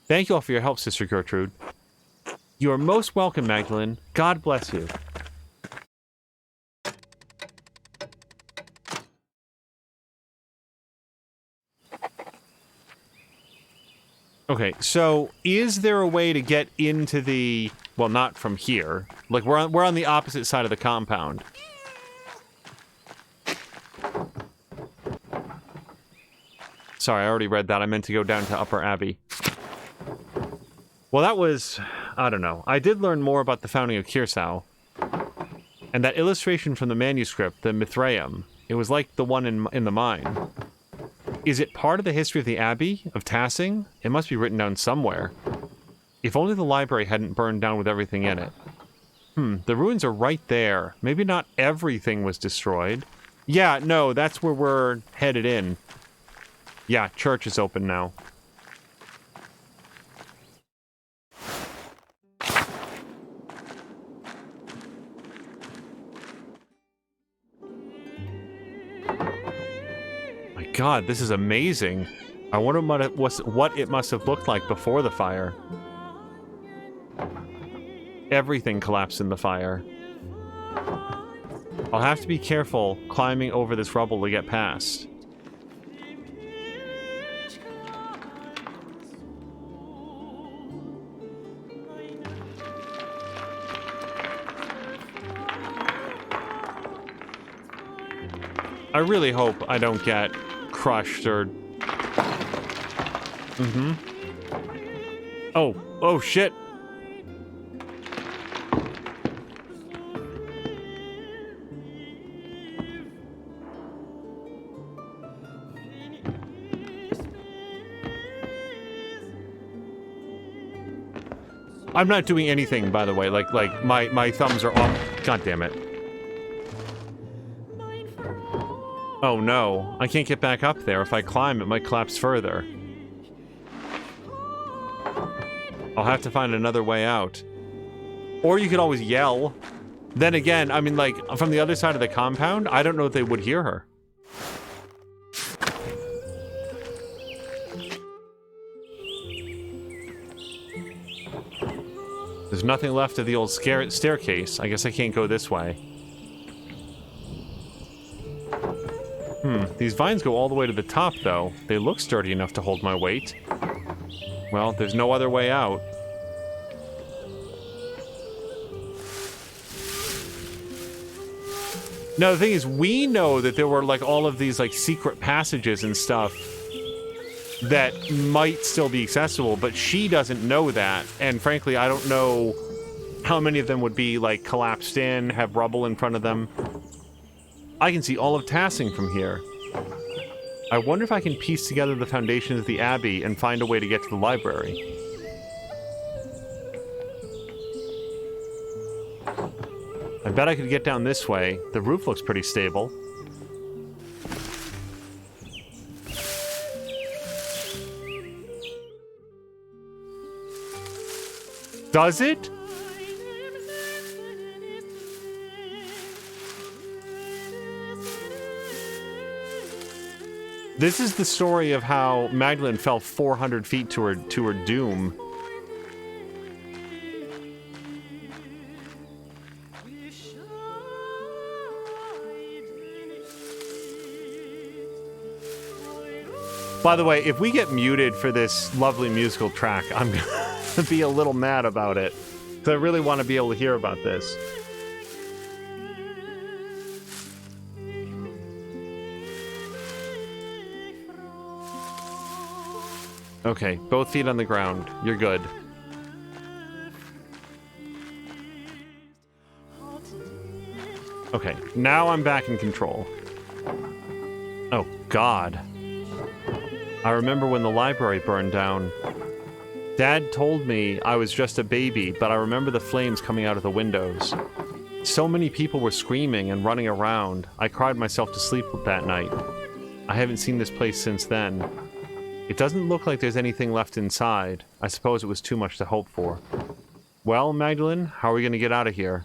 Thank you all for your help, Sister Gertrude. You are most welcome, Magdalene. God bless you. Okay, so is there a way to get into the... Well, not from here. Like, we're on the opposite side of the compound. Sorry, I already read that. I meant to go down to Upper Abbey. Well, that was... I don't know. I did learn more about the founding of Kirsau. And that illustration from the manuscript, the Mithraeum, it was like the one in the mine. Is it part of the history of the Abbey of Tassing? It must be written down somewhere. If only the library hadn't burned down with everything in it. The ruins are right there. Maybe not everything was destroyed. Yeah, no, that's where we're headed in. Yeah, church is open now. My God, this is amazing. I wonder what it must have looked like before the fire. Everything collapsed in the fire. I'll have to be careful climbing over this rubble to get past. I really hope I don't get crushed or... Oh shit! I'm not doing anything, by the way. Like my thumbs are off. God damn it. Oh no, I can't get back up there. If I climb, it might collapse further. I'll have to find another way out. Or you could always yell. Then again, I mean, like, from the other side of the compound, I don't know if they would hear her. There's nothing left of the old staircase. I guess I can't go this way. These vines go all the way to the top, though. They look sturdy enough to hold my weight. Well, there's no other way out. Now, the thing is, we know that there were, like, all of these, like, secret passages and stuff that might still be accessible, but she doesn't know that. And frankly, I don't know how many of them would be, like, collapsed in, have rubble in front of them. I can see all of Tassing from here. I wonder if I can piece together the foundations of the Abbey and find a way to get to the library. I bet I could get down this way. The roof looks pretty stable. Does it? This is the story of how Magdalene fell 400 feet to her doom. By the way, if we get muted for this lovely musical track, I'm gonna be a little mad about it. Because I really want to be able to hear about this. Okay, both feet on the ground. You're good. Okay, now I'm back in control. Oh, God. I remember when the library burned down. Dad told me I was just a baby, but I remember the flames coming out of the windows. So many people were screaming and running around. I cried myself to sleep that night. I haven't seen this place since then. It doesn't look like there's anything left inside. I suppose it was too much to hope for. Well, Magdalene, how are we going to get out of here?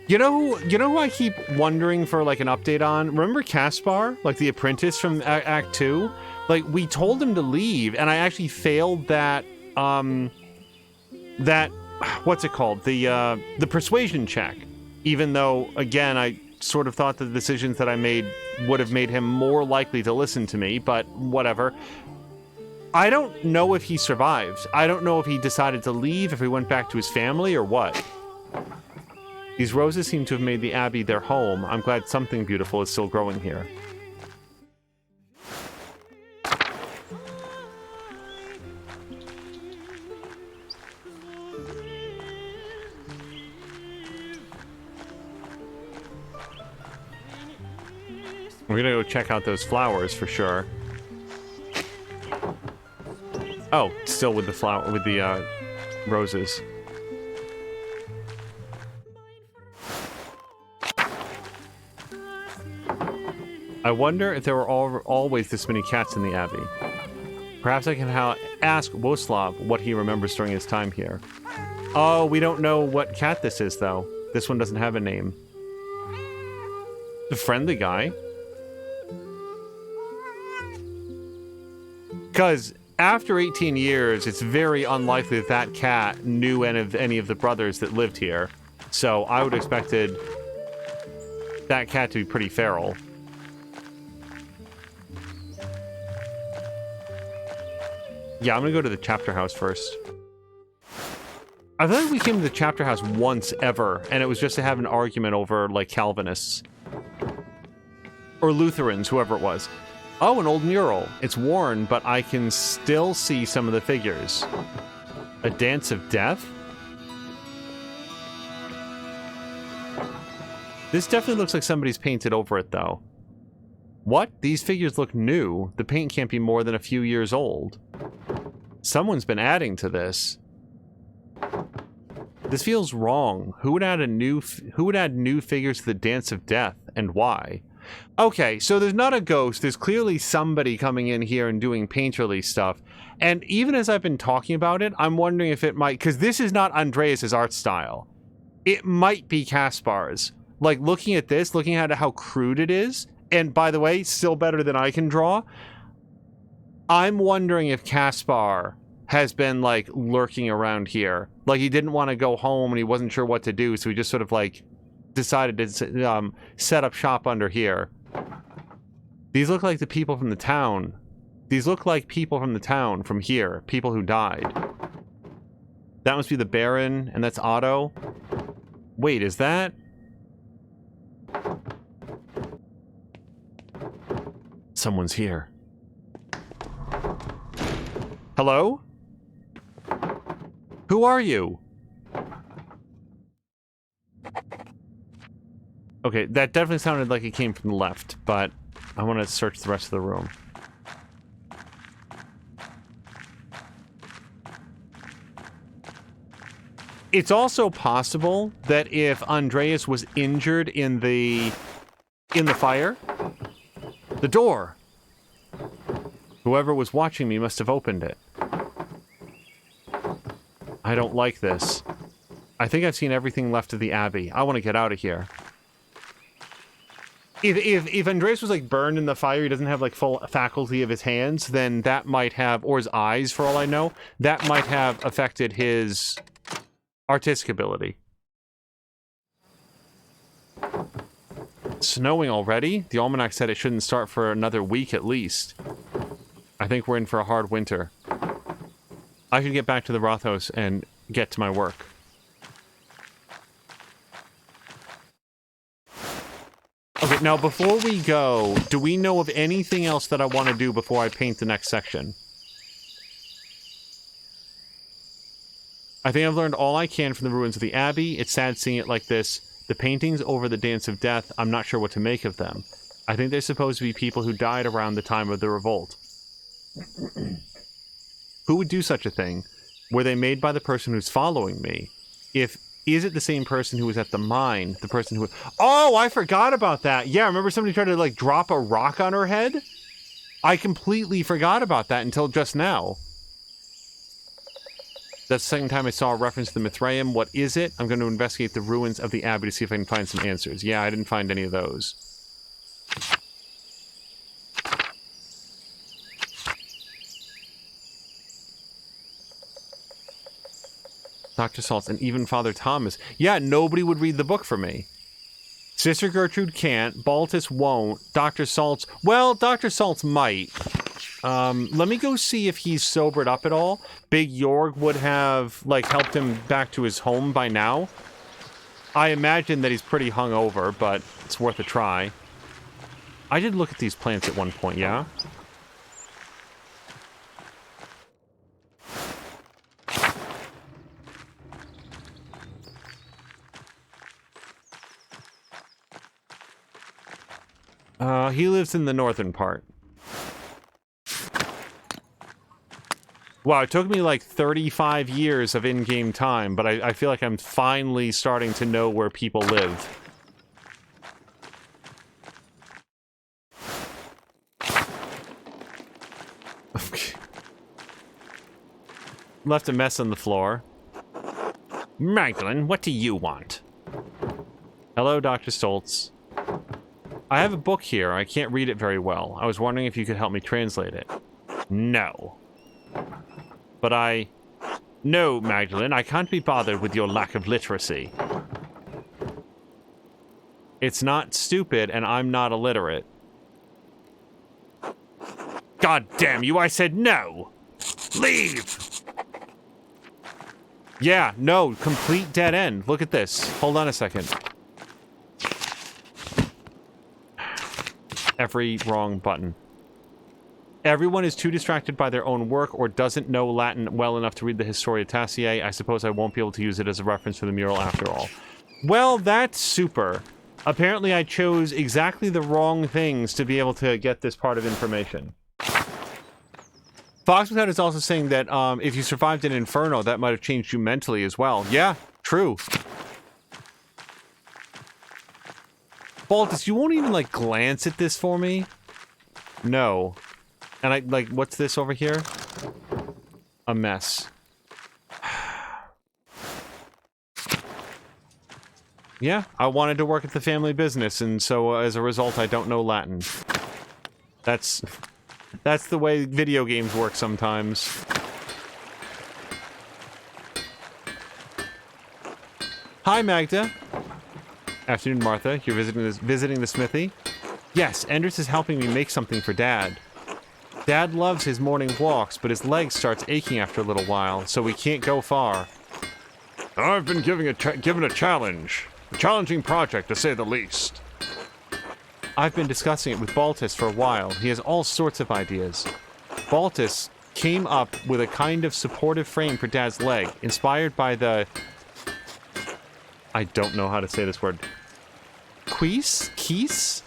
You know who I keep wondering for, like, an update on? Remember Caspar? Like, the apprentice from Act 2? Like, we told him to leave, and I actually failed that, what's it called? The persuasion check. Even though, again, I sort of thought the decisions that I made would have made him more likely to listen to me, but whatever. I don't know if he survived. I don't know if he decided to leave, if he went back to his family, or what. These roses seem to have made the Abbey their home. I'm glad something beautiful is still growing here. We're gonna go check out those flowers for sure. Oh, still with the roses. I wonder if there were always this many cats in the Abbey. Perhaps I can ask Woslav what he remembers during his time here. Oh, we don't know what cat this is, though. This one doesn't have a name. The friendly guy. Because after 18 years, it's very unlikely that that cat knew any of the brothers that lived here. So I would have expected that cat to be pretty feral. Yeah, I'm gonna go to the chapter house first. I feel like we came to the chapter house once ever, and it was just to have an argument over, like, Calvinists. Or Lutherans, whoever it was. Oh, an old mural. It's worn, but I can still see some of the figures. A Dance of Death? This definitely looks like somebody's painted over it, though. What? These figures look new. The paint can't be more than a few years old. Someone's been adding to this. This feels wrong. Who would add new figures to the Dance of Death, and why? Okay, so there's not a ghost. There's clearly somebody coming in here and doing painterly stuff. And even as I've been talking about it, I'm wondering if it might... Because this is not Andreas's art style. It might be Kaspar's. Like, looking at this, looking at how crude it is, and by the way, still better than I can draw, I'm wondering if Kaspar has been, like, lurking around here. Like, he didn't want to go home and he wasn't sure what to do, so he just sort of, like, decided to set up shop under here. These look like the people from the town. These look like people from the town from here. People who died. That must be the Baron, and that's Otto. Wait, is that... Someone's here. Hello? Who are you? Okay, that definitely sounded like it came from the left, but I want to search the rest of the room. It's also possible that if Andreas was injured in the fire, the door, whoever was watching me must have opened it. I don't like this. I think I've seen everything left of the Abbey. I want to get out of here. If Andreas was, like, burned in the fire, he doesn't have, like, full faculty of his hands, then that might have, or his eyes for all I know, that might have affected his artistic ability. It's snowing already? The almanac said it shouldn't start for another week at least. I think we're in for a hard winter. I should get back to the Rothaus and get to my work. Okay, now before we go, do we know of anything else that I want to do before I paint the next section? I think I've learned all I can from the ruins of the Abbey. It's sad seeing it like this. The paintings over the Dance of Death, I'm not sure what to make of them. I think they're supposed to be people who died around the time of the revolt. Who would do such a thing? Were they made by the person who's following me? Is it the same person who was at the mine? The person who... Oh, I forgot about that. Yeah, remember somebody tried to, like, drop a rock on her head? I completely forgot about that until just now. That's the second time I saw a reference to the Mithraeum. What is it? I'm going to investigate the ruins of the Abbey to see if I can find some answers. Yeah, I didn't find any of those. Dr. Saltz, and even Father Thomas. Yeah, nobody would read the book for me. Sister Gertrude can't. Baltus won't. Dr. Saltz... Well, Dr. Saltz might. Let me go see if he's sobered up at all. Big Jorg would have, like, helped him back to his home by now. I imagine that he's pretty hungover, but it's worth a try. I did look at these plants at one point, yeah? He lives in the northern part. Wow, it took me like 35 years of in-game time, but I feel like I'm finally starting to know where people live. Okay. Left a mess on the floor. Magdalene, what do you want? Hello, Dr. Stoltz. I have a book here. I can't read it very well. I was wondering if you could help me translate it. No. But No, Magdalene, I can't be bothered with your lack of literacy. It's not stupid, and I'm not illiterate. God damn you, I said no! Leave! Yeah, no, complete dead end. Look at this. Hold on a second. Every wrong button. Everyone is too distracted by their own work or doesn't know Latin well enough to read the Historia Taciae. I suppose I won't be able to use it as a reference for the mural after all. Well, that's super. Apparently I chose exactly the wrong things to be able to get this part of information. Foxwood is also saying that if you survived an inferno, that might have changed you mentally as well. Yeah, true. Baltus, you won't even, like, glance at this for me? No. And what's this over here? A mess. Yeah, I wanted to work at the family business, and so as a result, I don't know Latin. That's the way video games work sometimes. Hi, Magda. Afternoon, Martha. You're visiting the smithy? Yes, Enders is helping me make something for Dad. Dad loves his morning walks, but his leg starts aching after a little while, so we can't go far. I've been given a challenge. A challenging project, to say the least. I've been discussing it with Baltus for a while. He has all sorts of ideas. Baltus came up with a kind of supportive frame for Dad's leg, inspired by the... I don't know how to say this word. Queese? Keese?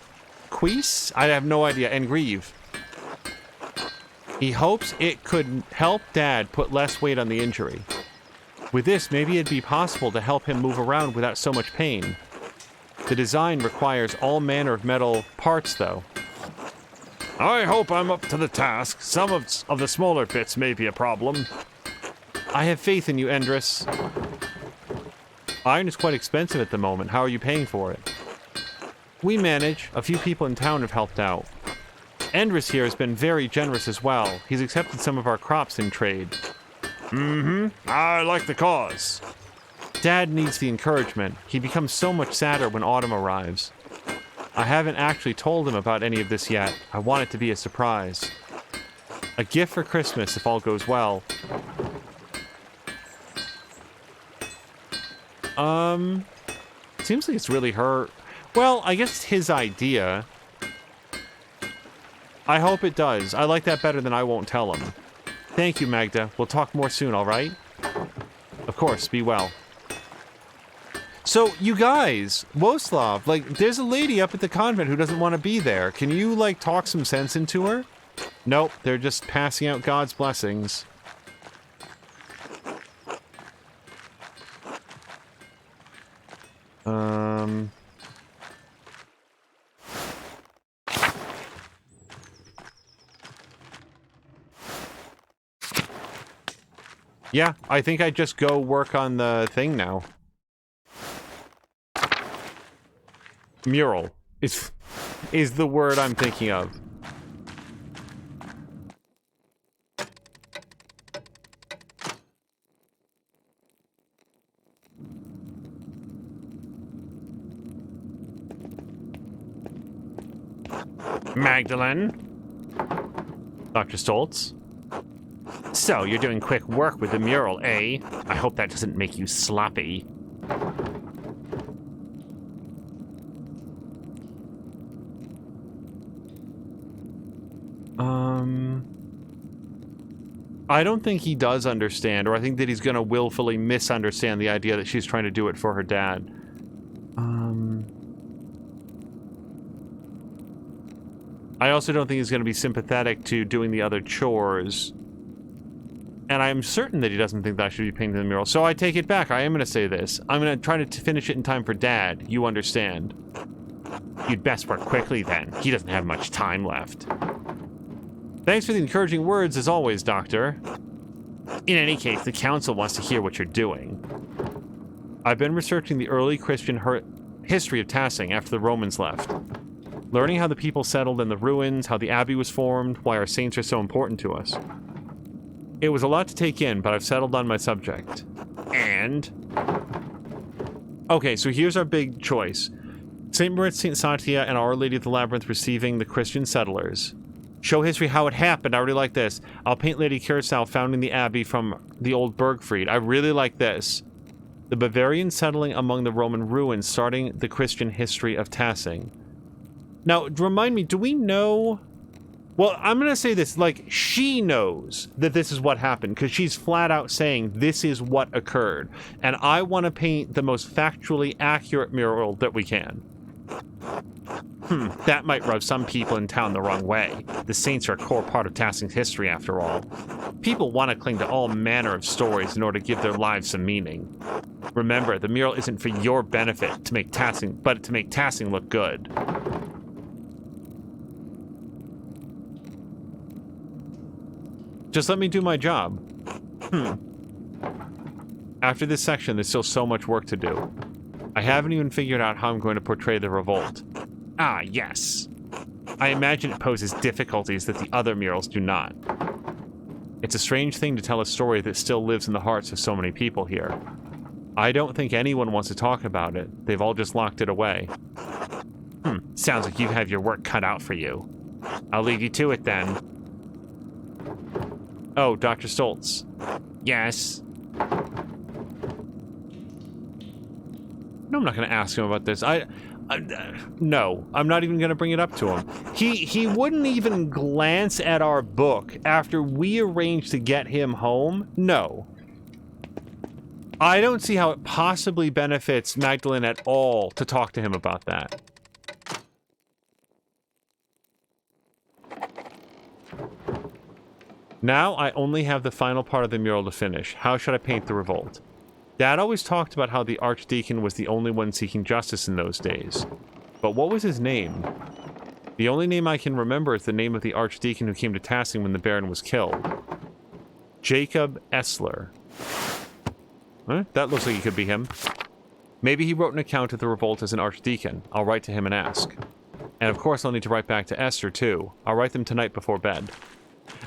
Queese? I have no idea. Engrieve. He hopes it could help Dad put less weight on the injury. With this, maybe it'd be possible to help him move around without so much pain. The design requires all manner of metal parts, though. I hope I'm up to the task. Some of the smaller bits may be a problem. I have faith in you, Endress. Iron is quite expensive at the moment. How are you paying for it? We manage. A few people in town have helped out. Endress here has been very generous as well. He's accepted some of our crops in trade. I like the cause. Dad needs the encouragement. He becomes so much sadder when autumn arrives. I haven't actually told him about any of this yet. I want it to be a surprise. A gift for Christmas if all goes well. Seems like it's really her... Well, I guess it's his idea. I hope it does. I like that better than I won't tell him. Thank you, Magda. We'll talk more soon, alright? Of course, be well. So, you guys, Woslav, like, there's a lady up at the convent who doesn't want to be there. Can you, like, talk some sense into her? Nope, they're just passing out God's blessings. Yeah, I think I just go work on the thing now. Mural is the word I'm thinking of. Magdalene? Dr. Stoltz? So, you're doing quick work with the mural, eh? I hope that doesn't make you sloppy. I don't think he does understand, or I think that he's gonna willfully misunderstand the idea that she's trying to do it for her dad. I also don't think he's going to be sympathetic to doing the other chores. And I'm certain that he doesn't think that I should be painting the mural. So I take it back. I am going to say this. I'm going to try to finish it in time for Dad. You understand. You'd best work quickly then. He doesn't have much time left. Thanks for the encouraging words as always, Doctor. In any case, the council wants to hear what you're doing. I've been researching the early Christian history of Tassing after the Romans left. Learning how the people settled in the ruins, how the abbey was formed, why our saints are so important to us. It was a lot to take in, but I've settled on my subject. And? Okay, so here's our big choice. St. Moritz, St. Satya, and Our Lady of the Labyrinth receiving the Christian settlers. Show history how it happened. I really like this. I'll paint Lady Curacao founding the abbey from the old Bergfried. I really like this. The Bavarians settling among the Roman ruins, starting the Christian history of Tassing. Now, remind me, do we know... Well, I'm going to say this, like, she knows that this is what happened, because she's flat out saying this is what occurred. And I want to paint the most factually accurate mural that we can. That might rub some people in town the wrong way. The saints are a core part of Tassing's history, after all. People want to cling to all manner of stories in order to give their lives some meaning. Remember, the mural isn't for your benefit to make Tassing, but to make Tassing look good. Just let me do my job. After this section, there's still so much work to do. I haven't even figured out how I'm going to portray the revolt. Ah, yes. I imagine it poses difficulties that the other murals do not. It's a strange thing to tell a story that still lives in the hearts of so many people here. I don't think anyone wants to talk about it. They've all just locked it away. Sounds like you have your work cut out for you. I'll leave you to it then. Oh, Dr. Stoltz. Yes? No, I'm not going to ask him about this. No, I'm not even going to bring it up to him. He wouldn't even glance at our book after we arranged to get him home. No. I don't see how it possibly benefits Magdalene at all to talk to him about that. Now I only have the final part of the mural to finish. How should I paint the revolt? Dad always talked about how the Archdeacon was the only one seeking justice in those days. But what was his name? The only name I can remember is the name of the Archdeacon who came to Tassing when the Baron was killed. Jacob Essler. Huh? That looks like he could be him. Maybe he wrote an account of the revolt as an Archdeacon. I'll write to him and ask. And of course I'll need to write back to Esther too. I'll write them tonight before bed.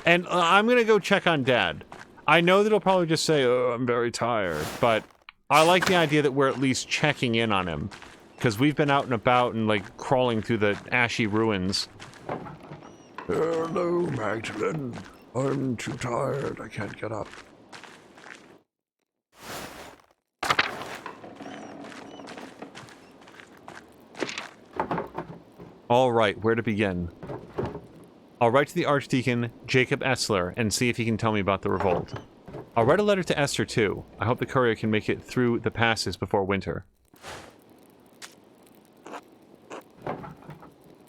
And I'm gonna go check on Dad. I know that he'll probably just say, oh, I'm very tired, but I like the idea that we're at least checking in on him. Because we've been out and about and, like, crawling through the ashy ruins. Hello, Magdalene. I'm too tired. I can't get up. All right, where to begin? I'll write to the Archdeacon, Jacob Essler, and see if he can tell me about the revolt. I'll write a letter to Esther, too. I hope the courier can make it through the passes before winter.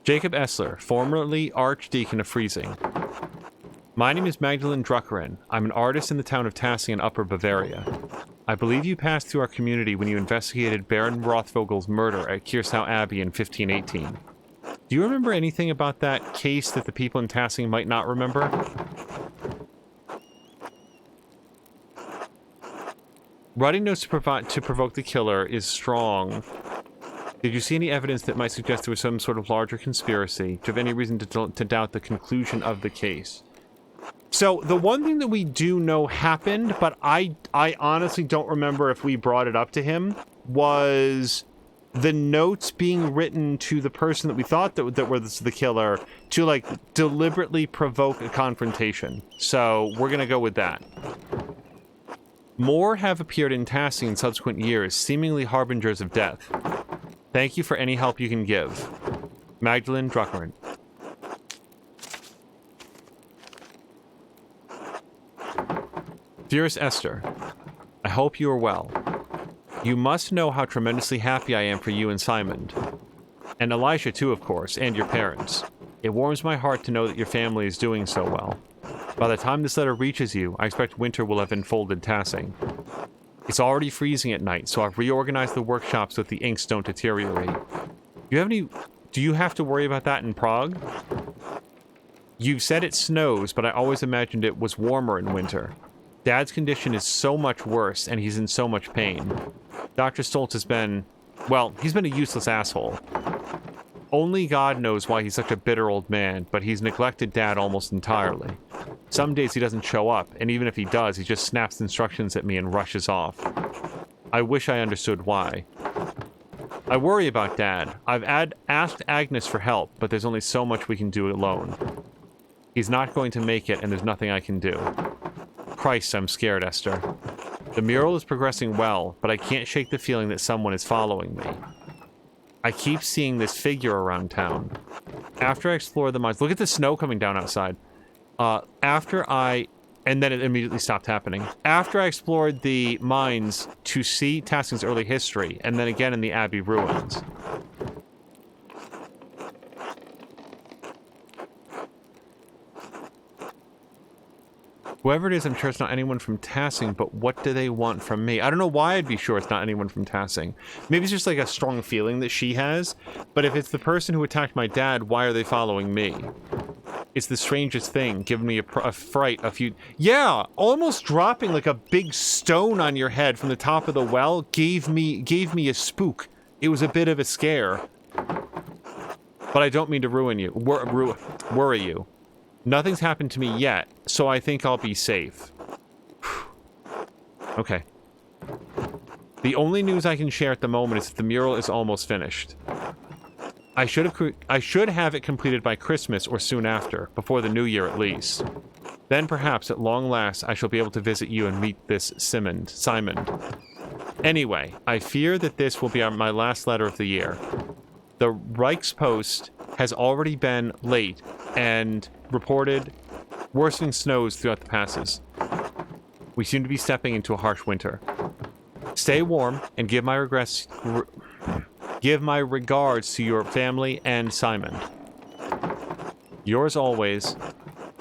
Jacob Essler, formerly Archdeacon of Freising. My name is Magdalene Druckerin. I'm an artist in the town of Tassing in Upper Bavaria. I believe you passed through our community when you investigated Baron Rothvogel's murder at Kiersau Abbey in 1518. Do you remember anything about that case that the people in Tassing might not remember? Writing notes to provoke the killer is strong. Did you see any evidence that might suggest there was some sort of larger conspiracy? Do you have any reason to doubt the conclusion of the case? So, the one thing that we do know happened, but I honestly don't remember if we brought it up to him, was the notes being written to the person that we thought that was the killer to, like, deliberately provoke a confrontation. So, we're gonna go with that. More have appeared in Tassing in subsequent years, seemingly harbingers of death. Thank you for any help you can give. Magdalene Druckerin. Dearest Esther, I hope you are well. You must know how tremendously happy I am for you and Simon. And Elijah too, of course, and your parents. It warms my heart to know that your family is doing so well. By the time this letter reaches you, I expect winter will have enfolded Tassing. It's already freezing at night, so I've reorganized the workshop so that the inks don't deteriorate. Do you have to worry about that in Prague? You've said it snows, but I always imagined it was warmer in winter. Dad's condition is so much worse, and he's in so much pain. Dr. Stoltz has been... well, he's been a useless asshole. Only God knows why he's such a bitter old man, but he's neglected Dad almost entirely. Some days he doesn't show up, and even if he does, he just snaps instructions at me and rushes off. I wish I understood why. I worry about Dad. I've asked Agnes for help, but there's only so much we can do alone. He's not going to make it, and there's nothing I can do. Christ, I'm scared, Esther. The mural is progressing well, but I can't shake the feeling that someone is following me. I keep seeing this figure around town. After I explore the mines... look at the snow coming down outside. And then it immediately stopped happening. After I explored the mines to see Tassing's early history, and then again in the Abbey ruins. Whoever it is, I'm sure it's not anyone from Tassing, but what do they want from me? I don't know why I'd be sure it's not anyone from Tassing. Maybe it's just like a strong feeling that she has, but if it's the person who attacked my dad, why are they following me? It's the strangest thing, giving me a fright a few... yeah, almost dropping like a big stone on your head from the top of the well gave me a spook. It was a bit of a scare. But I don't mean to ruin you, worry you. Nothing's happened to me yet, so I think I'll be safe. Okay. The only news I can share at the moment is that the mural is almost finished. I should have it completed by Christmas or soon after, before the new year at least. Then perhaps at long last I shall be able to visit you and meet this Simon. Anyway, I fear that this will be my last letter of the year. The Reichspost has already been late and reported worsening snows throughout the passes. We seem to be stepping into a harsh winter. Stay warm and give my regards to your family and Simon. Yours always,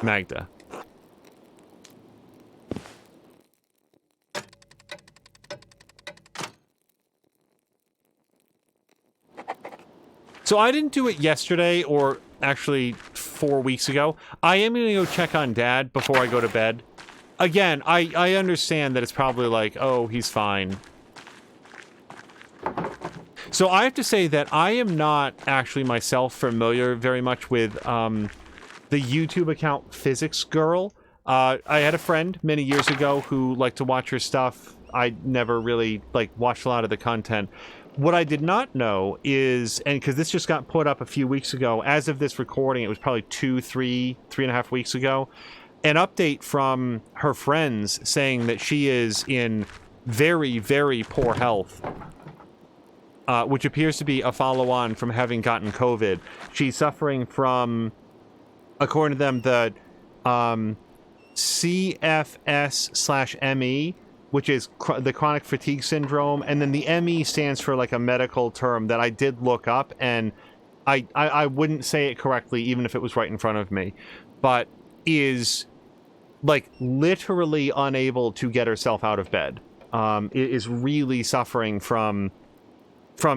Magda. So I didn't do it yesterday, or actually 4 weeks ago. I am going to go check on Dad before I go to bed. Again, I understand that it's probably like, oh, he's fine. So I have to say that I am not actually myself familiar very much with the YouTube account Physics Girl. I had a friend many years ago who liked to watch her stuff. I never really watched a lot of the content. What I did not know is, and because this just got put up a few weeks ago, as of this recording, it was probably three and a half weeks ago, an update from her friends saying that she is in very, very poor health, which appears to be a follow-on from having gotten COVID. She's suffering from, according to them, the CFS/ME, which is the chronic fatigue syndrome, and then the ME stands for like a medical term that I did look up, and I wouldn't say it correctly even if it was right in front of me, but is like literally unable to get herself out of bed. Is really suffering from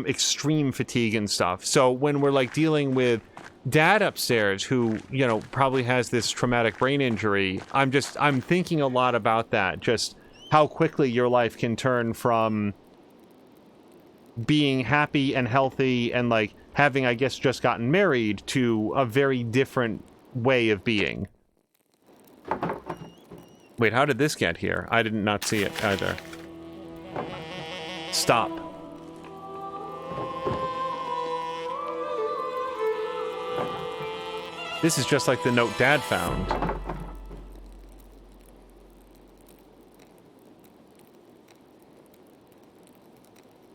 extreme fatigue and stuff. So when we're like dealing with Dad upstairs, who, you know, probably has this traumatic brain injury, I'm thinking a lot about that, just how quickly your life can turn from being happy and healthy and like having, I guess, just gotten married to a very different way of being. Wait, how did this get here? I did not see it either. Stop. This is just like the note Dad found.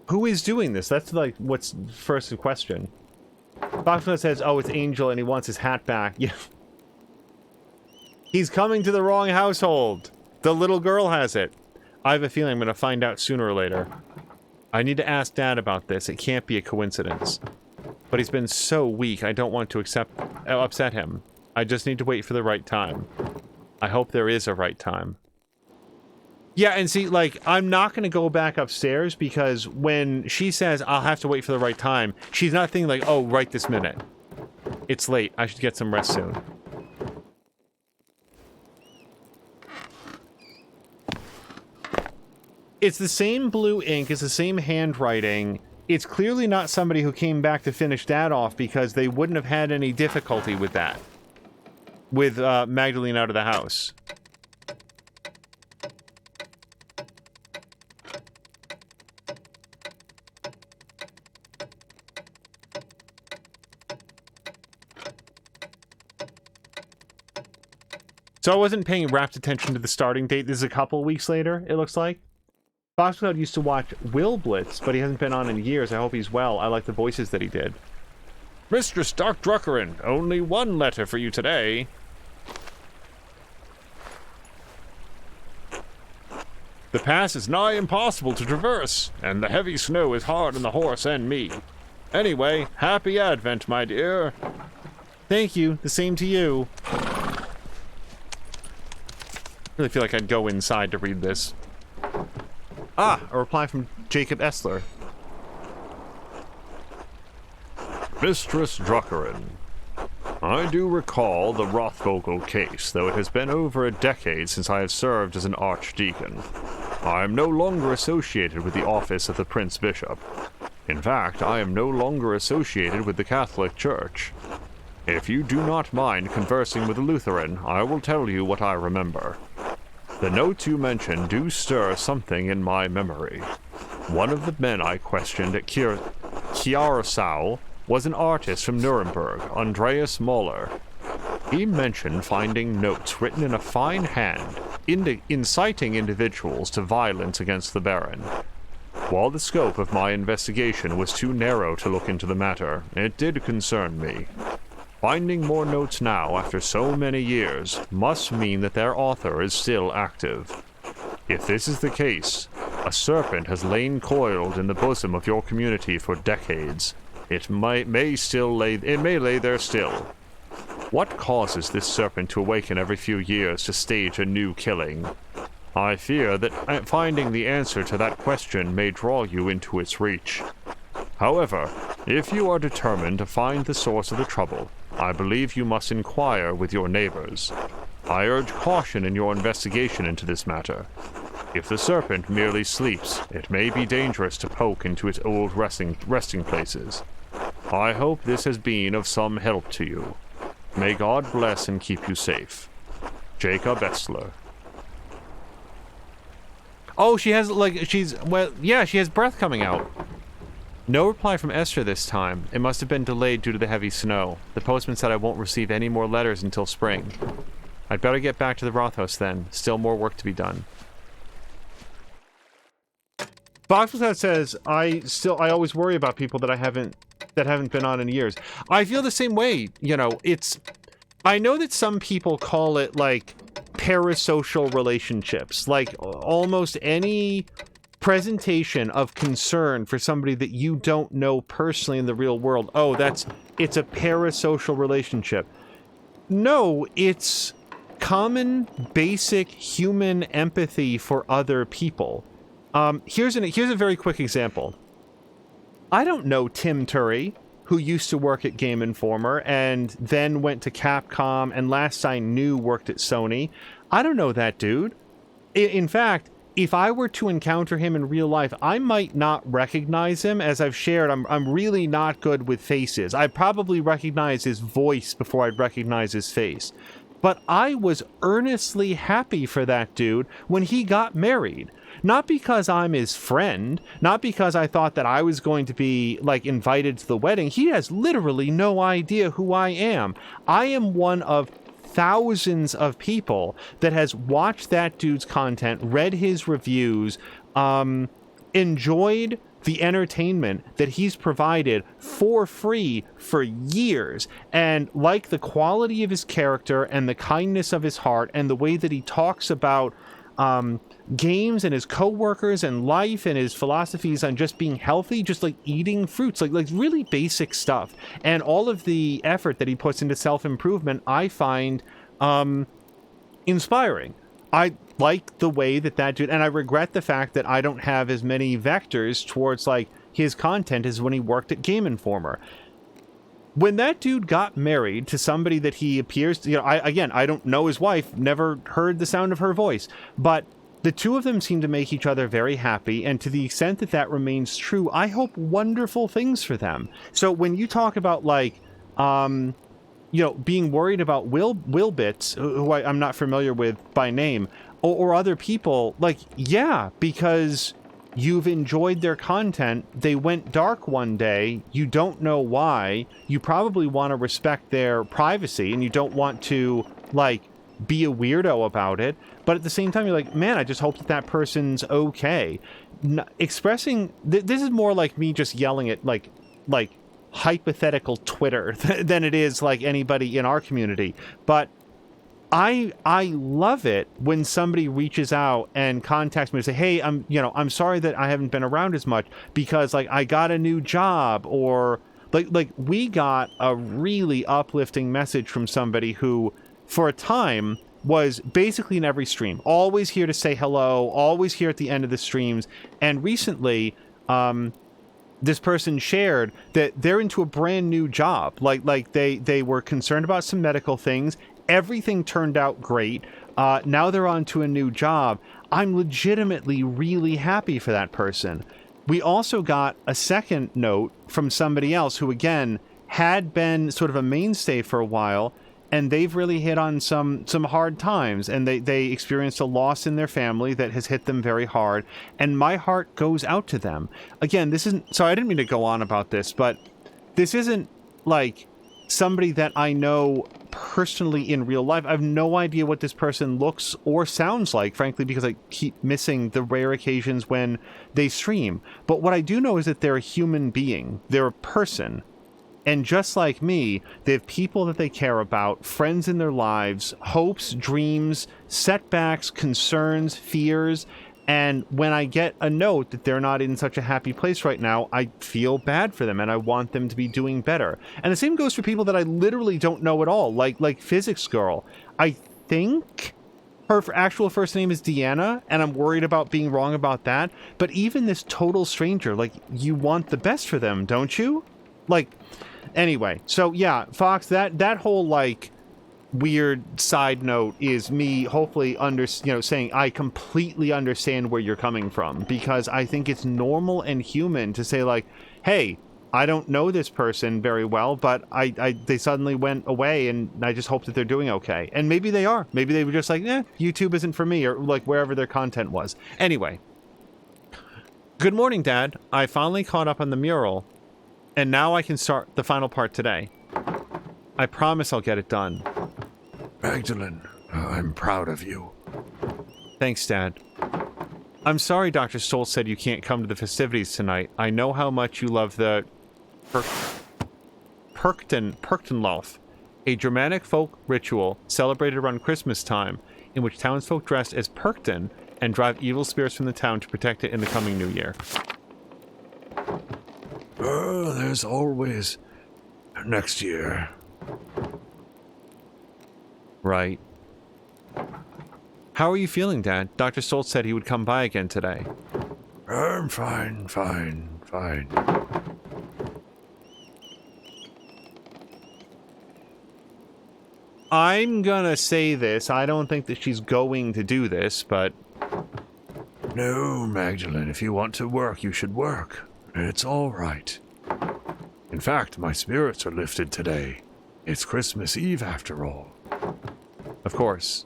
Who is doing this? That's like what's first in question. Foxman says, oh, it's Angel and he wants his hat back. Yeah. He's coming to the wrong household. The little girl has it. I have a feeling I'm going to find out sooner or later. I need to ask Dad about this. It can't be a coincidence. But he's been so weak, I don't want to upset him. I just need to wait for the right time. I hope there is a right time. Yeah, and see, like, I'm not going to go back upstairs because when she says, I'll have to wait for the right time, she's not thinking like, oh, right this minute. It's late. I should get some rest soon. It's the same blue ink, it's the same handwriting. It's clearly not somebody who came back to finish that off because they wouldn't have had any difficulty with that. With Magdalene out of the house. So I wasn't paying rapt attention to the starting date. This is a couple weeks later, it looks like. Foxcloud used to watch Will Blitz, but he hasn't been on in years. I hope he's well. I like the voices that he did. Mistress Dark Druckerin, only one letter for you today. The pass is nigh impossible to traverse, and the heavy snow is hard on the horse and me. Anyway, happy Advent, my dear. Thank you. The same to you. I really feel like I'd go inside to read this. Ah, a reply from Jacob Essler. Mistress Druckerin, I do recall the Rothvogel case, though it has been over a decade since I have served as an archdeacon. I am no longer associated with the office of the Prince Bishop. In fact, I am no longer associated with the Catholic Church. If you do not mind conversing with a Lutheran, I will tell you what I remember. The notes you mentioned do stir something in my memory. One of the men I questioned at Chiarosau was an artist from Nuremberg, Andreas Moller. He mentioned finding notes written in a fine hand, inciting individuals to violence against the Baron. While the scope of my investigation was too narrow to look into the matter, it did concern me. Finding more notes now, after so many years, must mean that their author is still active. If this is the case, a serpent has lain coiled in the bosom of your community for decades. It may lay there still. What causes this serpent to awaken every few years to stage a new killing? I fear that finding the answer to that question may draw you into its reach. However, if you are determined to find the source of the trouble, I believe you must inquire with your neighbors. I urge caution in your investigation into this matter. If the serpent merely sleeps, it may be dangerous to poke into its old resting places. I hope this has been of some help to you. May God bless and keep you safe. Jacob Essler. Oh, she has, she has breath coming out. No reply from Esther this time. It must have been delayed due to the heavy snow. The postman said I won't receive any more letters until spring. I'd better get back to the Rothaus then. Still more work to be done. Boxwithout says, I always worry about people that haven't been on in years. I feel the same way, I know that some people call it, like, parasocial relationships. Like, almost any presentation of concern for somebody that you don't know personally in the real world. Oh, it's a parasocial relationship. No, it's common, basic human empathy for other people. Here's a very quick example. I don't know Tim Turry, who used to work at Game Informer and then went to Capcom and last I knew worked at Sony. I don't know that dude. In fact, if I were to encounter him in real life, I might not recognize him. As I've shared, I'm really not good with faces. I'd probably recognize his voice before I'd recognize his face. But I was earnestly happy for that dude when he got married. Not because I'm his friend, not because I thought that I was going to be, like, invited to the wedding. He has literally no idea who I am. I am one of thousands of people that has watched that dude's content, read his reviews, enjoyed the entertainment that he's provided for free for years, and like the quality of his character and the kindness of his heart and the way that he talks about games and his coworkers and life and his philosophies on just being healthy, just like eating fruits, like really basic stuff. And all of the effort that he puts into self-improvement, I find inspiring. I like the way that dude, and I regret the fact that I don't have as many vectors towards like his content as when he worked at Game Informer. When that dude got married to somebody that he appears to, I don't know his wife, never heard the sound of her voice, but the two of them seem to make each other very happy, and to the extent that that remains true, I hope wonderful things for them. So when you talk about like, being worried about Wilbits, who I'm not familiar with by name, or other people, like, yeah, because you've enjoyed their content, they went dark one day, you don't know why, you probably want to respect their privacy, and you don't want to, like, be a weirdo about it, but at the same time, you're like, man, I just hope that person's okay. Expressing, this is more like me just yelling at, like, hypothetical Twitter than it is, like, anybody in our community, but I love it when somebody reaches out and contacts me and say, hey, I'm sorry that I haven't been around as much because like I got a new job, or like we got a really uplifting message from somebody who for a time was basically in every stream, always here to say hello, always here at the end of the streams. And recently, this person shared that they're into a brand new job. Like they were concerned about some medical things. Everything turned out great. Now they're on to a new job. I'm legitimately really happy for that person. We also got a second note from somebody else who, again, had been sort of a mainstay for a while, and they've really hit on some hard times, and they experienced a loss in their family that has hit them very hard, and my heart goes out to them. Again, this isn't... Sorry, I didn't mean to go on about this, but this isn't, like, somebody that I know personally in real life. I have no idea what this person looks or sounds like, frankly, because I keep missing the rare occasions when they stream. But what I do know is that they're a human being. They're a person. And just like me, they have people that they care about, friends in their lives, hopes, dreams, setbacks, concerns, fears. And when I get a note that they're not in such a happy place right now, I feel bad for them and I want them to be doing better. And the same goes for people that I literally don't know at all, like Physics Girl. I think her actual first name is Deanna, and I'm worried about being wrong about that. But even this total stranger, like, you want the best for them, don't you? Like, anyway, so yeah, Fox, that whole, like, weird side note is me hopefully saying I completely understand where you're coming from, because I think it's normal and human to say, like, hey, I don't know this person very well, but they suddenly went away, and I just hope that they're doing okay. And maybe they are. Maybe they were just like, YouTube isn't for me, or like wherever their content was. Anyway. Good morning, Dad. I finally caught up on the mural, and now I can start the final part today. I promise I'll get it done. Magdalene, I'm proud of you. Thanks, Dad. I'm sorry Dr. Stoltz said you can't come to the festivities tonight. I know how much you love the Perchtenlauf, a Germanic folk ritual celebrated around Christmas time, in which townsfolk dress as Perchten and drive evil spirits from the town to protect it in the coming new year. There's always next year. Right. How are you feeling, Dad? Dr. Stoltz said he would come by again today. I'm fine. I'm gonna say this. I don't think that she's going to do this, but... No, Magdalene, if you want to work, you should work. It's all right. In fact, my spirits are lifted today. It's Christmas Eve, after all. Of course.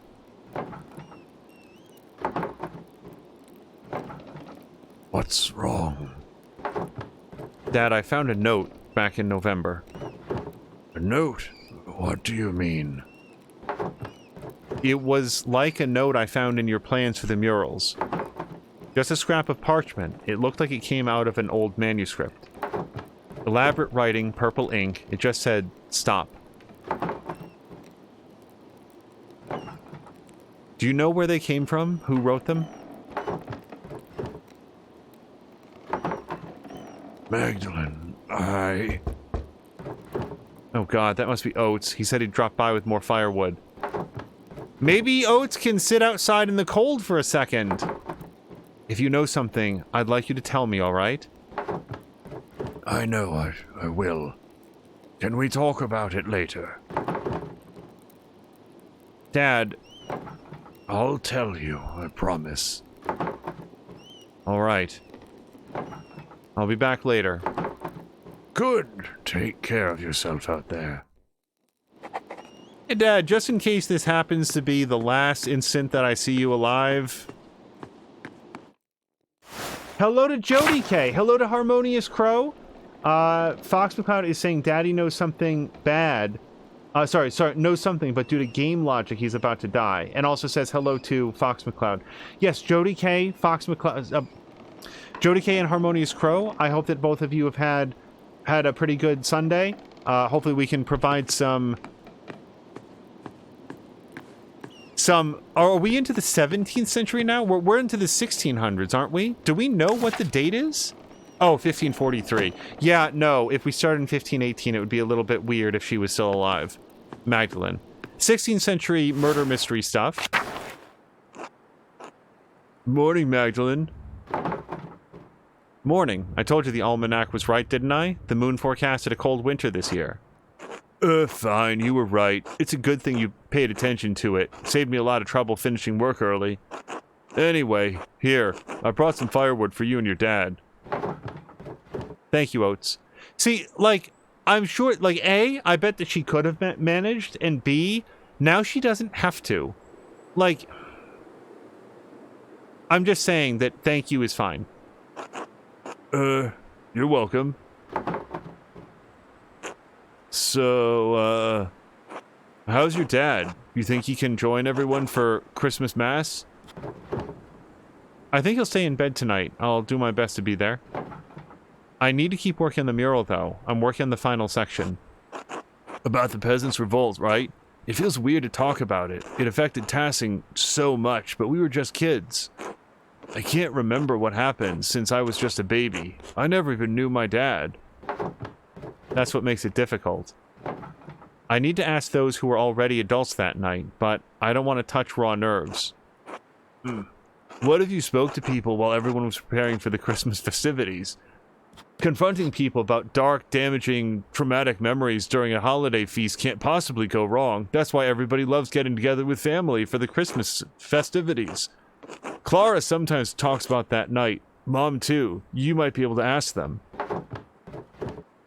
What's wrong? Dad, I found a note back in November. A note? What do you mean? It was like a note I found in your plans for the murals. Just a scrap of parchment. It looked like it came out of an old manuscript. Elaborate writing, purple ink. It just said, stop. Do you know where they came from? Who wrote them? Magdalene, Oh god, that must be Oates. He said he'd drop by with more firewood. Maybe Oates can sit outside in the cold for a second. If you know something, I'd like you to tell me, alright? I know I will. Can we talk about it later? Dad. I'll tell you, I promise. Alright. I'll be back later. Good. Take care of yourself out there. Hey, Dad, just in case this happens to be the last instant that I see you alive. Hello to Jody K. Hello to Harmonious Crow. Fox McCloud is saying Daddy knows something bad. Sorry, knows something, but due to game logic, he's about to die. And also says hello to Fox McCloud. Yes, Jody K, Fox McCloud, Jody K and Harmonious Crow. I hope that both of you have had a pretty good Sunday. Hopefully we can provide some... Are we into the 17th century now? We're into the 1600s, aren't we? Do we know what the date is? Oh, 1543. Yeah, no, if we started in 1518, it would be a little bit weird if she was still alive. Magdalene. 16th century murder mystery stuff. Morning, Magdalene. Morning. I told you the almanac was right, didn't I? The moon forecasted a cold winter this year. Fine, you were right. It's a good thing you paid attention to it. Saved me a lot of trouble finishing work early. Anyway, here, I brought some firewood for you and your dad. Thank you, Oates. See, like, I'm sure, like, A, I bet that she could have managed, and B, now she doesn't have to. Like, I'm just saying that thank you is fine. You're welcome. So, how's your dad? You think he can join everyone for Christmas Mass? I think he'll stay in bed tonight. I'll do my best to be there. I need to keep working on the mural, though. I'm working on the final section. About the Peasants' Revolt, right? It feels weird to talk about it. It affected Tassing so much, but we were just kids. I can't remember what happened since I was just a baby. I never even knew my dad. That's what makes it difficult. I need to ask those who were already adults that night, but I don't want to touch raw nerves. What if you spoke to people while everyone was preparing for the Christmas festivities? Confronting people about dark, damaging, traumatic memories during a holiday feast can't possibly go wrong. That's why everybody loves getting together with family for the Christmas festivities. Clara sometimes talks about that night. Mom, too. You might be able to ask them.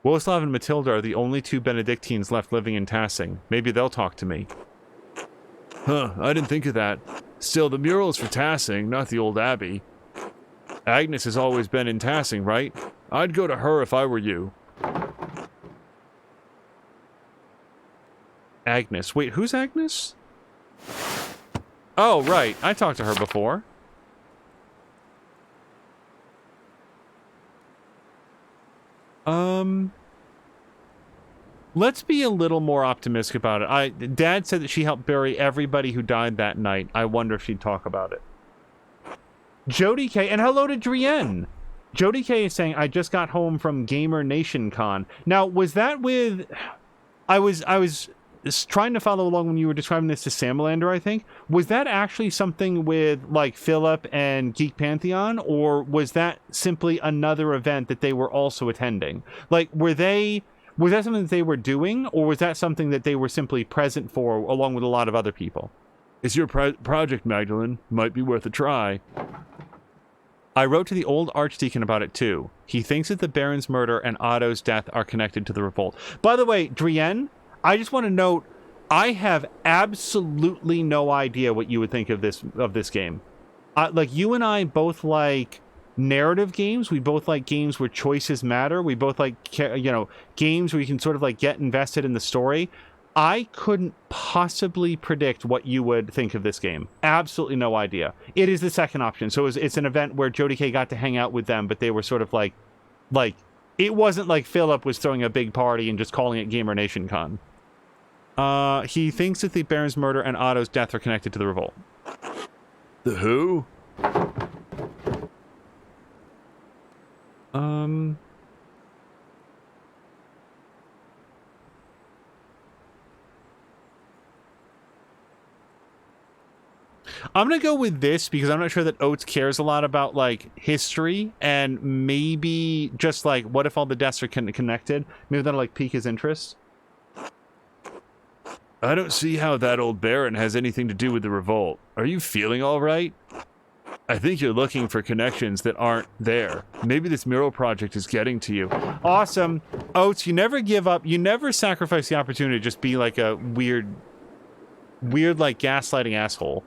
Woslav and Matilda are the only two Benedictines left living in Tassing. Maybe they'll talk to me. Huh, I didn't think of that. Still, the mural is for Tassing, not the old abbey. Agnes has always been in Tassing, right? I'd go to her if I were you. Agnes. Wait, who's Agnes? Oh, right. I talked to her before. Let's be a little more optimistic about it. Dad said that she helped bury everybody who died that night. I wonder if she'd talk about it. Jody K, and hello to Drienne. Jody K is saying, I just got home from Gamer Nation Con. Now, was that with... I was trying to follow along when you were describing this to Samalander, I think. Was that actually something with, like, Philip and Geek Pantheon? Or was that simply another event that they were also attending? Like, was that something that they were doing? Or was that something that they were simply present for along with a lot of other people? It's your project, Magdalene. Might be worth a try. I wrote to the old Archdeacon about it, too. He thinks that the Baron's murder and Otto's death are connected to the revolt. By the way, Drienne, I just want to note, I have absolutely no idea what you would think of this game. Like, you and I both like narrative games. We both like games where choices matter. We both like, games where you can sort of, like, get invested in the story. I couldn't possibly predict what you would think of this game. Absolutely no idea. It is the second option. So it's an event where Jody K got to hang out with them, but they were sort of like, it wasn't like Philip was throwing a big party and just calling it Gamer Nation Con. He thinks that the Baron's murder and Otto's death are connected to the revolt. The who? I'm gonna go with this because I'm not sure that Oates cares a lot about like history, and maybe just like what if all the deaths are connected? Maybe that'll like pique his interest. I don't see how that old Baron has anything to do with the revolt. Are you feeling all right? I think you're looking for connections that aren't there. Maybe this mural project is getting to you. Awesome. Oates, you never give up. You never sacrifice the opportunity to just be like a weird like gaslighting asshole.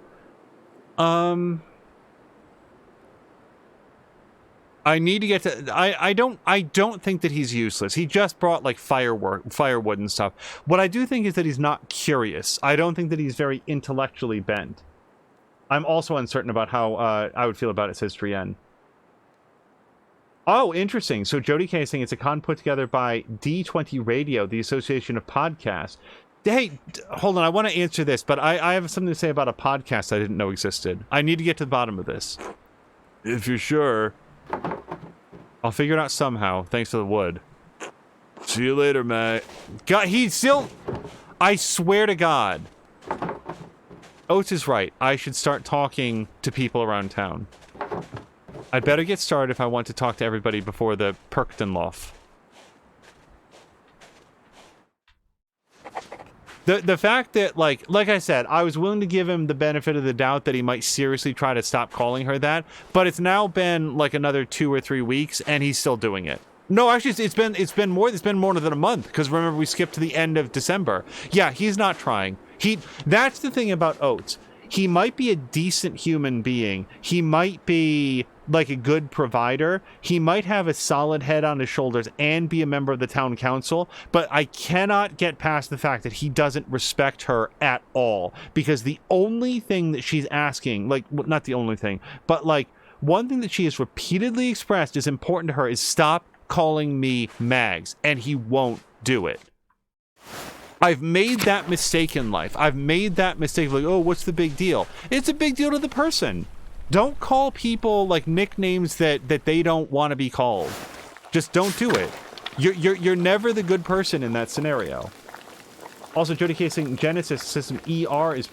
I need to get to... I don't think that he's useless. He just brought, like, firewood and stuff. What I do think is that he's not curious. I don't think that he's very intellectually bent. I'm also uncertain about how I would feel about it, says Drienne. Oh, interesting. So Jody K is saying it's a con put together by D20 Radio, the Association of Podcasts. Hey, hold on. I want to answer this, but I have something to say about a podcast I didn't know existed. I need to get to the bottom of this. If you're sure... I'll figure it out somehow, thanks to the wood. See you later, Matt. God, he's still... I swear to God. Oates is right. I should start talking to people around town. I'd better get started if I want to talk to everybody before the Perktenlof. The fact that, like I said, I was willing to give him the benefit of the doubt that he might seriously try to stop calling her that, but it's now been like another 2 or 3 weeks, and he's still doing it. No, actually, it's been more than a month, because remember we skipped to the end of December. Yeah, he's not trying. That's the thing about Oates. He might be a decent human being. He might be like a good provider. He might have a solid head on his shoulders and be a member of the town council, but I cannot get past the fact that he doesn't respect her at all, because the only thing that she's asking, like, well, not the only thing, but like one thing that she has repeatedly expressed is important to her is stop calling me Mags, and he won't do it. I've made that mistake in life. I've made that mistake of like, oh, what's the big deal? It's a big deal to the person. Don't call people like nicknames that they don't want to be called. Just don't do it. You're never the good person in that scenario. Also, Jody K saying Genesis system ER is...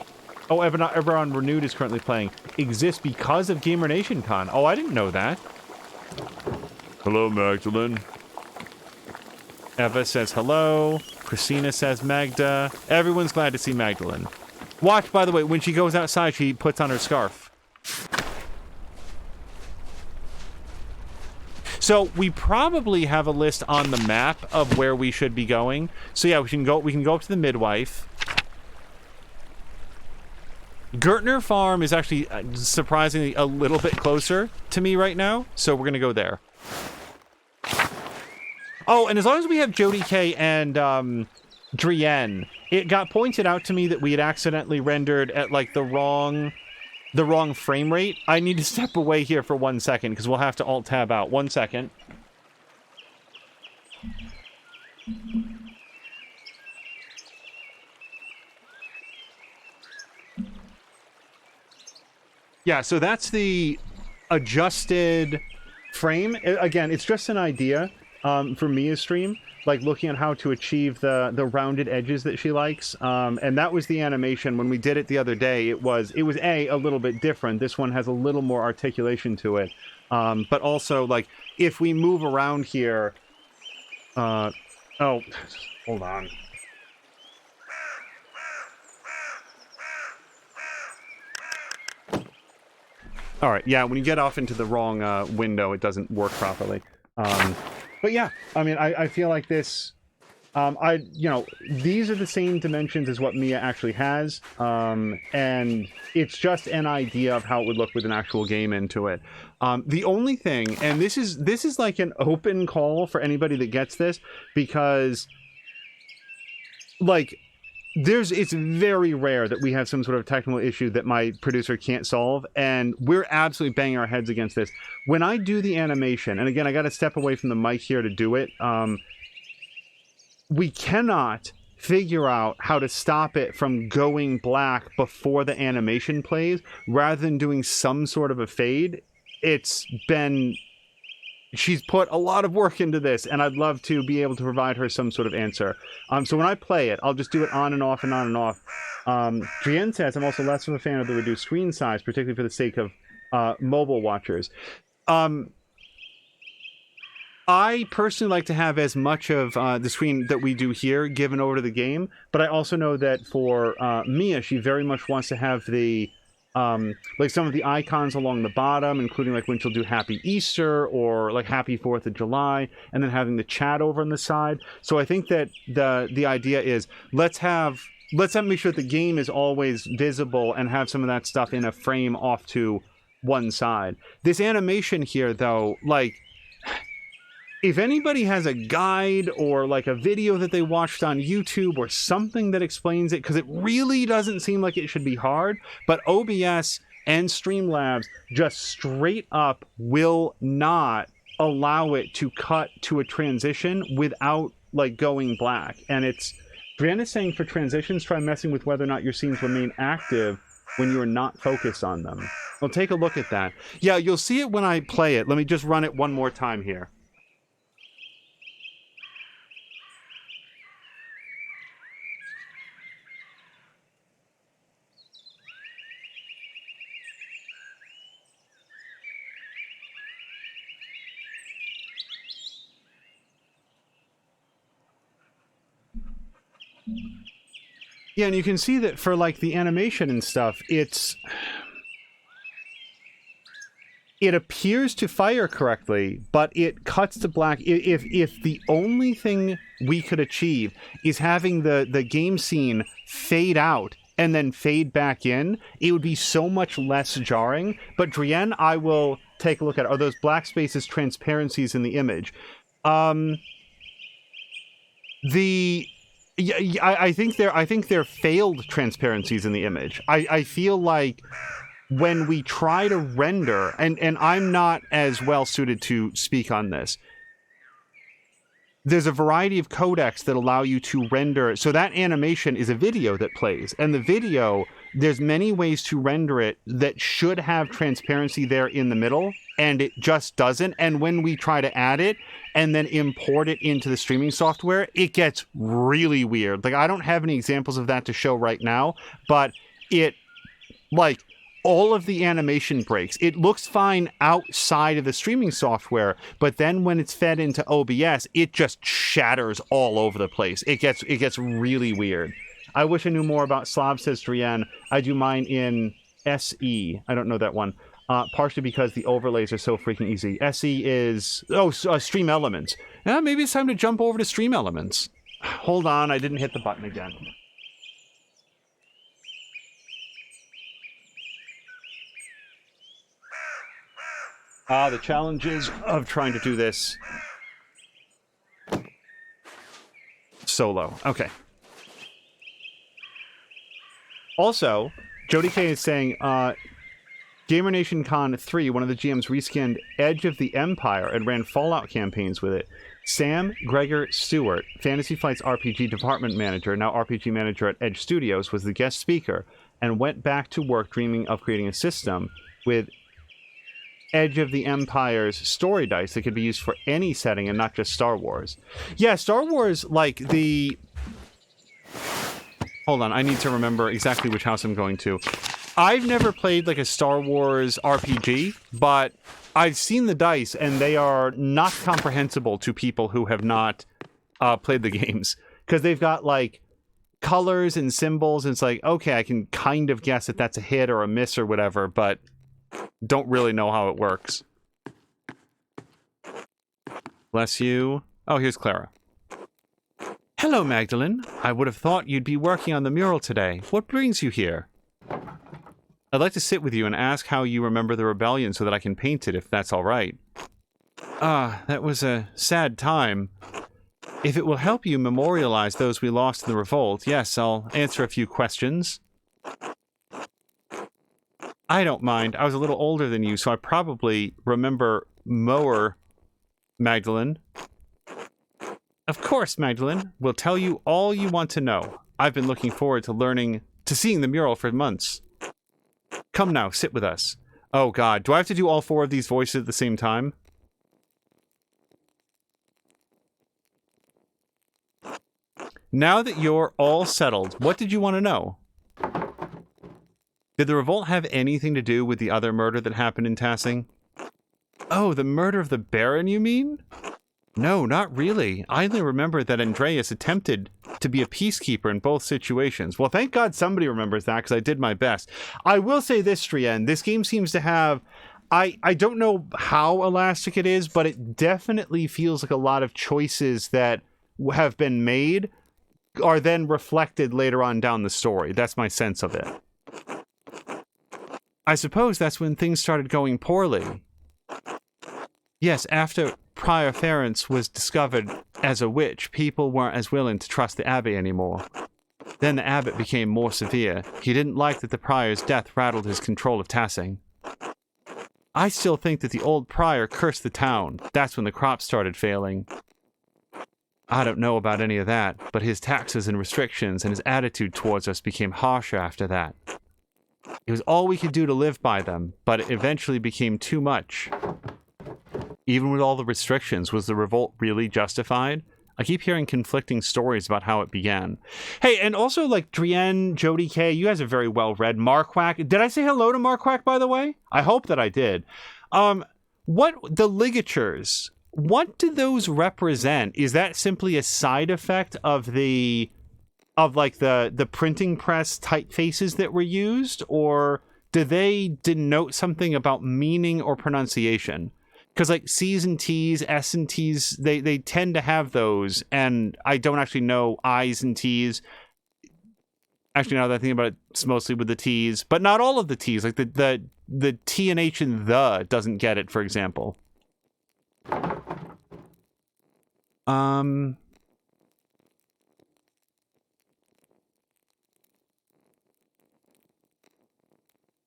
Oh, Eberron Renewed is currently playing. Exists because of Gamer Nation Con. Oh, I didn't know that. Hello, Magdalene. Eva says hello. Christina says Magda. Everyone's glad to see Magdalene. Watch, by the way, when she goes outside, she puts on her scarf. So we probably have a list on the map of where we should be going. So yeah, we can go up to the midwife. Gertner Farm is actually surprisingly a little bit closer to me right now, so we're gonna go there. Oh, and as long as we have Jody K and Drienne, it got pointed out to me that we had accidentally rendered at like the wrong frame rate. I need to step away here for 1 second because we'll have to Alt-Tab out. 1 second. Yeah, so that's the adjusted frame. Again, it's just an idea for Mia's stream, like looking at how to achieve the rounded edges that she likes. And that was the animation. When we did it the other day, it was a little bit different. This one has a little more articulation to it. But also, like, if we move around here... oh, hold on. All right, yeah, when you get off into the wrong window, it doesn't work properly. But yeah, I mean, I feel like this, these are the same dimensions as what Mia actually has, and it's just an idea of how it would look with an actual game into it. The only thing, and this is like an open call for anybody that gets this, because, like, it's very rare that we have some sort of technical issue that my producer can't solve, and we're absolutely banging our heads against this. When I do the animation, and again, I got to step away from the mic here to do it, we cannot figure out how to stop it from going black before the animation plays, rather than doing some sort of a fade. It's been she's put a lot of work into this, and I'd love to be able to provide her some sort of answer. So when I play it, I'll just do it on and off and on and off. Drienne says, I'm also less of a fan of the reduced screen size, particularly for the sake of mobile watchers. I personally like to have as much of the screen that we do here given over to the game, but I also know that for Mia, she very much wants to have the like some of the icons along the bottom, including like when she'll do Happy Easter or like Happy 4th of July, and then having the chat over on the side. So I think that the idea is let's make sure that the game is always visible and have some of that stuff in a frame off to one side. This animation here, though, like, if anybody has a guide or like a video that they watched on YouTube or something that explains it, because it really doesn't seem like it should be hard, but OBS and Streamlabs just straight up will not allow it to cut to a transition without like going black. And it's, Brianna is saying for transitions, try messing with whether or not your scenes remain active when you are not focused on them. Well, take a look at that. Yeah, you'll see it when I play it. Let me just run it one more time here. Yeah, and you can see that for like the animation and stuff, it appears to fire correctly, but it cuts to black. If the only thing we could achieve is having the game scene fade out and then fade back in, it would be so much less jarring. But Drienne, I will take a look at. Are those black spaces transparencies in the image? Yeah, I think they're failed transparencies in the image. I feel like when we try to render, and I'm not as well suited to speak on this, there's a variety of codecs that allow you to render. So that animation is a video that plays, and the video, there's many ways to render it that should have transparency there in the middle, and it just doesn't. And when we try to add it and then import it into the streaming software, it gets really weird. Like, I don't have any examples of that to show right now, but it, like, all of the animation breaks. It looks fine outside of the streaming software, but then when it's fed into OBS, it just shatters all over the place. It gets really weird. I wish I knew more about Slav, says Drienne. I do mine in SE. I don't know that one. Partially because the overlays are so freaking easy. SE is... Stream Elements. Yeah, maybe it's time to jump over to Stream Elements. Hold on, I didn't hit the button again. The challenges of trying to do this solo. Okay. Also, Jody K is saying, Gamer Nation Con 3, one of the GMs reskinned Edge of the Empire and ran Fallout campaigns with it. Sam Gregor Stewart, Fantasy Flight's RPG department manager, now RPG manager at Edge Studios, was the guest speaker and went back to work dreaming of creating a system with Edge of the Empire's story dice that could be used for any setting and not just Star Wars. Yeah, Star Wars, like the... Hold on, I need to remember exactly which house I'm going to. I've never played like a Star Wars RPG, but I've seen the dice, and they are not comprehensible to people who have not played the games. Because they've got like colors and symbols, and it's like, okay, I can kind of guess if that's a hit or a miss or whatever, but don't really know how it works. Bless you. Oh, here's Clara. Hello, Magdalene. I would have thought you'd be working on the mural today. What brings you here? I'd like to sit with you and ask how you remember the rebellion so that I can paint it, if that's all right. That was a sad time. If it will help you memorialize those we lost in the revolt, yes, I'll answer a few questions. I don't mind. I was a little older than you, so I probably remember more, Magdalene. Of course, Magdalene. We'll tell you all you want to know. I've been looking forward to seeing the mural for months. Come now, sit with us. Oh god, do I have to do all four of these voices at the same time? Now that you're all settled, what did you want to know? Did the revolt have anything to do with the other murder that happened in Tassing? Oh, the murder of the Baron, you mean? No, not really. I only remember that Andreas attempted to be a peacekeeper in both situations. Well, thank God somebody remembers that, because I did my best. I will say this, Strien, this game seems to have... I don't know how elastic it is, but it definitely feels like a lot of choices that have been made are then reflected later on down the story. That's my sense of it. I suppose that's when things started going poorly. Yes, after Prior Ference was discovered as a witch, people weren't as willing to trust the abbey anymore. Then the abbot became more severe. He didn't like that the prior's death rattled his control of Tassing. I still think that the old prior cursed the town. That's when the crops started failing. I don't know about any of that, but his taxes and restrictions and his attitude towards us became harsher after that. It was all we could do to live by them, but it eventually became too much. Even with all the restrictions, was the revolt really justified? I keep hearing conflicting stories about how it began. Hey, and also, like, Drienne, Jody K, you guys are very well read. Marquack. Did I say hello to Marquack, by the way? I hope that I did. The ligatures, what do those represent? Is that simply a side effect of the printing press typefaces that were used? Or do they denote something about meaning or pronunciation? Because, like, C's and T's, S and T's, they tend to have those, and I don't actually know I's and T's. Actually, now that I think about it, it's mostly with the T's, but not all of the T's. Like, the T and H in the doesn't get it, for example.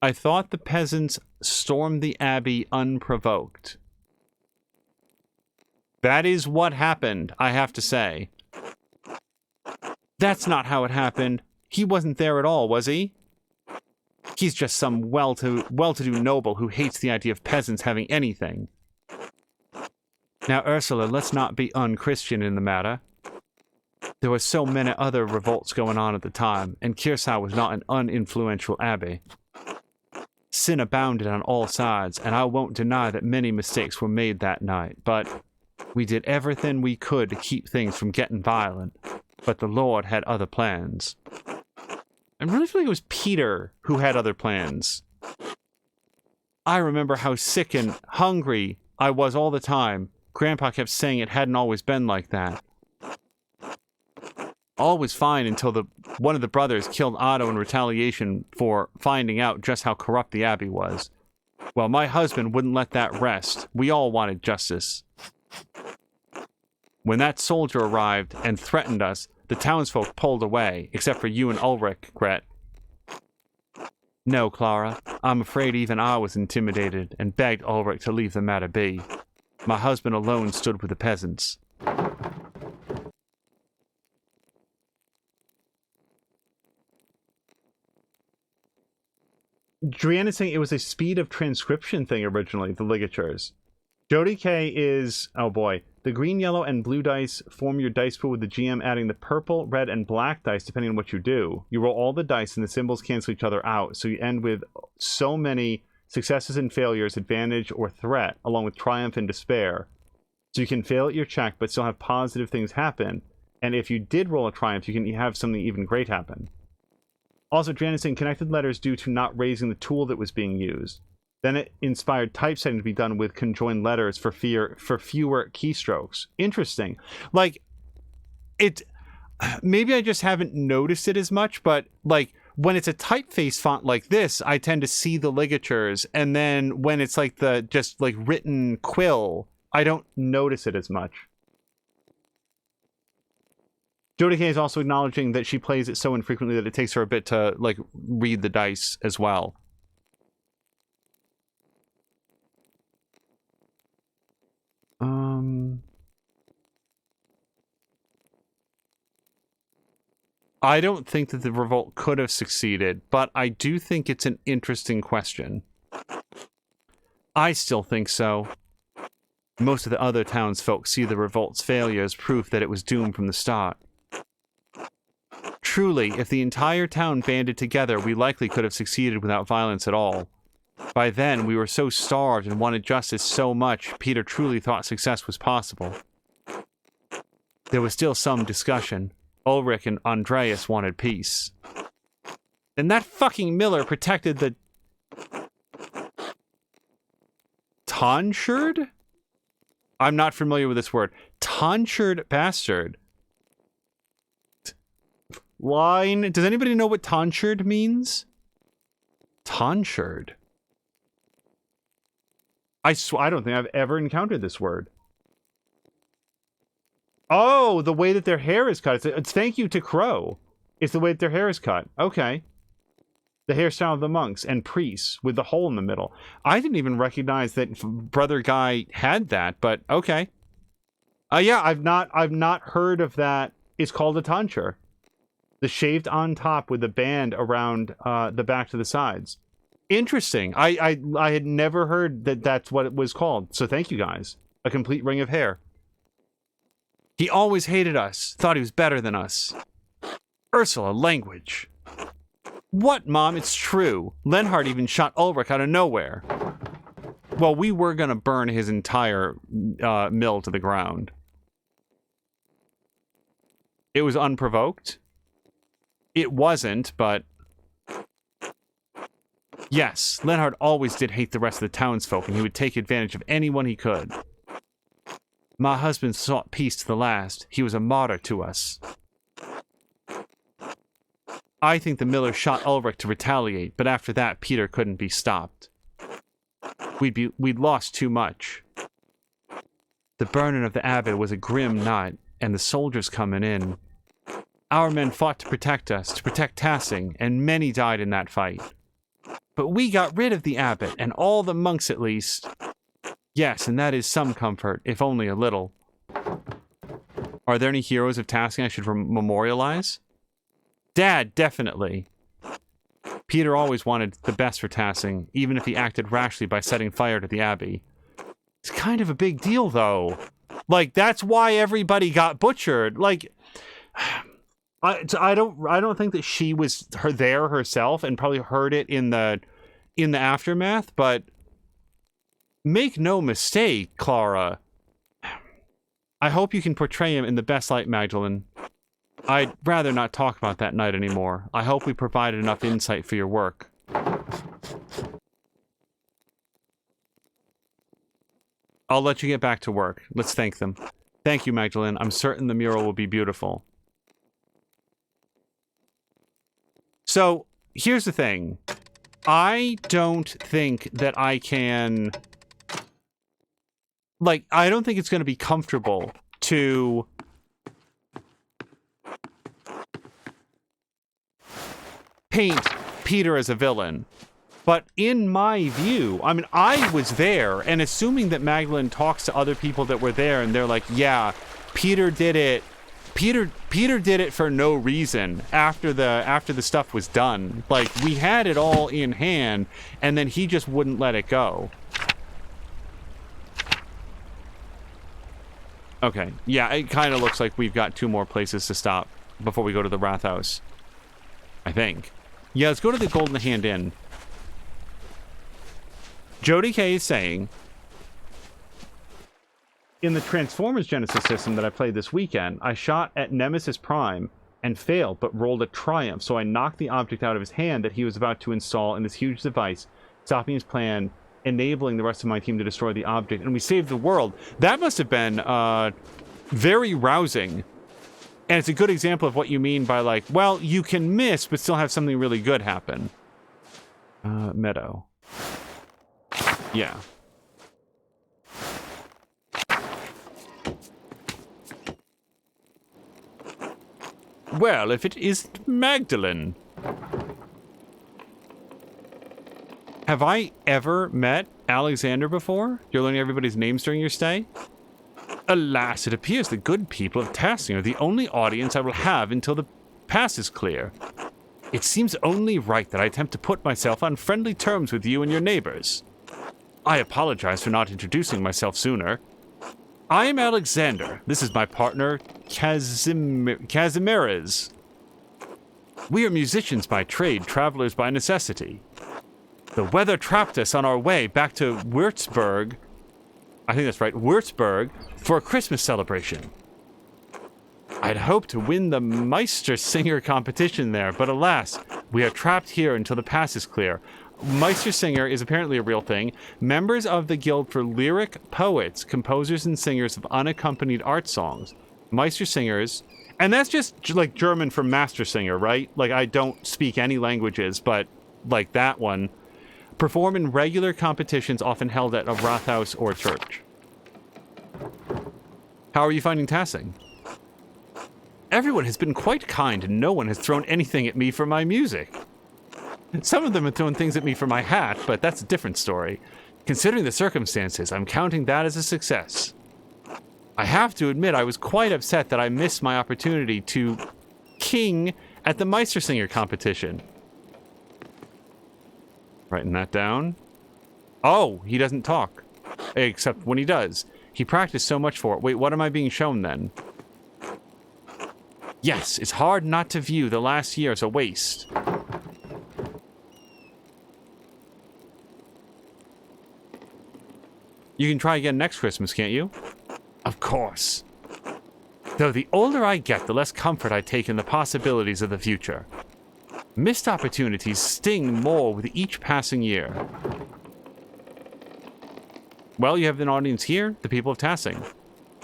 I thought the peasants stormed the abbey unprovoked. That is what happened, I have to say. That's not how it happened. He wasn't there at all, was he? He's just some well-to-do noble who hates the idea of peasants having anything. Now, Ursula, let's not be unchristian in the matter. There were so many other revolts going on at the time, and Kirsau was not an uninfluential abbey. Sin abounded on all sides, and I won't deny that many mistakes were made that night, but we did everything we could to keep things from getting violent. But the Lord had other plans. I'm really feeling it was Peter who had other plans. I remember how sick and hungry I was all the time. Grandpa kept saying it hadn't always been like that. All was fine until one of the brothers killed Otto in retaliation for finding out just how corrupt the abbey was. Well, my husband wouldn't let that rest. We all wanted justice. When that soldier arrived and threatened us, the townsfolk pulled away, except for you and Ulrich, Gret. No, Clara, I'm afraid even I was intimidated and begged Ulrich to leave the matter be. My husband alone stood with the peasants. Drienne is saying it was a speed of transcription thing originally, the ligatures. Jody K is, oh boy, the green, yellow, and blue dice form your dice pool with the GM adding the purple, red, and black dice depending on what you do. You roll all the dice and the symbols cancel each other out, so you end with so many successes and failures, advantage or threat, along with triumph and despair. So you can fail at your check but still have positive things happen, and if you did roll a triumph, you can have something even great happen. Also, Jan is saying connected letters due to not raising the tool that was being used. Then it inspired typesetting to be done with conjoined letters for fewer keystrokes. Interesting. Like, it... Maybe I just haven't noticed it as much, but, like, when it's a typeface font like this, I tend to see the ligatures, and then when it's, like, the just, like, written quill, I don't notice it as much. Jody K is also acknowledging that she plays it so infrequently that it takes her a bit to, like, read the dice as well. I don't think that the revolt could have succeeded, but I do think it's an interesting question. I still think so. Most of the other townsfolk see the revolt's failure as proof that it was doomed from the start. Truly, if the entire town banded together, we likely could have succeeded without violence at all. By then, we were so starved and wanted justice so much, Peter truly thought success was possible. There was still some discussion. Ulrich and Andreas wanted peace. And that fucking Miller protected the... Tonsured? I'm not familiar with this word. Tonsured bastard. Line. Does anybody know what tonsured means? Tonsured. I don't think I've ever encountered this word. Oh, the way that their hair is cut. It's thank you to Crow. It's the way that their hair is cut. Okay. The hairstyle of the monks and priests with the hole in the middle. I didn't even recognize that Brother Guy had that, but okay. Yeah, I've not heard of that. It's called a tonsure. The shaved on top with the band around the back to the sides. Interesting. I had never heard that that's what it was called. So thank you guys. A complete ring of hair. He always hated us. Thought he was better than us. Ursula, language. What, Mom? It's true. Lenhart even shot Ulrich out of nowhere. Well, we were going to burn his entire mill to the ground. It was unprovoked. It wasn't, but... Yes, Lenhart always did hate the rest of the townsfolk, and he would take advantage of anyone he could. My husband sought peace to the last. He was a martyr to us. I think the miller shot Ulrich to retaliate, but after that, Peter couldn't be stopped. We'd lost too much. The burning of the abbot was a grim night, and the soldiers coming in. Our men fought to protect us, to protect Tassing, and many died in that fight. But we got rid of the abbot, and all the monks at least. Yes, and that is some comfort, if only a little. Are there any heroes of Tassing I should memorialize? Dad, definitely. Peter always wanted the best for Tassing, even if he acted rashly by setting fire to the abbey. It's kind of a big deal, though. Like, that's why everybody got butchered. Like, I don't think that she was there herself and probably heard it in the aftermath, but make no mistake, Clara. I hope you can portray him in the best light, Magdalene. I'd rather not talk about that night anymore. I hope we provided enough insight for your work. I'll let you get back to work. Let's thank them. Thank you, Magdalene. I'm certain the mural will be beautiful. So, here's the thing. I don't think that I can... Like, I don't think it's going to be comfortable to... paint Peter as a villain. But in my view, I mean, I was there, and assuming that Magdalene talks to other people that were there, and they're like, yeah, Peter did it. Peter did it for no reason after the stuff was done. Like, we had it all in hand, and then he just wouldn't let it go. Okay, yeah, it kind of looks like we've got 2 more places to stop before we go to the Rathaus. I think. Yeah, let's go to the Golden Hand Inn. Jody K is saying, in the Transformers Genesis system that I played this weekend, I shot at Nemesis Prime and failed, but rolled a triumph, so I knocked the object out of his hand that he was about to install in this huge device, stopping his plan, enabling the rest of my team to destroy the object, and we saved the world. That must have been very rousing. And it's a good example of what you mean by, like, well, you can miss, but still have something really good happen. Meadow. Yeah. Well, if it isn't Magdalene. Have I ever met Alexander before? You're learning everybody's names during your stay? Alas, it appears the good people of Tassing are the only audience I will have until the pass is clear. It seems only right that I attempt to put myself on friendly terms with you and your neighbors. I apologize for not introducing myself sooner. I am Alexander. This is my partner, Kazimierz. We are musicians by trade, travelers by necessity. The weather trapped us on our way back to Würzburg, I think that's right, Würzburg, for a Christmas celebration. I'd hoped to win the Meistersinger competition there, but alas, we are trapped here until the pass is clear. Meistersinger is apparently a real thing. Members of the Guild for Lyric Poets, Composers and Singers of Unaccompanied Art Songs. Meistersingers, and that's just like German for master singer, right? Like, I don't speak any languages, but like that one. Perform in regular competitions often held at a Rathaus or church. How are you finding tassing? Everyone has been quite kind and no one has thrown anything at me for my music. Some of them have thrown things at me for my hat, but that's a different story. Considering the circumstances, I'm counting that as a success. I have to admit I was quite upset that I missed my opportunity to king at the Meistersinger competition. Writing that down. Oh, he doesn't talk. Except when he does. He practiced so much for it. Wait, what am I being shown then? Yes, it's hard not to view the last year as a waste. You can try again next Christmas, can't you? Of course. Though the older I get, the less comfort I take in the possibilities of the future. Missed opportunities sting more with each passing year. Well, you have an audience here, the people of Tassing.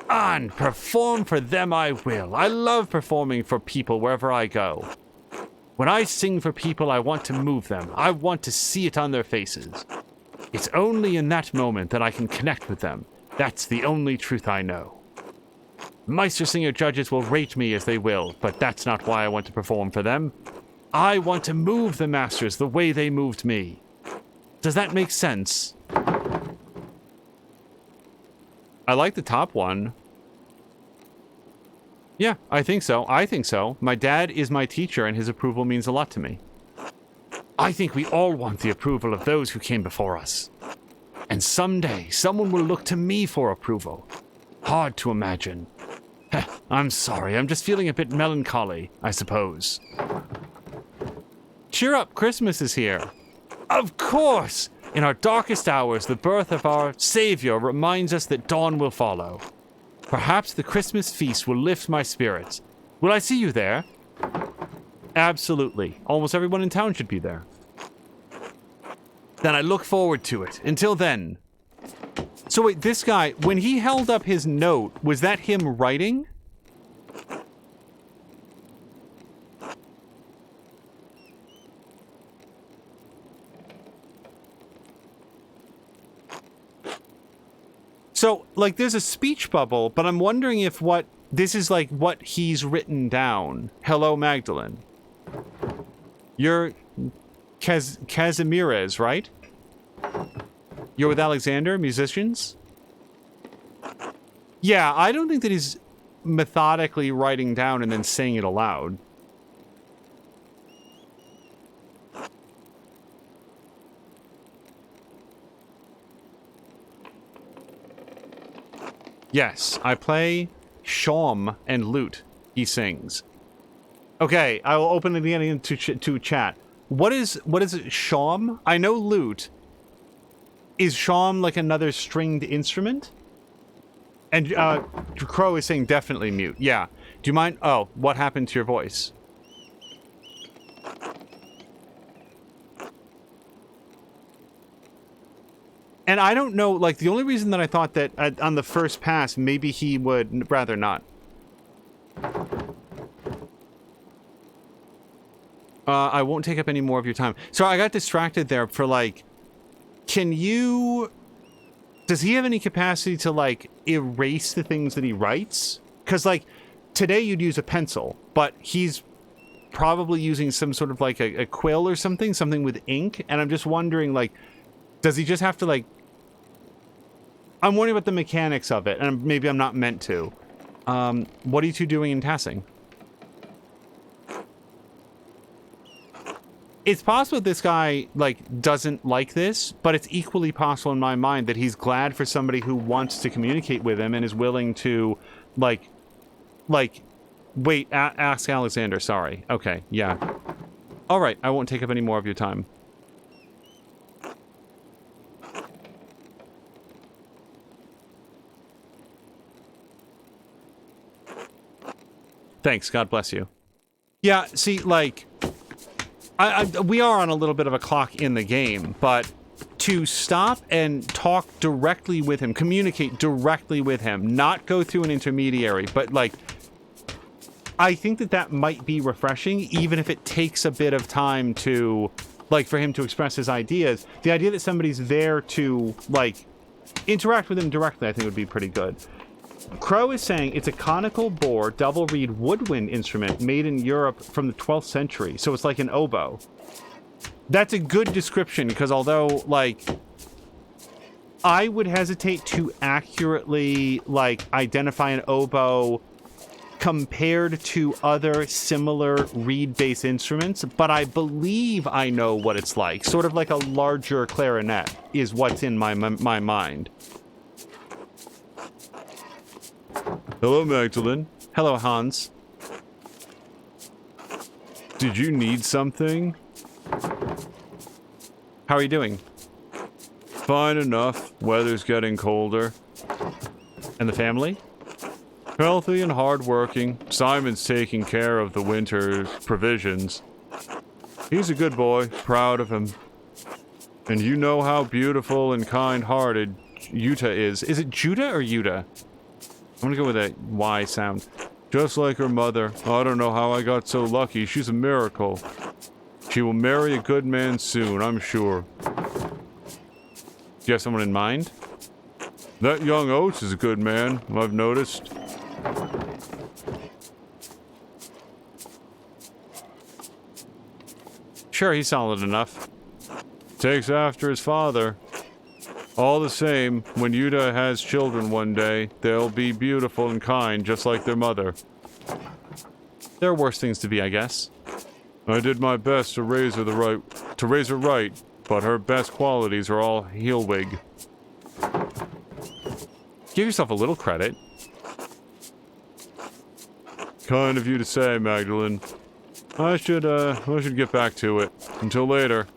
On, perform for them I will. I love performing for people wherever I go. When I sing for people, I want to move them. I want to see it on their faces. It's only in that moment that I can connect with them. That's the only truth I know. Meistersinger judges will rate me as they will, but that's not why I want to perform for them. I want to move the masters the way they moved me. Does that make sense? I like the top one. Yeah, I think so. I think so. My dad is my teacher, and his approval means a lot to me. I think we all want the approval of those who came before us. And someday, someone will look to me for approval. Hard to imagine. I'm sorry, I'm just feeling a bit melancholy, I suppose. Cheer up, Christmas is here. Of course! In our darkest hours, the birth of our Savior reminds us that dawn will follow. Perhaps the Christmas feast will lift my spirits. Will I see you there? Absolutely. Almost everyone in town should be there. Then I look forward to it. Until then. So wait, this guy, when he held up his note, was that him writing? So, like, there's a speech bubble, but I'm wondering if this is like what he's written down. Hello, Magdalene. You're Casimires, right? You're with Alexander, musicians? Yeah, I don't think that he's methodically writing down and then saying it aloud. Yes, I play shawm and lute, he sings. Okay, I will open it again to chat. What is shawm? I know lute. Is shawm like another stringed instrument? And Crow is saying definitely mute. Yeah. Do you mind? Oh, what happened to your voice? And I don't know, like, the only reason that I thought that on the first pass, maybe he would rather not. I won't take up any more of your time. So I got distracted there for, like, does he have any capacity to, like, erase the things that he writes? Because, like, today you'd use a pencil, but he's probably using some sort of, like, a quill or something with ink, and I'm just wondering, like, does he just have to, like... I'm wondering about the mechanics of it, and maybe I'm not meant to. What are you two doing in Tassing? It's possible this guy, like, doesn't like this, but it's equally possible in my mind that he's glad for somebody who wants to communicate with him and is willing to, wait, ask Alexander, sorry. Okay, yeah. All right, I won't take up any more of your time. Thanks. God bless you. Yeah, see, like, we are on a little bit of a clock in the game, but to stop and talk directly with him, communicate directly with him, not go through an intermediary, but, like, I think that might be refreshing, even if it takes a bit of time to, like, for him to express his ideas. The idea that somebody's there to, like, interact with him directly, I think would be pretty good. Crow is saying it's a conical bore, double reed woodwind instrument made in Europe from the 12th century. So it's like an oboe. That's a good description, because although, like, I would hesitate to accurately, like, identify an oboe compared to other similar reed-based instruments, but I believe I know what it's like. Sort of like a larger clarinet is what's in my mind. Hello, Magdalene. Hello, Hans. Did you need something? How are you doing? Fine enough. Weather's getting colder. And the family? Healthy and hardworking. Simon's taking care of the winter's provisions. He's a good boy. Proud of him. And you know how beautiful and kind-hearted Yuta is. Is it Judah or Yuta? I'm gonna go with a Y sound. Just like her mother. I don't know how I got so lucky. She's a miracle. She will marry a good man soon, I'm sure. Do you have someone in mind? That young Oates is a good man, I've noticed. Sure, he's solid enough. Takes after his father. All the same, when Yuta has children one day, they'll be beautiful and kind, just like their mother. There are worse things to be, I guess. I did my best to raise her right, but her best qualities are all heelwig. Give yourself a little credit. Kind of you to say, Magdalene. I should get back to it. Until later.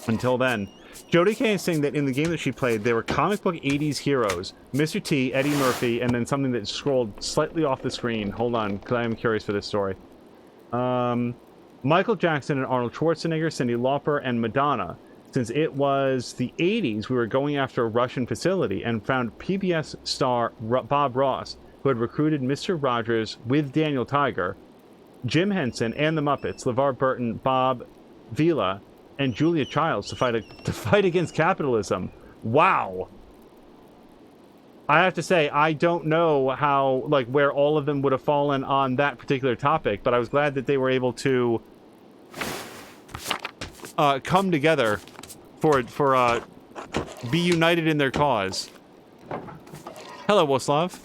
Until then. Jody K is saying that in the game that she played, there were comic book 80s heroes. Mr. T, Eddie Murphy, and then something that scrolled slightly off the screen. Hold on, because I am curious for this story. Michael Jackson and Arnold Schwarzenegger, Cyndi Lauper, and Madonna. Since it was the 80s, we were going after a Russian facility and found PBS star Bob Ross, who had recruited Mr. Rogers with Daniel Tiger, Jim Henson, and the Muppets, LeVar Burton, Bob Vila, and Julia Childs to fight against capitalism. Wow. I have to say, I don't know how, like, where all of them would have fallen on that particular topic, but I was glad that they were able to come together for be united in their cause. Hello, Woslav.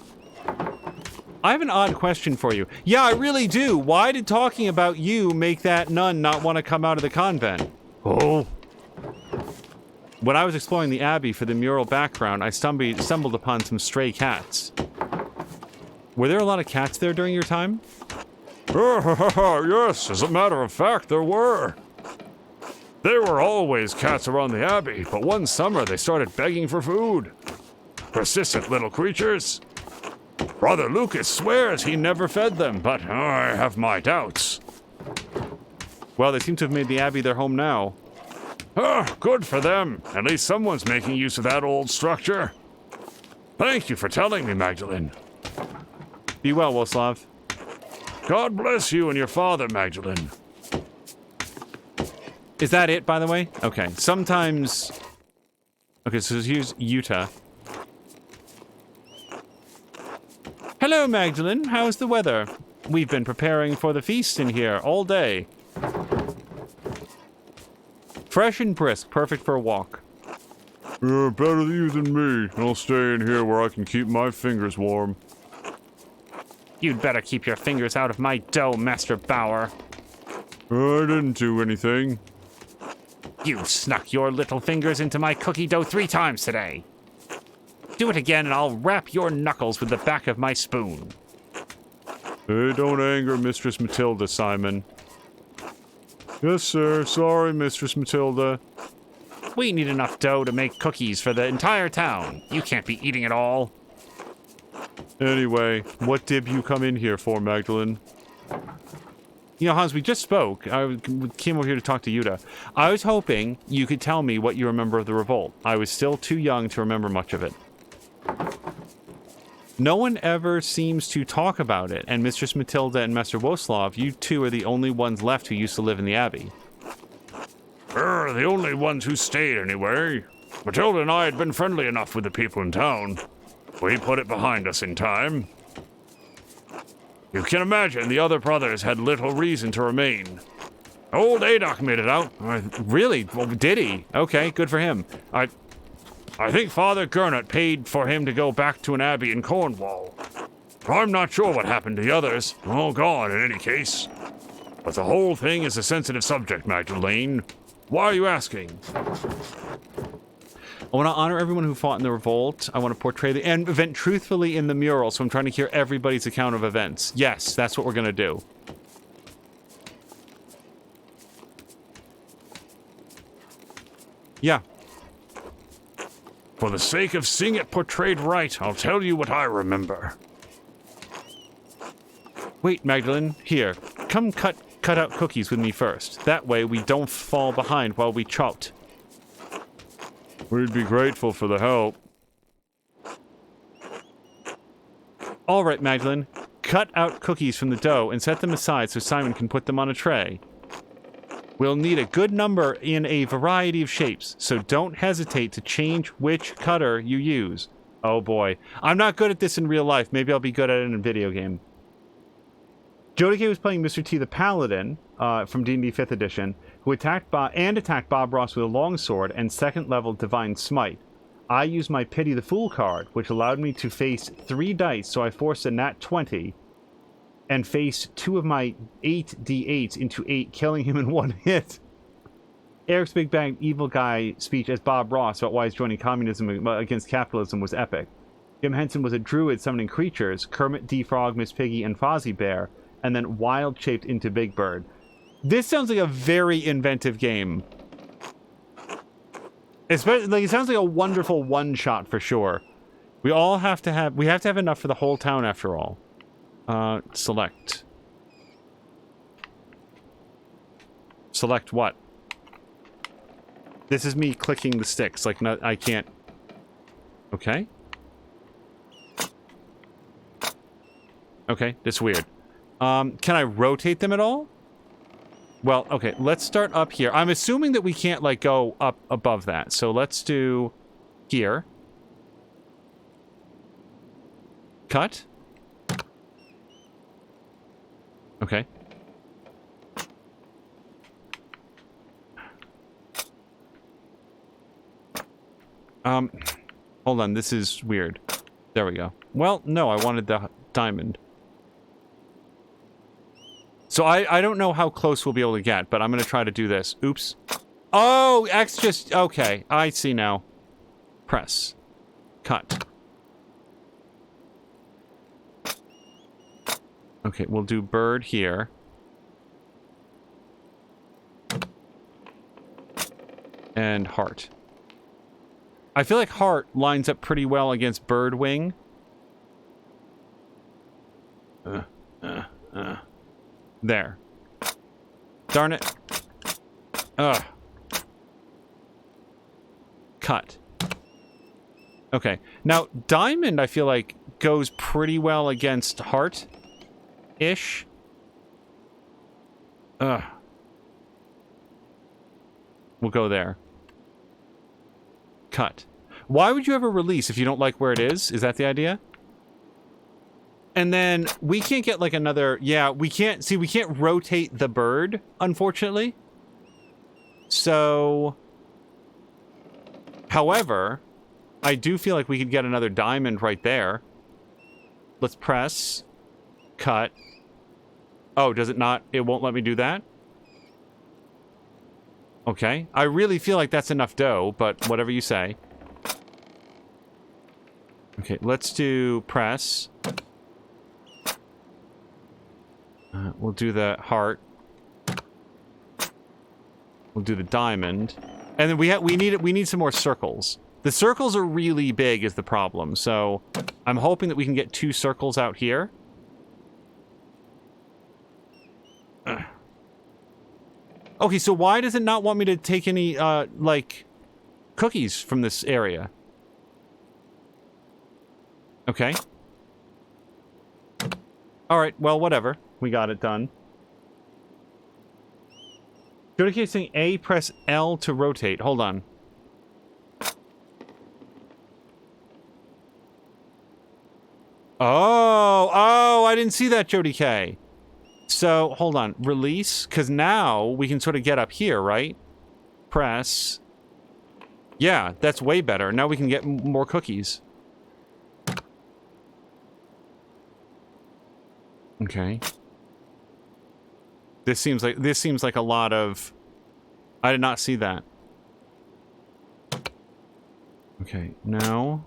I have an odd question for you. Yeah, I really do. Why did talking about you make that nun not want to come out of the convent? Oh? When I was exploring the Abbey for the mural background, I stumbled upon some stray cats. Were there a lot of cats there during your time? Yes, as a matter of fact, there were. There were always cats around the Abbey, but one summer they started begging for food. Persistent little creatures. Brother Lucas swears he never fed them, but I have my doubts. Well, they seem to have made the Abbey their home now. Good for them. At least someone's making use of that old structure. Thank you for telling me, Magdalene. Be well, Woslav. God bless you and your father, Magdalene. Is that it, by the way? Okay, sometimes... Okay, so here's Yuta. Hello, Magdalene. How's the weather? We've been preparing for the feast in here all day. Fresh and brisk, perfect for a walk. You're better you than me. I'll stay in here where I can keep my fingers warm. You'd better keep your fingers out of my dough, Master Bauer. I didn't do anything. You snuck your little fingers into my cookie dough 3 times today. Do it again and I'll wrap your knuckles with the back of my spoon. Hey, don't anger Mistress Matilda, Simon. Yes, sir. Sorry, Mistress Matilda. We need enough dough to make cookies for the entire town. You can't be eating it all. Anyway, what did you come in here for, Magdalene? You know, Hans, we just spoke. I came over here to talk to Yuta. I was hoping you could tell me what you remember of the revolt. I was still too young to remember much of it. No one ever seems to talk about it, and Mistress Matilda and Master Woslav, you two are the only ones left who used to live in the Abbey. We're the only ones who stayed anyway. Matilda and I had been friendly enough with the people in town. We put it behind us in time. You can imagine the other brothers had little reason to remain. Old Adok made it out. Really? Well, did he? Okay, good for him. I think Father Gernot paid for him to go back to an abbey in Cornwall. I'm not sure what happened to the others. All gone in any case. But the whole thing is a sensitive subject, Magdalene. Why are you asking? I want to honor everyone who fought in the revolt. I want to portray the and event truthfully in the mural, so I'm trying to hear everybody's account of events. Yes, that's what we're going to do. Yeah. For the sake of seeing it portrayed right, I'll tell you what I remember. Wait, Magdalene, here. Come cut out cookies with me first. That way we don't fall behind while we chopped. We'd be grateful for the help. All right, Magdalene. Cut out cookies from the dough and set them aside so Simon can put them on a tray. We'll need a good number in a variety of shapes, so don't hesitate to change which cutter you use. Oh boy. I'm not good at this in real life. Maybe I'll be good at it in a video game. Jodike was playing Mr. T the Paladin from D&D 5th edition, who attacked Bob Ross with a longsword and 2nd level Divine Smite. I used my Pity the Fool card, which allowed me to face 3 dice, so I forced a nat 20 and face 2 of my 8d8s into 8, killing him in 1 hit. Eric's Big Bang Evil Guy speech as Bob Ross about why he's joining communism against capitalism was epic. Jim Henson was a druid summoning creatures, Kermit D. Frog, Miss Piggy, and Fozzie Bear, and then wild-shaped into Big Bird. This sounds like a very inventive game. Especially, like, it sounds like a wonderful one-shot for sure. We have to have enough for the whole town after all. Select. Select what? This is me clicking the sticks, like, no, I can't. Okay. Okay, that's weird. Can I rotate them at all? Well, okay, let's start up here. I'm assuming that we can't, like, go up above that. So let's do here. Cut. Okay. Hold on, this is weird. There we go. Well, no, I wanted the diamond. So I don't know how close we'll be able to get, but I'm going to try to do this. Oops. Oh, X just... Okay, I see now. Press. Cut. Okay, we'll do bird here. And heart. I feel like heart lines up pretty well against bird wing. There. Darn it. Ugh. Cut. Okay. Now, diamond, I feel like, goes pretty well against heart-ish. Ugh. We'll go there. Cut. Why would you ever release if you don't like where it is? Is that the idea? And then we can't get like another... Yeah, we can't... See, we can't rotate the bird, unfortunately. So... However, I do feel like we could get another diamond right there. Let's press. Cut. Oh, does it not? It won't let me do that? Okay. I really feel like that's enough dough, but whatever you say. Okay, let's do press. We'll do the heart. We'll do the diamond. And then we need some more circles. The circles are really big is the problem. So I'm hoping that we can get 2 circles out here. Okay, so why does it not want me to take any, like, cookies from this area? Okay. Alright, well, whatever. We got it done. Jodie saying A, press L to rotate. Hold on. Oh, I didn't see that, Jodie K. So, hold on. Release, because now we can sort of get up here, right? Press. Yeah, that's way better. Now we can get more cookies. Okay. This seems like a lot of... I did not see that. Okay, now...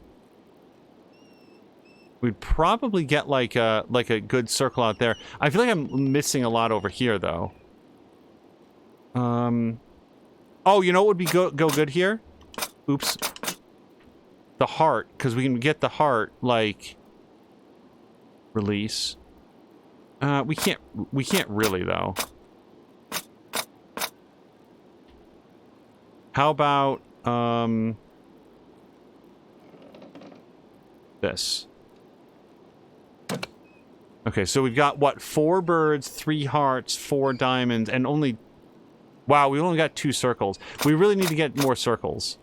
We'd probably get like a good circle out there. I feel like I'm missing a lot over here, though. Oh, you know what would be go good here? Oops. The heart, because we can get the heart, like... Release. We can't really, though. How about, this? Okay, so we've got, what, 4 birds, 3 hearts, 4 diamonds, and only... Wow, we only got 2 circles. We really need to get more circles.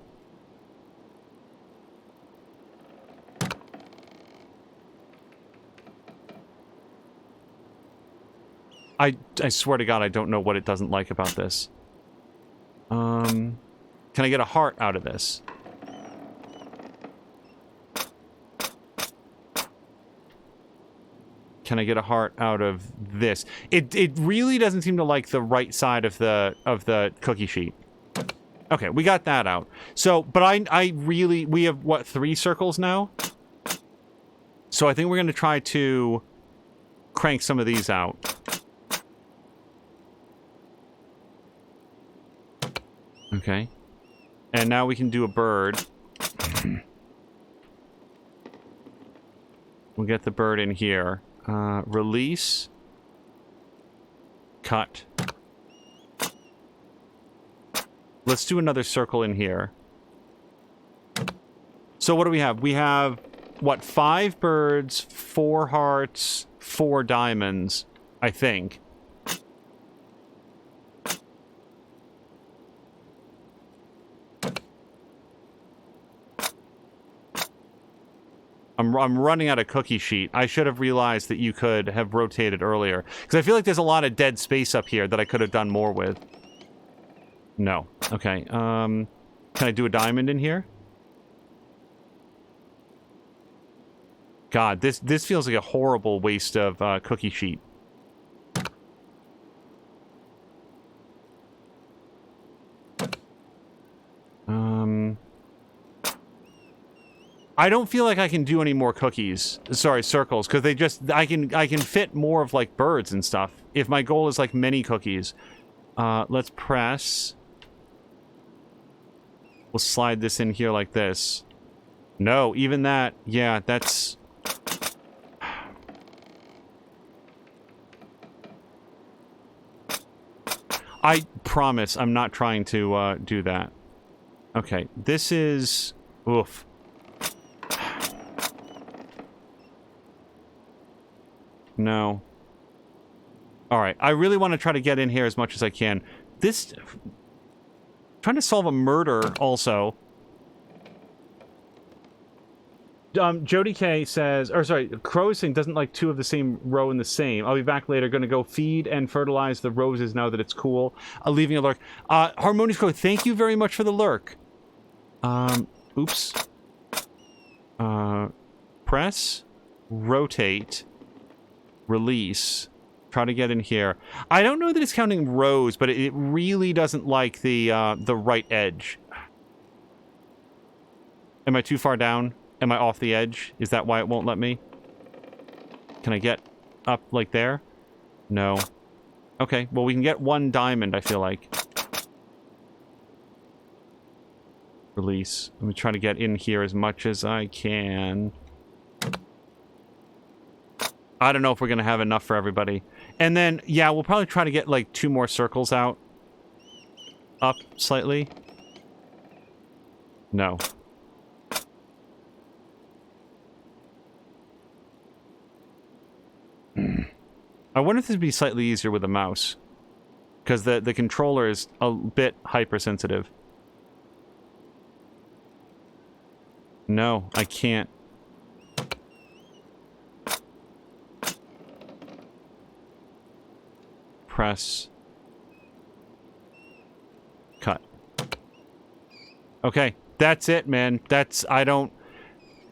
I swear to God, I don't know what it doesn't like about this. Can I get a heart out of this? Can I get a heart out of this? It really doesn't seem to like the right side of the cookie sheet. Okay, we got that out. So, but we have, what, 3 circles now? So I think we're going to try to crank some of these out. Okay. And now we can do a bird. We'll get the bird in here. Release. Cut. Let's do another circle in here. So what do we have? We have, what, 5 birds, 4 hearts, 4 diamonds, I think. I'm running out of cookie sheet. I should have realized that you could have rotated earlier. Because I feel like there's a lot of dead space up here that I could have done more with. No. Okay. Can I do a diamond in here? God, this feels like a horrible waste of cookie sheet. I don't feel like I can do any more cookies. Sorry, circles, because they just... I can fit more of, like, birds and stuff. If my goal is, like, many cookies. Let's press. We'll slide this in here like this. No, even that... Yeah, that's... I promise I'm not trying to, do that. Okay, this is... Oof. No. Alright, I really want to try to get in here as much as I can. This... Trying to solve a murder, also. Jody K says... Or, sorry, Crow is saying doesn't like 2 of the same row in the same. I'll be back later. Gonna go feed and fertilize the roses now that it's cool. Leaving a lurk. Harmonious Crow, thank you very much for the lurk. Oops. Press. Rotate. Release. Try to get in here. I don't know that it's counting rows, but it really doesn't like the right edge. Am I too far down? Am I off the edge? Is that why it won't let me? Can I get up like there? No. Okay, well we can get 1 diamond, I feel like. Release. Let me try to get in here as much as I can. I don't know if we're going to have enough for everybody. And then, yeah, we'll probably try to get, like, 2 more circles out. Up slightly. No. I wonder if this would be slightly easier with a mouse. Because the controller is a bit hypersensitive. No, I can't. Press. Cut. Okay, that's it, man. That's, I don't...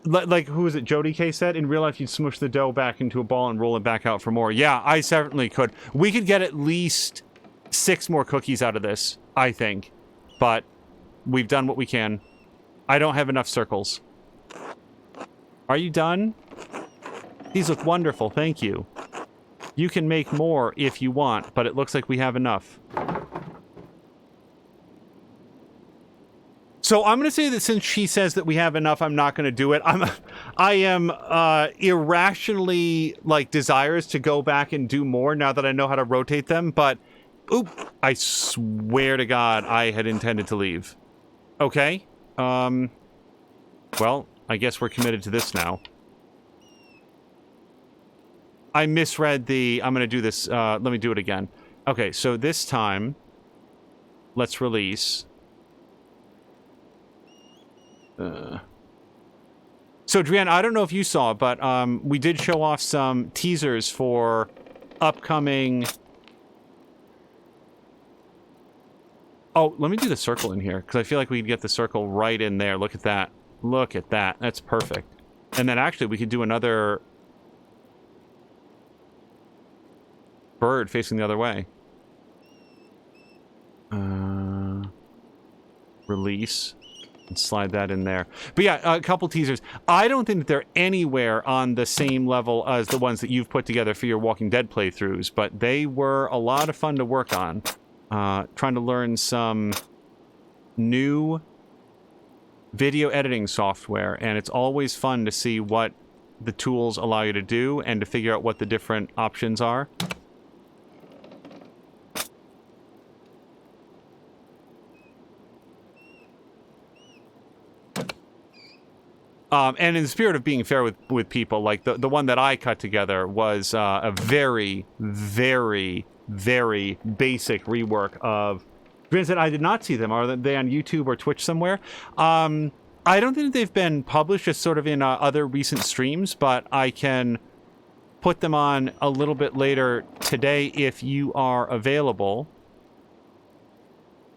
Like, who was it? Jody K said, in real life, you'd smush the dough back into a ball and roll it back out for more. Yeah, I certainly could. We could get at least 6 more cookies out of this, I think. But we've done what we can. I don't have enough circles. Are you done? These look wonderful, thank you. You can make more if you want, but it looks like we have enough. So I'm going to say that since she says that we have enough, I'm not going to do it. I am irrationally, like, desirous to go back and do more now that I know how to rotate them, but, oop, I swear to God I had intended to leave. Okay. Well, I guess we're committed to this now. I misread the... I'm going to do this. Let me do it again. Okay, so this time, let's release... So, Drienne, I don't know if you saw, but we did show off some teasers for upcoming... Oh, let me do the circle in here, because I feel like we could get the circle right in there. Look at that. Look at that. That's perfect. And then, actually, we could do another bird facing the other way. Release. And slide that in there. But yeah, a couple teasers. I don't think that they're anywhere on the same level as the ones that you've put together for your Walking Dead playthroughs, but they were a lot of fun to work on. Trying to learn some new video editing software, and it's always fun to see what the tools allow you to do and to figure out what the different options are. And in the spirit of being fair with people, like the one that I cut together was a very, very, very basic rework of... Granted, I did not see them. Are they on YouTube or Twitch somewhere? I don't think they've been published, just sort of in other recent streams, but I can put them on a little bit later today if you are available.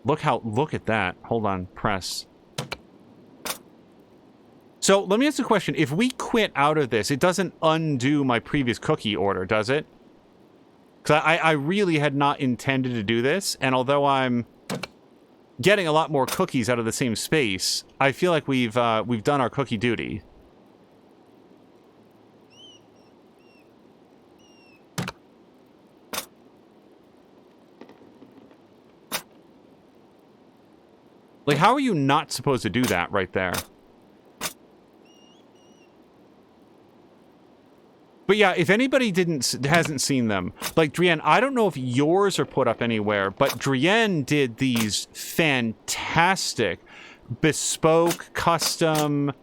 Look at that. Hold on, press. So let me ask a question. If we quit out of this, it doesn't undo my previous cookie order, does it? Because I really had not intended to do this, and although I'm getting a lot more cookies out of the same space, I feel like we've done our cookie duty. Like, how are you not supposed to do that right there? But yeah, if anybody hasn't seen them, like Drienne, I don't know if yours are put up anywhere, but Drienne did these fantastic, bespoke, custom,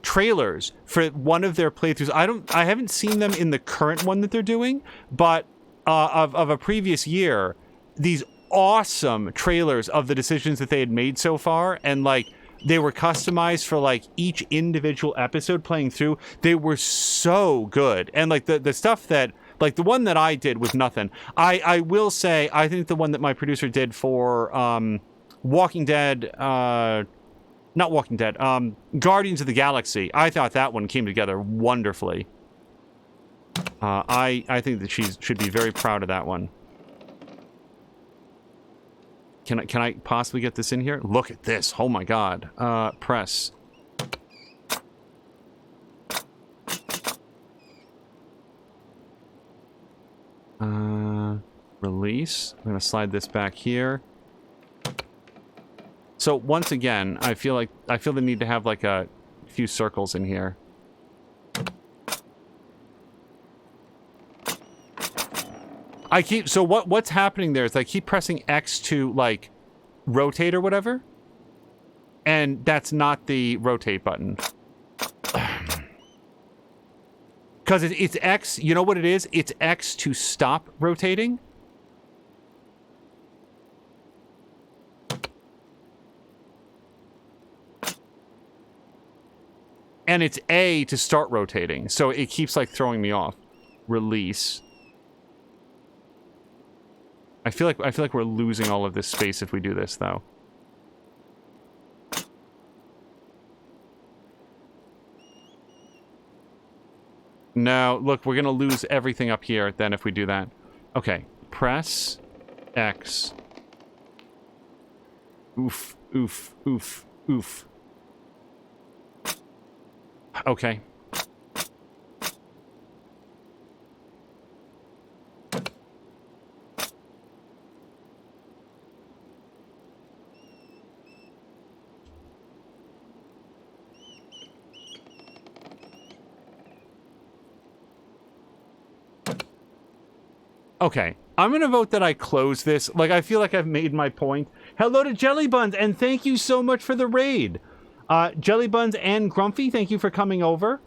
trailers for one of their playthroughs. I haven't seen them in the current one that they're doing, but of a previous year, these awesome trailers of the decisions that they had made so far, and like, they were customized for, like, each individual episode playing through. They were so good. And, like, the stuff that... Like, the one that I did was nothing. I will say, I think the one that my producer did for Walking Dead... not Walking Dead. Guardians of the Galaxy. I thought that one came together wonderfully. I think that she should be very proud of that one. Can I possibly get this in here? Look at this. Oh my god. Press. Release. I'm gonna slide this back here. So once again, I feel the need to have like a few circles in here. So what's happening there is I keep pressing X to like rotate or whatever. And that's not the rotate button. Because it's X, you know what it is? It's X to stop rotating. And it's A to start rotating. So it keeps like throwing me off. Release. I feel like we're losing all of this space if we do this though. No, look, we're gonna lose everything up here then if we do that. Okay, press X. Oof, oof, oof, oof. Okay. Okay, I'm gonna vote that I close this. Like, I feel like I've made my point. Hello to Jelly Buns, and thank you so much for the raid. Jelly Buns and Grumpy, thank you for coming over.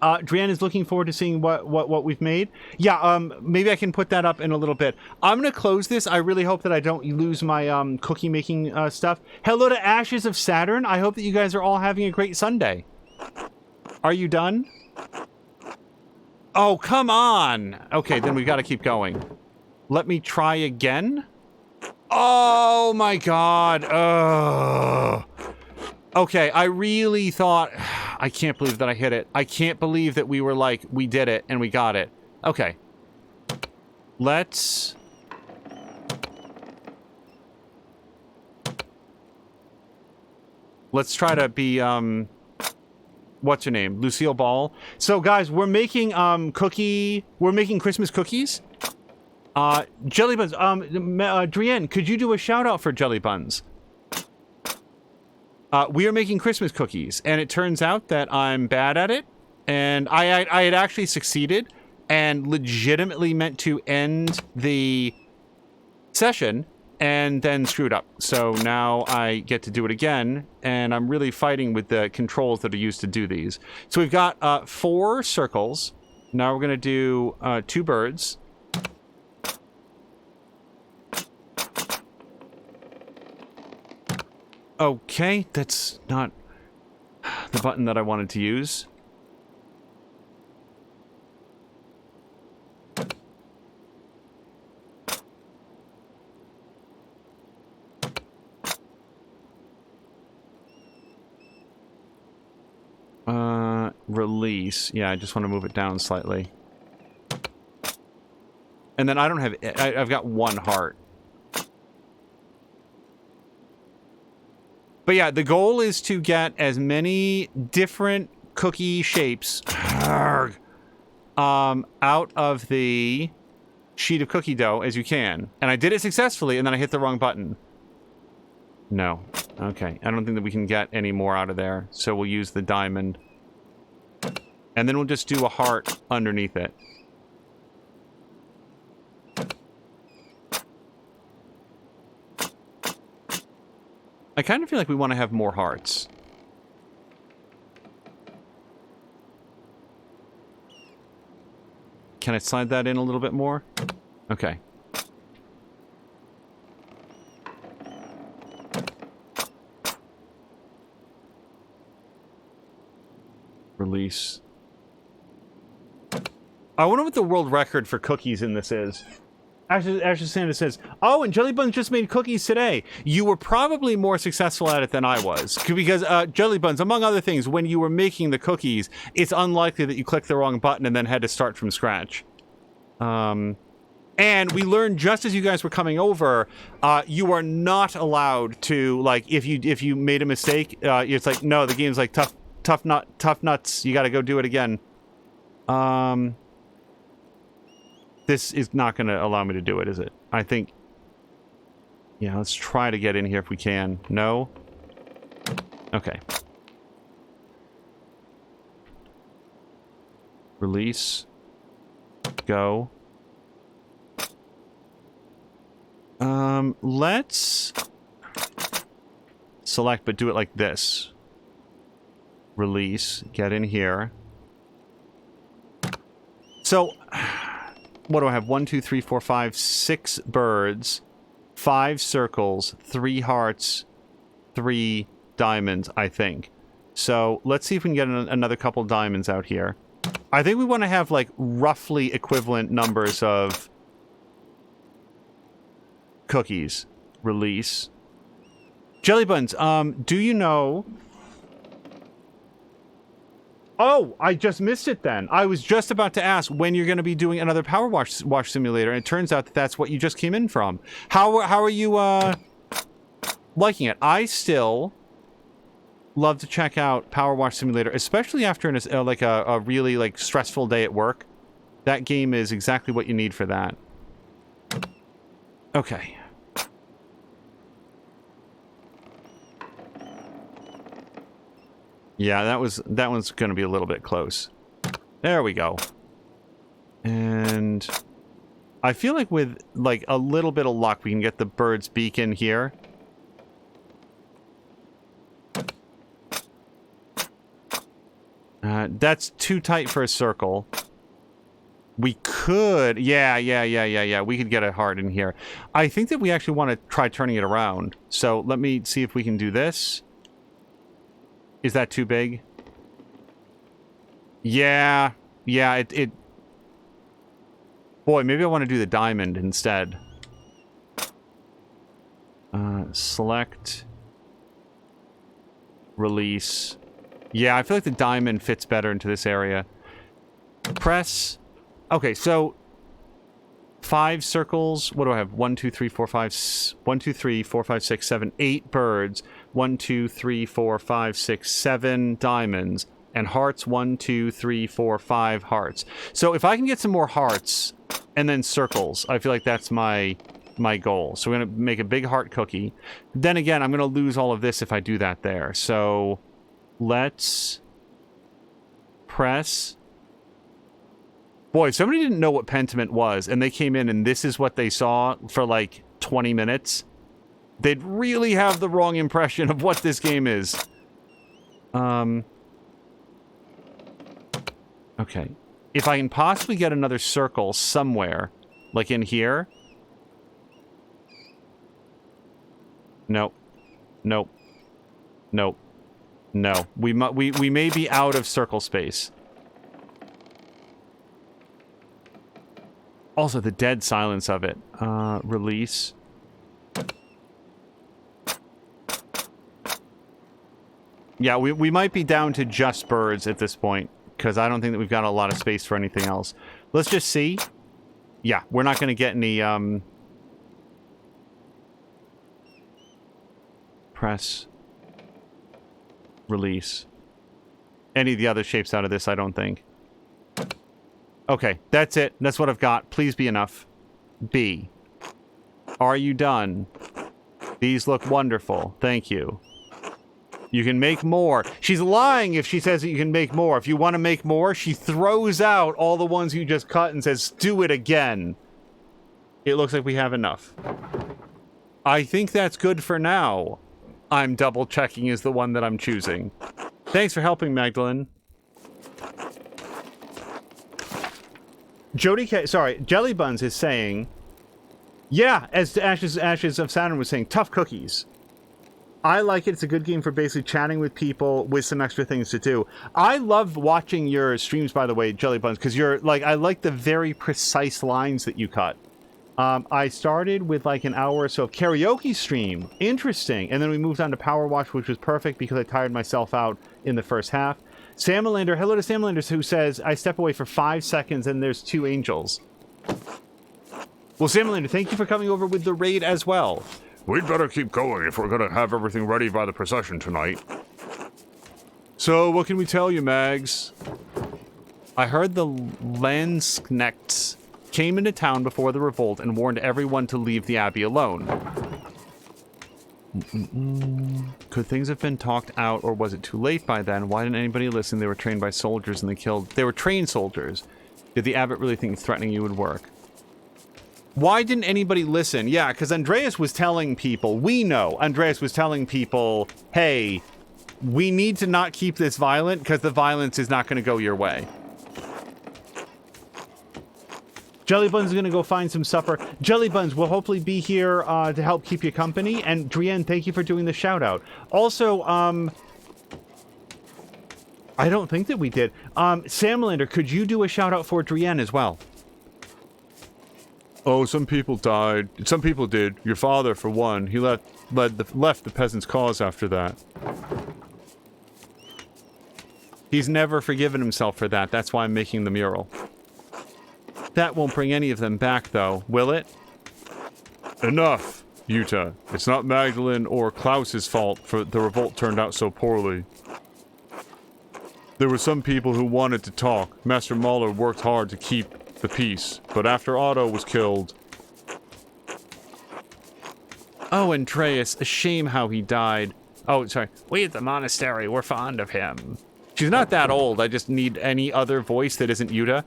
Drienne is looking forward to seeing what we've made. Yeah, maybe I can put that up in a little bit. I'm gonna close this. I really hope that I don't lose my cookie making stuff. Hello to Ashes of Saturn. I hope that you guys are all having a great Sunday. Are you done? Oh, come on! Okay, then we've got to keep going. Let me try again. Oh my god. Ugh. Okay, I really thought... I can't believe that I hit it. I can't believe that we were like, we did it and we got it. Okay. Let's try to be, what's her name? Lucille Ball. So, guys, we're making, we're making Christmas cookies. Jelly Buns, Drienne, could you do a shout out for Jelly Buns? We are making Christmas cookies, and it turns out that I'm bad at it, and I had actually succeeded and legitimately meant to end the session and then screwed up. So now I get to do it again, and I'm really fighting with the controls that are used to do these. So we've got 4 circles. Now we're going to do 2 birds. Okay, that's not the button that I wanted to use. Release. Yeah, I just want to move it down slightly. And then I don't have... I've got 1 heart. But yeah, the goal is to get as many different cookie shapes out of the sheet of cookie dough as you can. And I did it successfully, and then I hit the wrong button. No. Okay. I don't think that we can get any more out of there. So we'll use the diamond. And then we'll just do a heart underneath it. I kind of feel like we want to have more hearts. Can I slide that in a little bit more? Okay. Release. I wonder what the world record for cookies in this is. Ashes Santa says, oh, and Jelly Buns just made cookies today. You were probably more successful at it than I was. Because Jelly Buns, among other things, when you were making the cookies, it's unlikely that you clicked the wrong button and then had to start from scratch. And we learned just as you guys were coming over, you are not allowed to, like, if you made a mistake, it's like, no, the game's like, tough nuts, you gotta go do it again. This is not going to allow me to do it, is it? I think... Yeah, let's try to get in here if we can. No? Okay. Release. Go. Let's select, but do it like this. Release. Get in here. So, what do I have? 1, 2, 3, 4, 5, 6 birds, 5 circles, 3 hearts, 3 diamonds, I think. So, let's see if we can get another couple diamonds out here. I think we want to have, like, roughly equivalent numbers of cookies. Release. Jelly buns, do you know... Oh, I just missed it then. I was just about to ask when you're going to be doing another Power Wash Simulator, and it turns out that that's what you just came in from. How are you, liking it? I still love to check out Power Wash Simulator, especially after a really, like, stressful day at work. That game is exactly what you need for that. Okay. Yeah, that one's going to be a little bit close. There we go. And I feel like with, like, a little bit of luck, we can get the bird's beak in here. That's too tight for a circle. We could... Yeah. We could get a heart in here. I think that we actually want to try turning it around. So let me see if we can do this. Is that too big? Yeah, it... Boy, maybe I want to do the diamond instead. Select. Release. Yeah, I feel like the diamond fits better into this area. Press. Okay, so 5 circles. What do I have? 1, 2, 3, 4, 5... 1, 2, 3, 4, 5, 6, 7, 8 birds. 1, 2, 3, 4, 5, 6, 7 diamonds. And hearts. 1, 2, 3, 4, 5 hearts. So if I can get some more hearts and then circles, I feel like that's my goal. So we're going to make a big heart cookie. Then again, I'm going to lose all of this if I do that there. So let's press. Boy, if somebody didn't know what Pentiment was and they came in and this is what they saw for like 20 minutes, they'd really have the wrong impression of what this game is. Okay. If I can possibly get another circle somewhere, like in here. Nope. Nope. Nope. No. We may be out of circle space. Also, the dead silence of it. Release. Yeah, we might be down to just birds at this point, because I don't think that we've got a lot of space for anything else. Let's just see. Yeah, we're not going to get any, press. Release. Any of the other shapes out of this, I don't think. Okay, that's it. That's what I've got. Please be enough. B. Are you done? These look wonderful. Thank you. You can make more. She's lying if she says that you can make more. If you want to make more, she throws out all the ones you just cut and says, do it again. It looks like we have enough. I think that's good for now. I'm double checking is the one that I'm choosing. Thanks for helping, Magdalene. Jody K... Sorry, Jelly Buns is saying... Yeah, as Ashes of Saturn was saying, tough cookies. I like it. It's a good game for basically chatting with people with some extra things to do. I love watching your streams, by the way, Jelly Buns, because you're like, I like the very precise lines that you cut. I started with like an hour or so of karaoke stream. Interesting. And then we moved on to Power Wash, which was perfect because I tired myself out in the first half. Samalander, hello to Samalander, who says, I step away for 5 seconds and there's 2 angels. Well, Samalander, thank you for coming over with the raid as well. We'd better keep going if we're going to have everything ready by the procession tonight. So, what can we tell you, Mags? I heard the Landsknechts came into town before the revolt and warned everyone to leave the Abbey alone. Could things have been talked out, or was it too late by then? Why didn't anybody listen? They were trained by soldiers and they killed... They were trained soldiers. Did the abbot really think threatening you would work? Why didn't anybody listen? Yeah, because Andreas was telling people... We know Andreas was telling people, hey, we need to not keep this violent because the violence is not going to go your way. Jellybuns is going to go find some supper. Jellybuns will hopefully be here to help keep you company. And Drienne, thank you for doing the shout out. Also, I don't think that we did. Samlander, could you do a shout out for Drienne as well? Oh, some people died. Some people did. Your father, for one. He left the peasants' cause after that. He's never forgiven himself for that. That's why I'm making the mural. That won't bring any of them back, though, will it? Enough, Yuta. It's not Magdalene or Klaus's fault for the revolt turned out so poorly. There were some people who wanted to talk. Master Mahler worked hard to keep the peace, but after Otto was killed... Oh, Andreas, a shame how he died. Oh, sorry. We at the monastery were fond of him. She's not that old. I just need any other voice that isn't Yuta.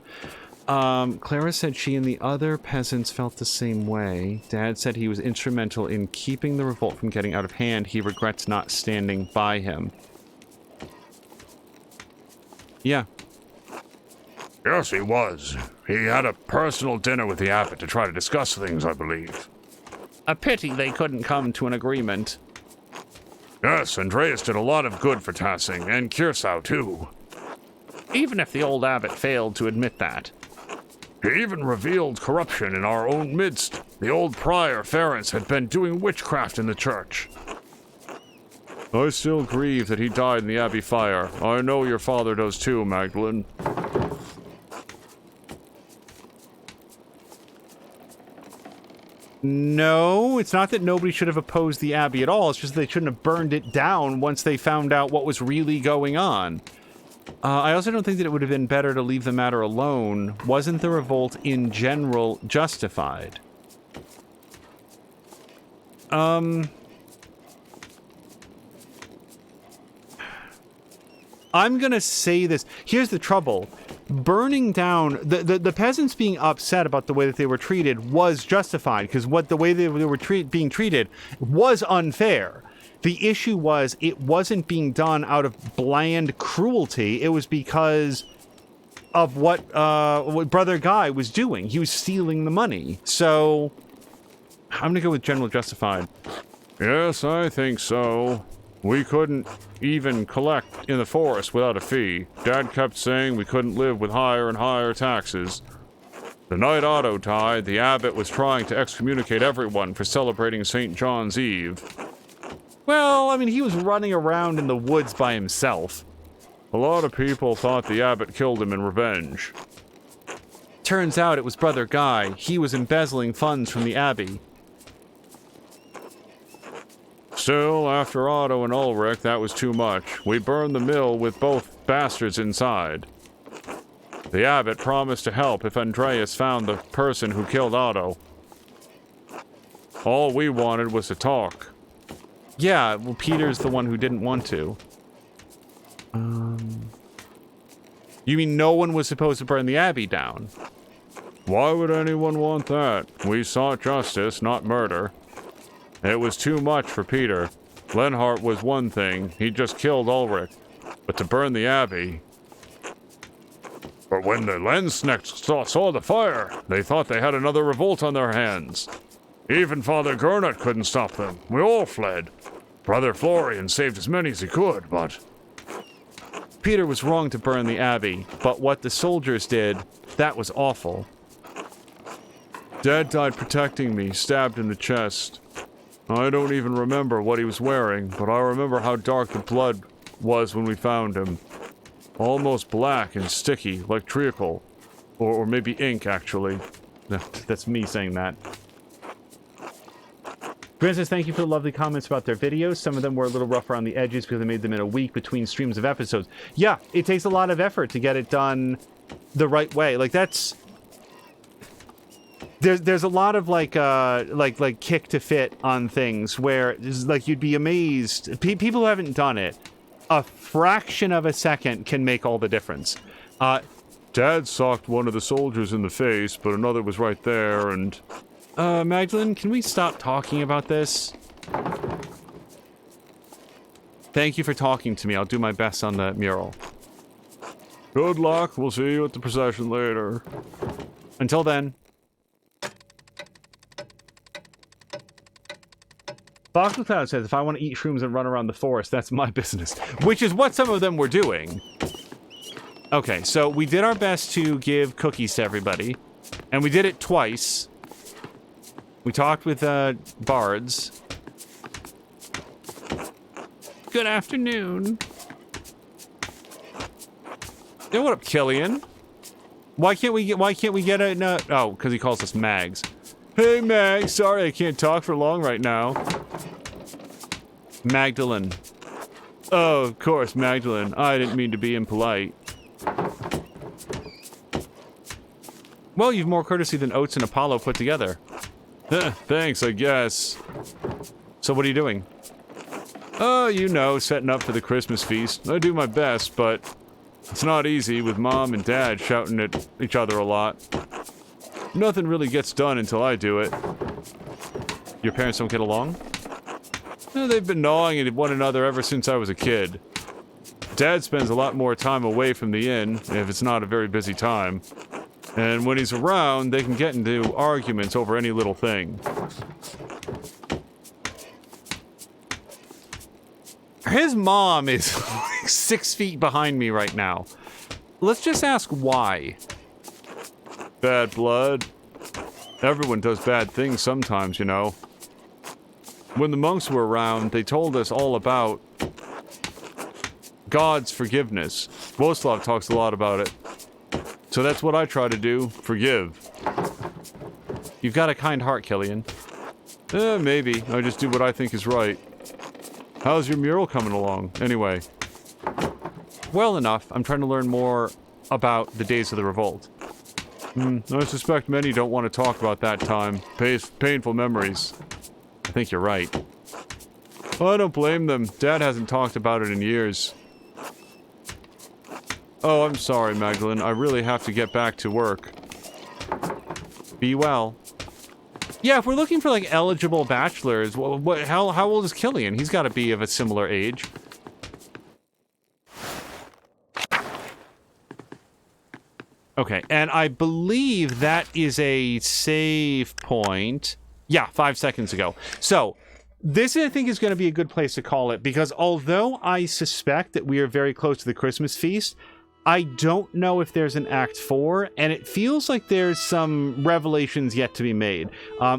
Clara said she and the other peasants felt the same way. Dad said he was instrumental in keeping the revolt from getting out of hand. He regrets not standing by him. Yeah. Yes, he was. He had a personal dinner with the abbot to try to discuss things, I believe. A pity they couldn't come to an agreement. Yes, Andreas did a lot of good for Tassing, and Kirsau, too. Even if the old abbot failed to admit that. He even revealed corruption in our own midst. The old prior, Ferenc, had been doing witchcraft in the church. I still grieve that he died in the Abbey fire. I know your father does too, Magdalene. No, it's not that nobody should have opposed the Abbey at all. It's just they shouldn't have burned it down once they found out what was really going on. I also don't think that it would have been better to leave the matter alone. Wasn't the revolt in general justified? I'm gonna say this. Here's the trouble. Burning down... The peasants being upset about the way that they were treated was justified, because the way they were being treated was unfair. The issue was it wasn't being done out of bland cruelty. It was because of what Brother Guy was doing. He was stealing the money. So I'm going to go with general justified. Yes, I think so. We couldn't even collect in the forest without a fee. Dad kept saying we couldn't live with higher and higher taxes. The night Otto died, the abbot was trying to excommunicate everyone for celebrating St. John's Eve. Well, I mean, he was running around in the woods by himself. A lot of people thought the abbot killed him in revenge. Turns out it was Brother Guy. He was embezzling funds from the Abbey. Still, after Otto and Ulrich, that was too much. We burned the mill with both bastards inside. The abbot promised to help if Andreas found the person who killed Otto. All we wanted was to talk. Yeah, well, Peter's the one who didn't want to. You mean no one was supposed to burn the Abbey down? Why would anyone want that? We sought justice, not murder. It was too much for Peter. Lenhart was one thing. He just killed Ulrich. But to burn the Abbey... But when the Lensknechts saw the fire, they thought they had another revolt on their hands. Even Father Gernot couldn't stop them. We all fled. Brother Florian saved as many as he could, but... Peter was wrong to burn the Abbey, but what the soldiers did, that was awful. Dad died protecting me, stabbed in the chest. I don't even remember what he was wearing, but I remember how dark the blood was when we found him. Almost black and sticky, like treacle. Or maybe ink, actually. That's me saying that. Grin says, thank you for the lovely comments about their videos. Some of them were a little rough around the edges because they made them in a week between streams of episodes. Yeah, it takes a lot of effort to get it done the right way. Like, that's there's a lot of like kick to fit on things where like you'd be amazed. People who haven't done it, a fraction of a second can make all the difference. Dad socked one of the soldiers in the face, but another was right there, and... Magdalene, can we stop talking about this? Thank you for talking to me. I'll do my best on the mural. Good luck. We'll see you at the procession later. Until then. Fox McCloud says, if I want to eat shrooms and run around the forest, that's my business. Which is what some of them were doing. Okay, so we did our best to give cookies to everybody. And we did it twice. We talked with, bards. Good afternoon. Hey, what up, Killian? Why can't we get a, oh, because he calls us Mags. Hey, Mag, sorry I can't talk for long right now. Magdalene. Oh, of course, Magdalene. I didn't mean to be impolite. Well, you've more courtesy than Oates and Apollo put together. Thanks, I guess. So what are you doing? Oh, you know, setting up for the Christmas feast. I do my best, but it's not easy with Mom and Dad shouting at each other a lot. Nothing really gets done until I do it. Your parents don't get along? They've been gnawing at one another ever since I was a kid. Dad spends a lot more time away from the inn, if it's not a very busy time. And when he's around, they can get into arguments over any little thing. His mom is like 6 feet behind me right now. Let's just ask why. Bad blood. Everyone does bad things sometimes, you know. When the monks were around, they told us all about God's forgiveness. Voslav talks a lot about it. So that's what I try to do, forgive. You've got a kind heart, Killian. Maybe. I just do what I think is right. How's your mural coming along, anyway? Well enough. I'm trying to learn more about the days of the revolt. I suspect many don't want to talk about that time. Painful memories. I think you're right. Well, I don't blame them. Dad hasn't talked about it in years. Oh, I'm sorry, Magdalene. I really have to get back to work. Be well. Yeah, if we're looking for, like, eligible bachelors, how old is Killian? He's got to be of a similar age. Okay, and I believe that is a save point. Yeah, 5 seconds ago. So, this, I think, is going to be a good place to call it, because although I suspect that we are very close to the Christmas feast, I don't know if there's an Act 4, and it feels like there's some revelations yet to be made.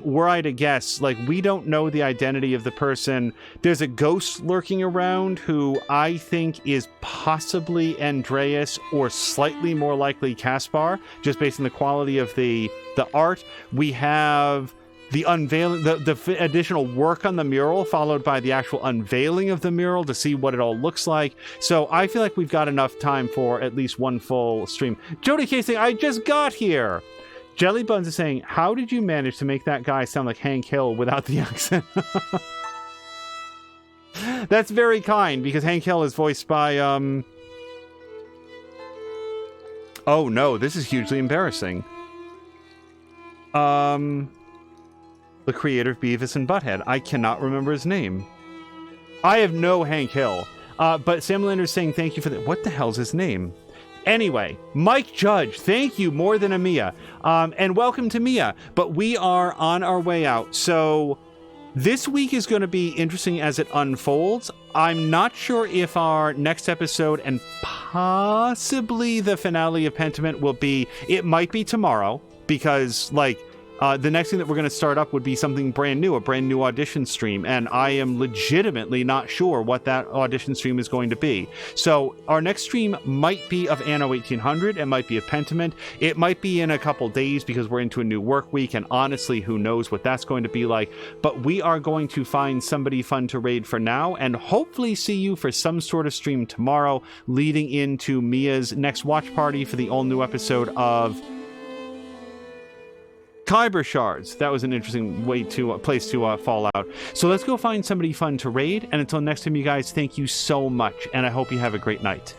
Were I to guess, like, we don't know the identity of the person. There's a ghost lurking around who I think is possibly Andreas or slightly more likely Caspar, just based on the quality of the art. We have the unveiling, the additional work on the mural, followed by the actual unveiling of the mural to see what it all looks like. So I feel like we've got enough time for at least one full stream. Jody K saying, I just got here. Jelly Buns is saying, how did you manage to make that guy sound like Hank Hill without the accent? That's very kind, because Hank Hill is voiced by, oh no, this is hugely embarrassing. The creator of Beavis and Butthead. I cannot remember his name. I have no Hank Hill. But Sam Lander's saying thank you for that. What the hell's his name? Anyway, Mike Judge, thank you more than a Mia. And welcome to Mia. But we are on our way out. So this week is going to be interesting as it unfolds. I'm not sure if our next episode and possibly the finale of Pentiment will be... It might be tomorrow, because, like... the next thing that we're going to start up would be something brand new, a brand new audition stream, and I am legitimately not sure what that audition stream is going to be. So our next stream might be of Anno 1800, it might be of Pentiment, it might be in a couple days because we're into a new work week, and honestly, who knows what that's going to be like, but we are going to find somebody fun to raid for now, and hopefully see you for some sort of stream tomorrow, leading into Mia's next watch party for the all-new episode of Kyber shards. That was an interesting way to place to fall out. So let's go find somebody fun to raid. And until next time, you guys, thank you so much. And I hope you have a great night.